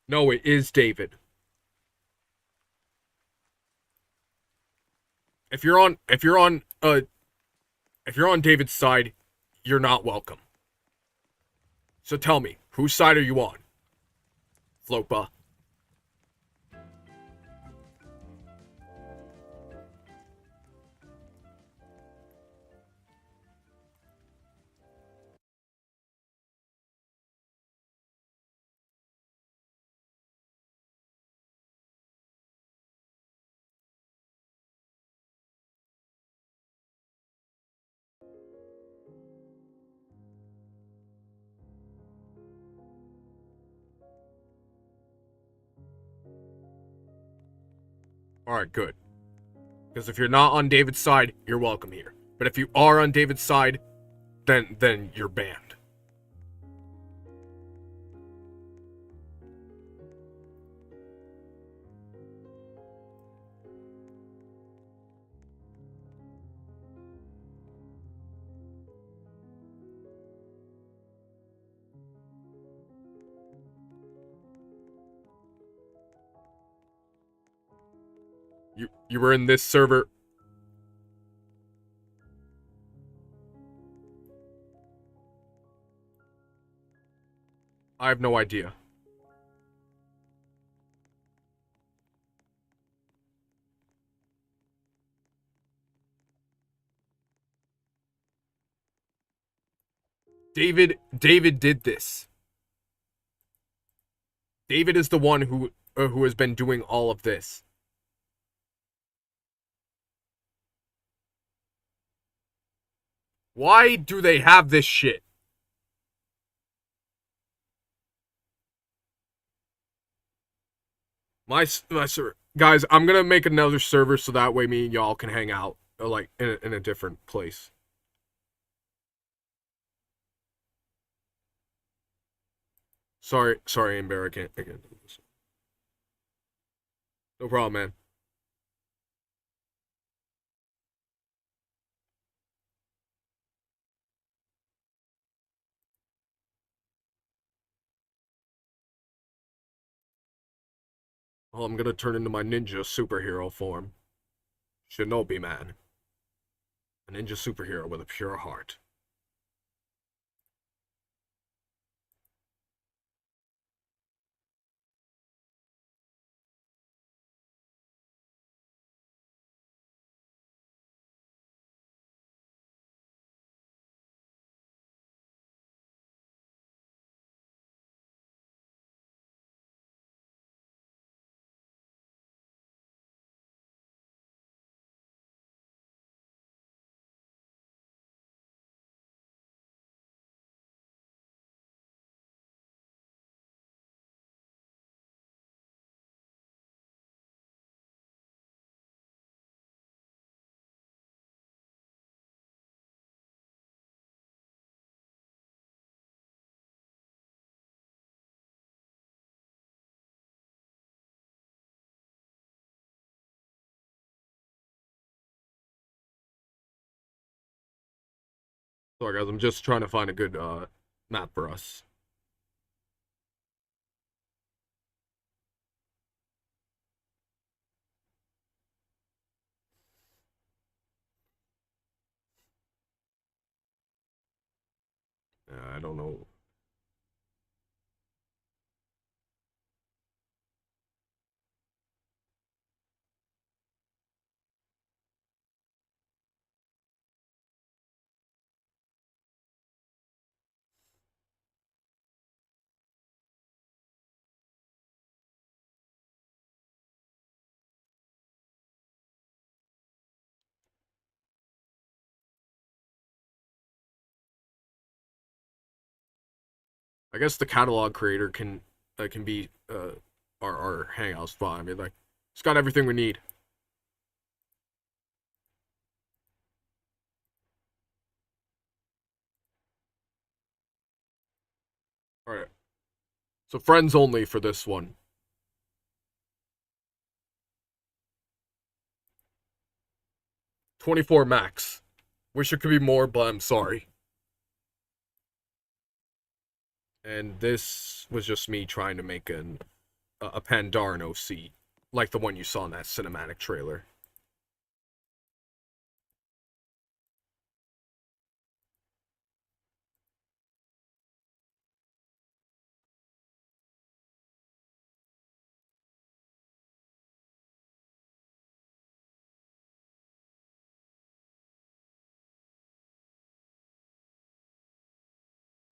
No, it is David. If you're on David's side, you're not welcome. So tell me, whose side are you on? Flopa. Alright, good. Because if you're not on David's side, you're welcome here. But if you are on David's side, then you're banned. You were in this server. I have no idea. David did this. David is the one who has been doing all of this. Why do they have this shit? My server, guys. I'm gonna make another server so that way me and y'all can hang out like in a different place. Sorry, Amber. I can't do this. No problem, man. Well, I'm gonna turn into my ninja superhero form. Shinobi man. A ninja superhero with a pure heart. Sorry guys, I'm just trying to find a good map for us. I don't know. I guess the catalog creator can be our hangout spot. I mean, like, it's got everything we need. All right. So friends only for this one. 24 max. Wish it could be more, but I'm sorry. And this was just me trying to make a Pandaren OC, like the one you saw in that cinematic trailer.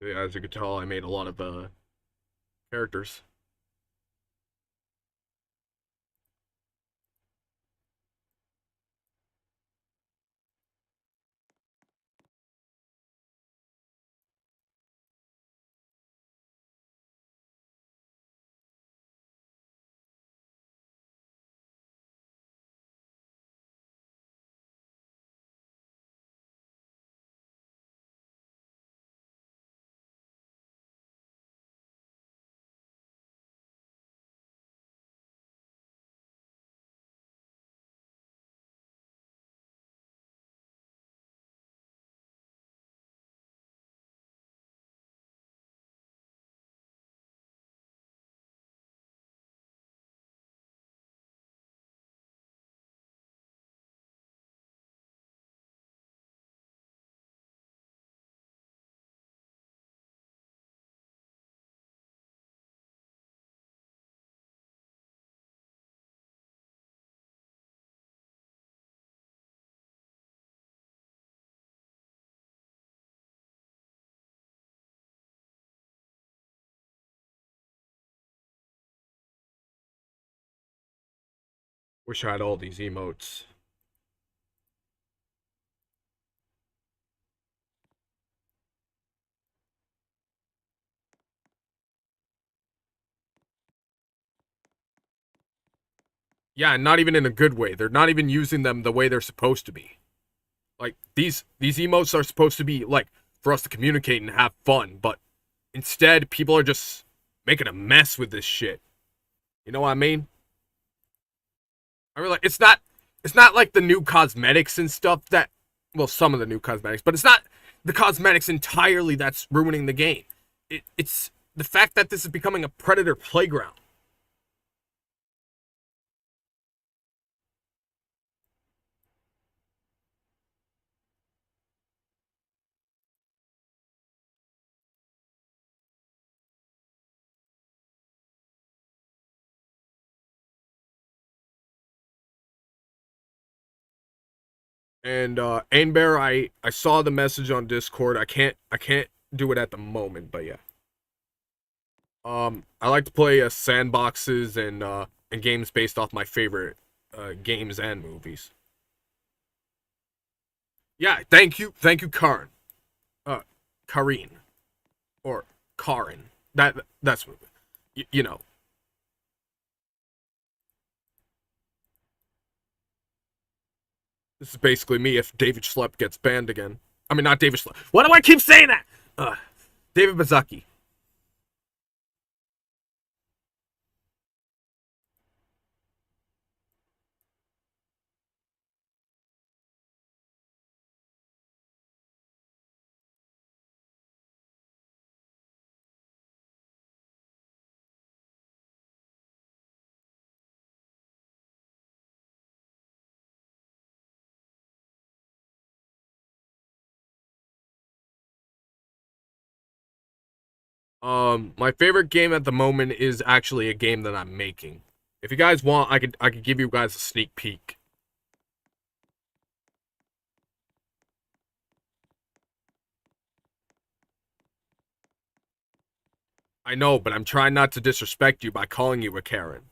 Yeah, as you can tell, I made a lot of characters. Wish I had all these emotes. Yeah, not even in a good way. They're not even using them the way they're supposed to be. Like these emotes are supposed to be like for us to communicate and have fun, but instead people are just making a mess with this shit. You know what I mean? I mean, like it's not like the new cosmetics and stuff that, well, some of the new cosmetics, but it's not the cosmetics entirely that's ruining the game. It's the fact that this is becoming a predator playground. And Ainbear, I saw the message on Discord. I can't do it at the moment, but yeah. I like to play sandboxes and games based off my favorite games and movies. Yeah, thank you, Karin. Uh, Karine or Karin. That's you know. This is basically me if David Schlepp gets banned again. I mean, not David Schlepp. Why do I keep saying that? David Bazaki. My favorite game at the moment is actually a game that I'm making. If you guys want, I could give you guys a sneak peek. I know, but I'm trying not to disrespect you by calling you a Karen.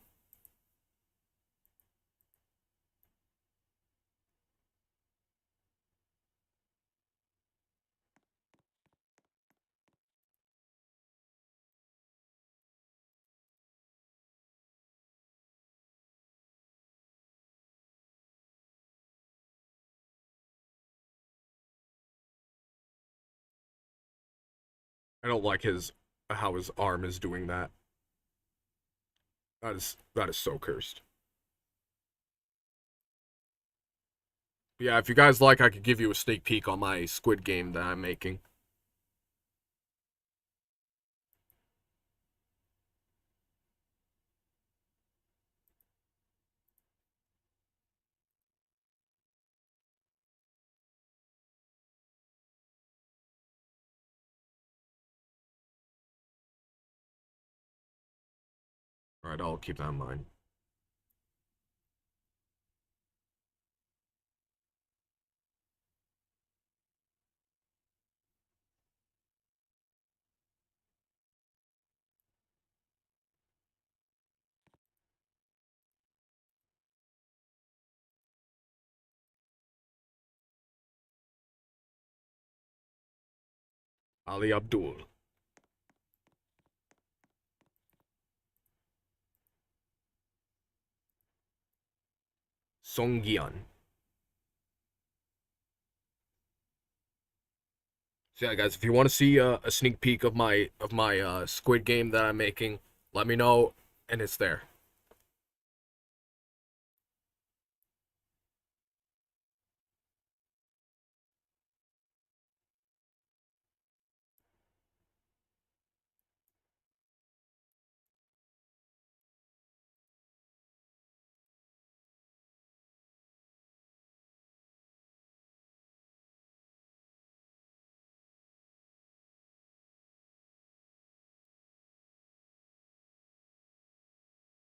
I don't like how his arm is doing that. That is so cursed. But yeah, if you guys like, I could give you a sneak peek on my Squid Game that I'm making. Alright, I'll keep that in mind. Ali Abdul. Songyan. So yeah, guys, if you want to see a sneak peek of my Squid Game that I'm making, let me know, and it's there.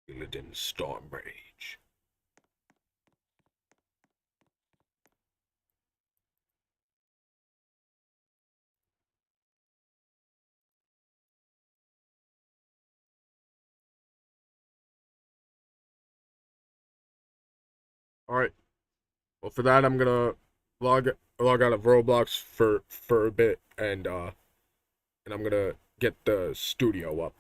Illidan Storm Rage. Alright. Well, for that, I'm gonna log out of Roblox for a bit, and I'm gonna get the studio up.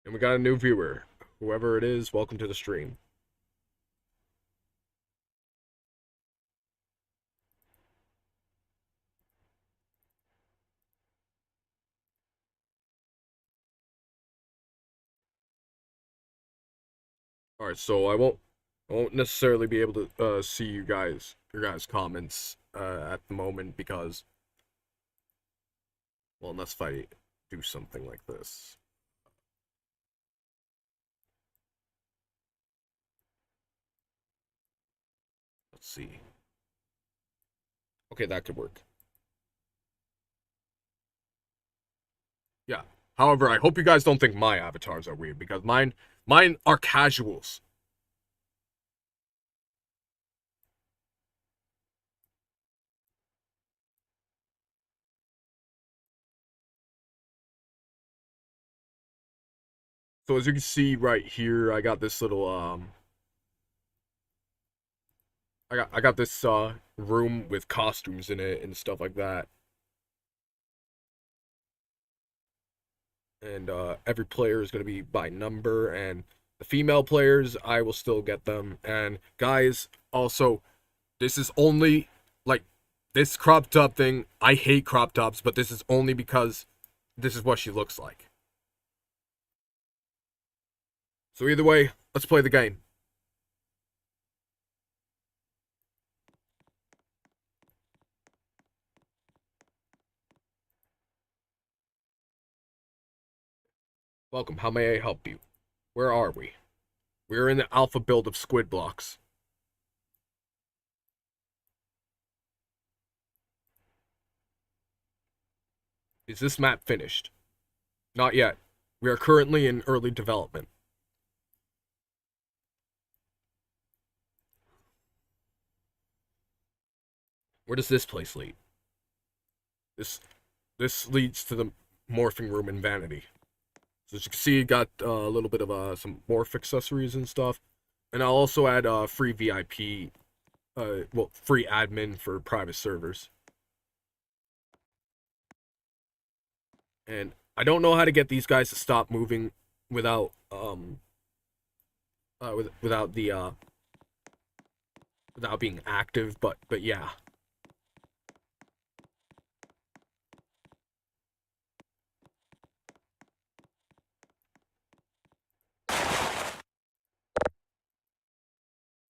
And we got a new viewer. Whoever it is, welcome to the stream. Alright, so I won't necessarily be able to see your guys' comments at the moment because, well, unless if I do something like this. Let's see. Okay, that could work. Yeah. However, I hope you guys don't think my avatars are weird because mine are casuals. So as you can see right here, I got this little I got this room with costumes in it and stuff like that. And every player is going to be by number, and the female players, I will still get them. And guys, also, this is only like this cropped up thing, I hate crop tops, but this is only because this is what she looks like. So either way, let's play the game. Welcome, how may I help you? Where are we? We are in the alpha build of Squid Blocks. Is this map finished? Not yet. We are currently in early development. Where does this place lead? This leads to the morphing room in Vanity. So as you can see, you got a little bit of some morph accessories and stuff. And I'll also add free VIP, well, free admin for private servers. And I don't know how to get these guys to stop moving without without the without being active, but yeah.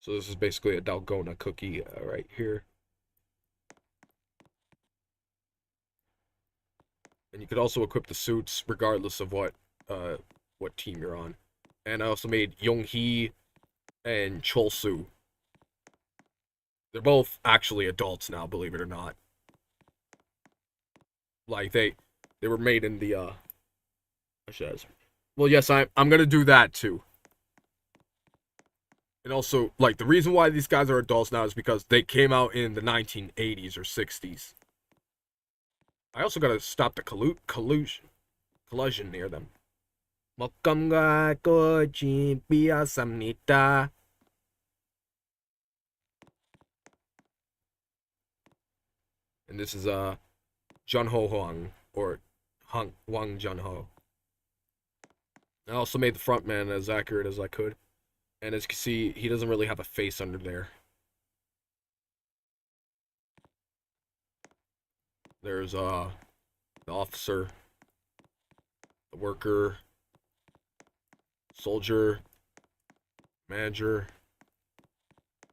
So this is basically a Dalgona cookie right here. And you could also equip the suits regardless of what team you're on. And I also made Yonghee and Cholsu. They're both actually adults now, believe it or not. Like they were made in the well, yes, I'm gonna do that too. And also, like, the reason why these guys are adults now is because they came out in the 1980s or 60s. I also gotta stop the collusion near them. Mokamga koji biasamnita. And this is Junho Huang, or Wang Junho. I also made the front man as accurate as I could. And as you can see, he doesn't really have a face under there. There's the officer, the worker, soldier, manager.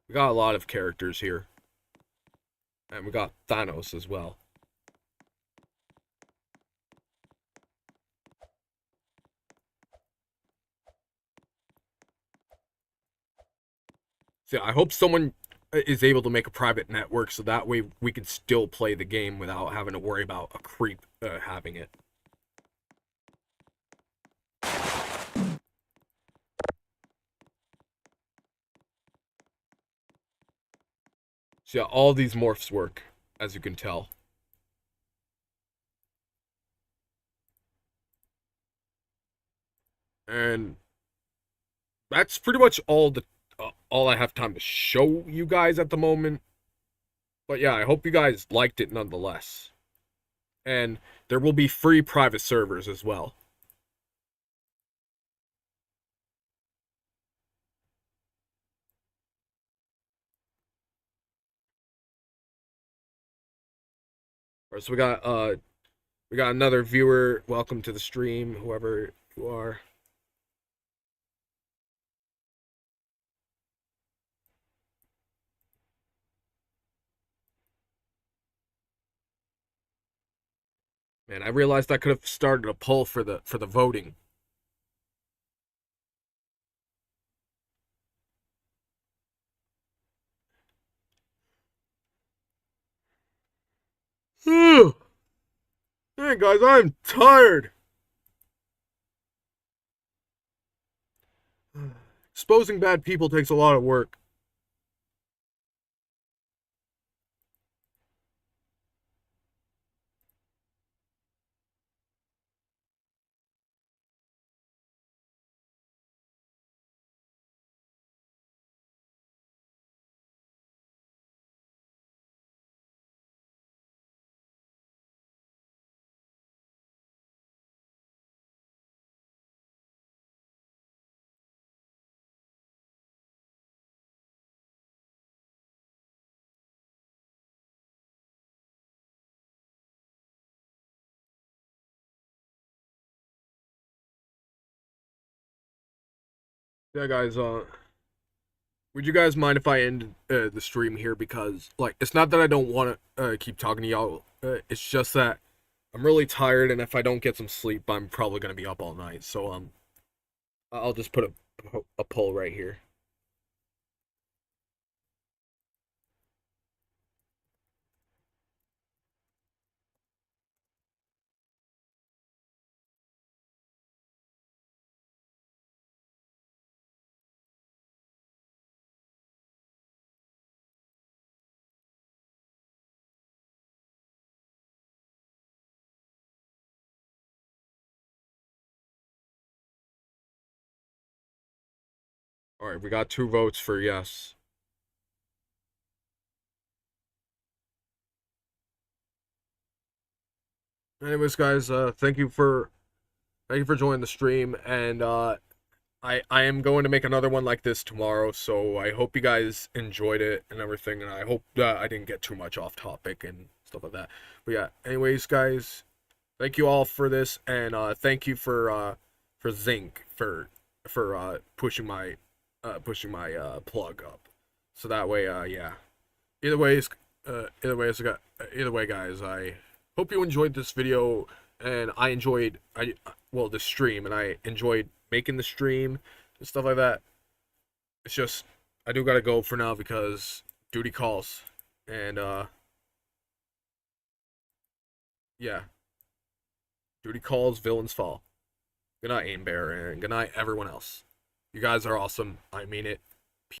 We got a lot of characters here. And we got Thanos as well. So I hope someone is able to make a private network so that way we can still play the game without having to worry about a creep having it. So yeah, all these morphs work, as you can tell. And that's pretty much all I have time to show you guys at the moment. But yeah, I hope you guys liked it nonetheless. And there will be free private servers as well. Alright, so we got another viewer. Welcome to the stream, whoever you are. Man, I realized I could have started a poll for the voting. Hey guys, I'm tired. Exposing bad people takes a lot of work. Yeah, guys. Would you guys mind if I end the stream here? Because like, it's not that I don't want to keep talking to y'all. It's just that I'm really tired, and if I don't get some sleep, I'm probably gonna be up all night. So I'll just put a poll right here. All right, we got 2 votes for yes. Anyways, guys, thank you for joining the stream, and I am going to make another one like this tomorrow, so I hope you guys enjoyed it and everything, and I hope I didn't get too much off topic and stuff like that. But yeah, anyways, guys, thank you all for this, and thank you for Zinc for pushing my plug up, so that way yeah. Either ways, either way, guys, I hope you enjoyed this video, and I enjoyed well, the stream, and I enjoyed making the stream and stuff like that. It's just I do gotta go for now because duty calls, and yeah, duty calls, villains fall. Good night, Aim Bear, and good night, everyone else. You guys are awesome. I mean it.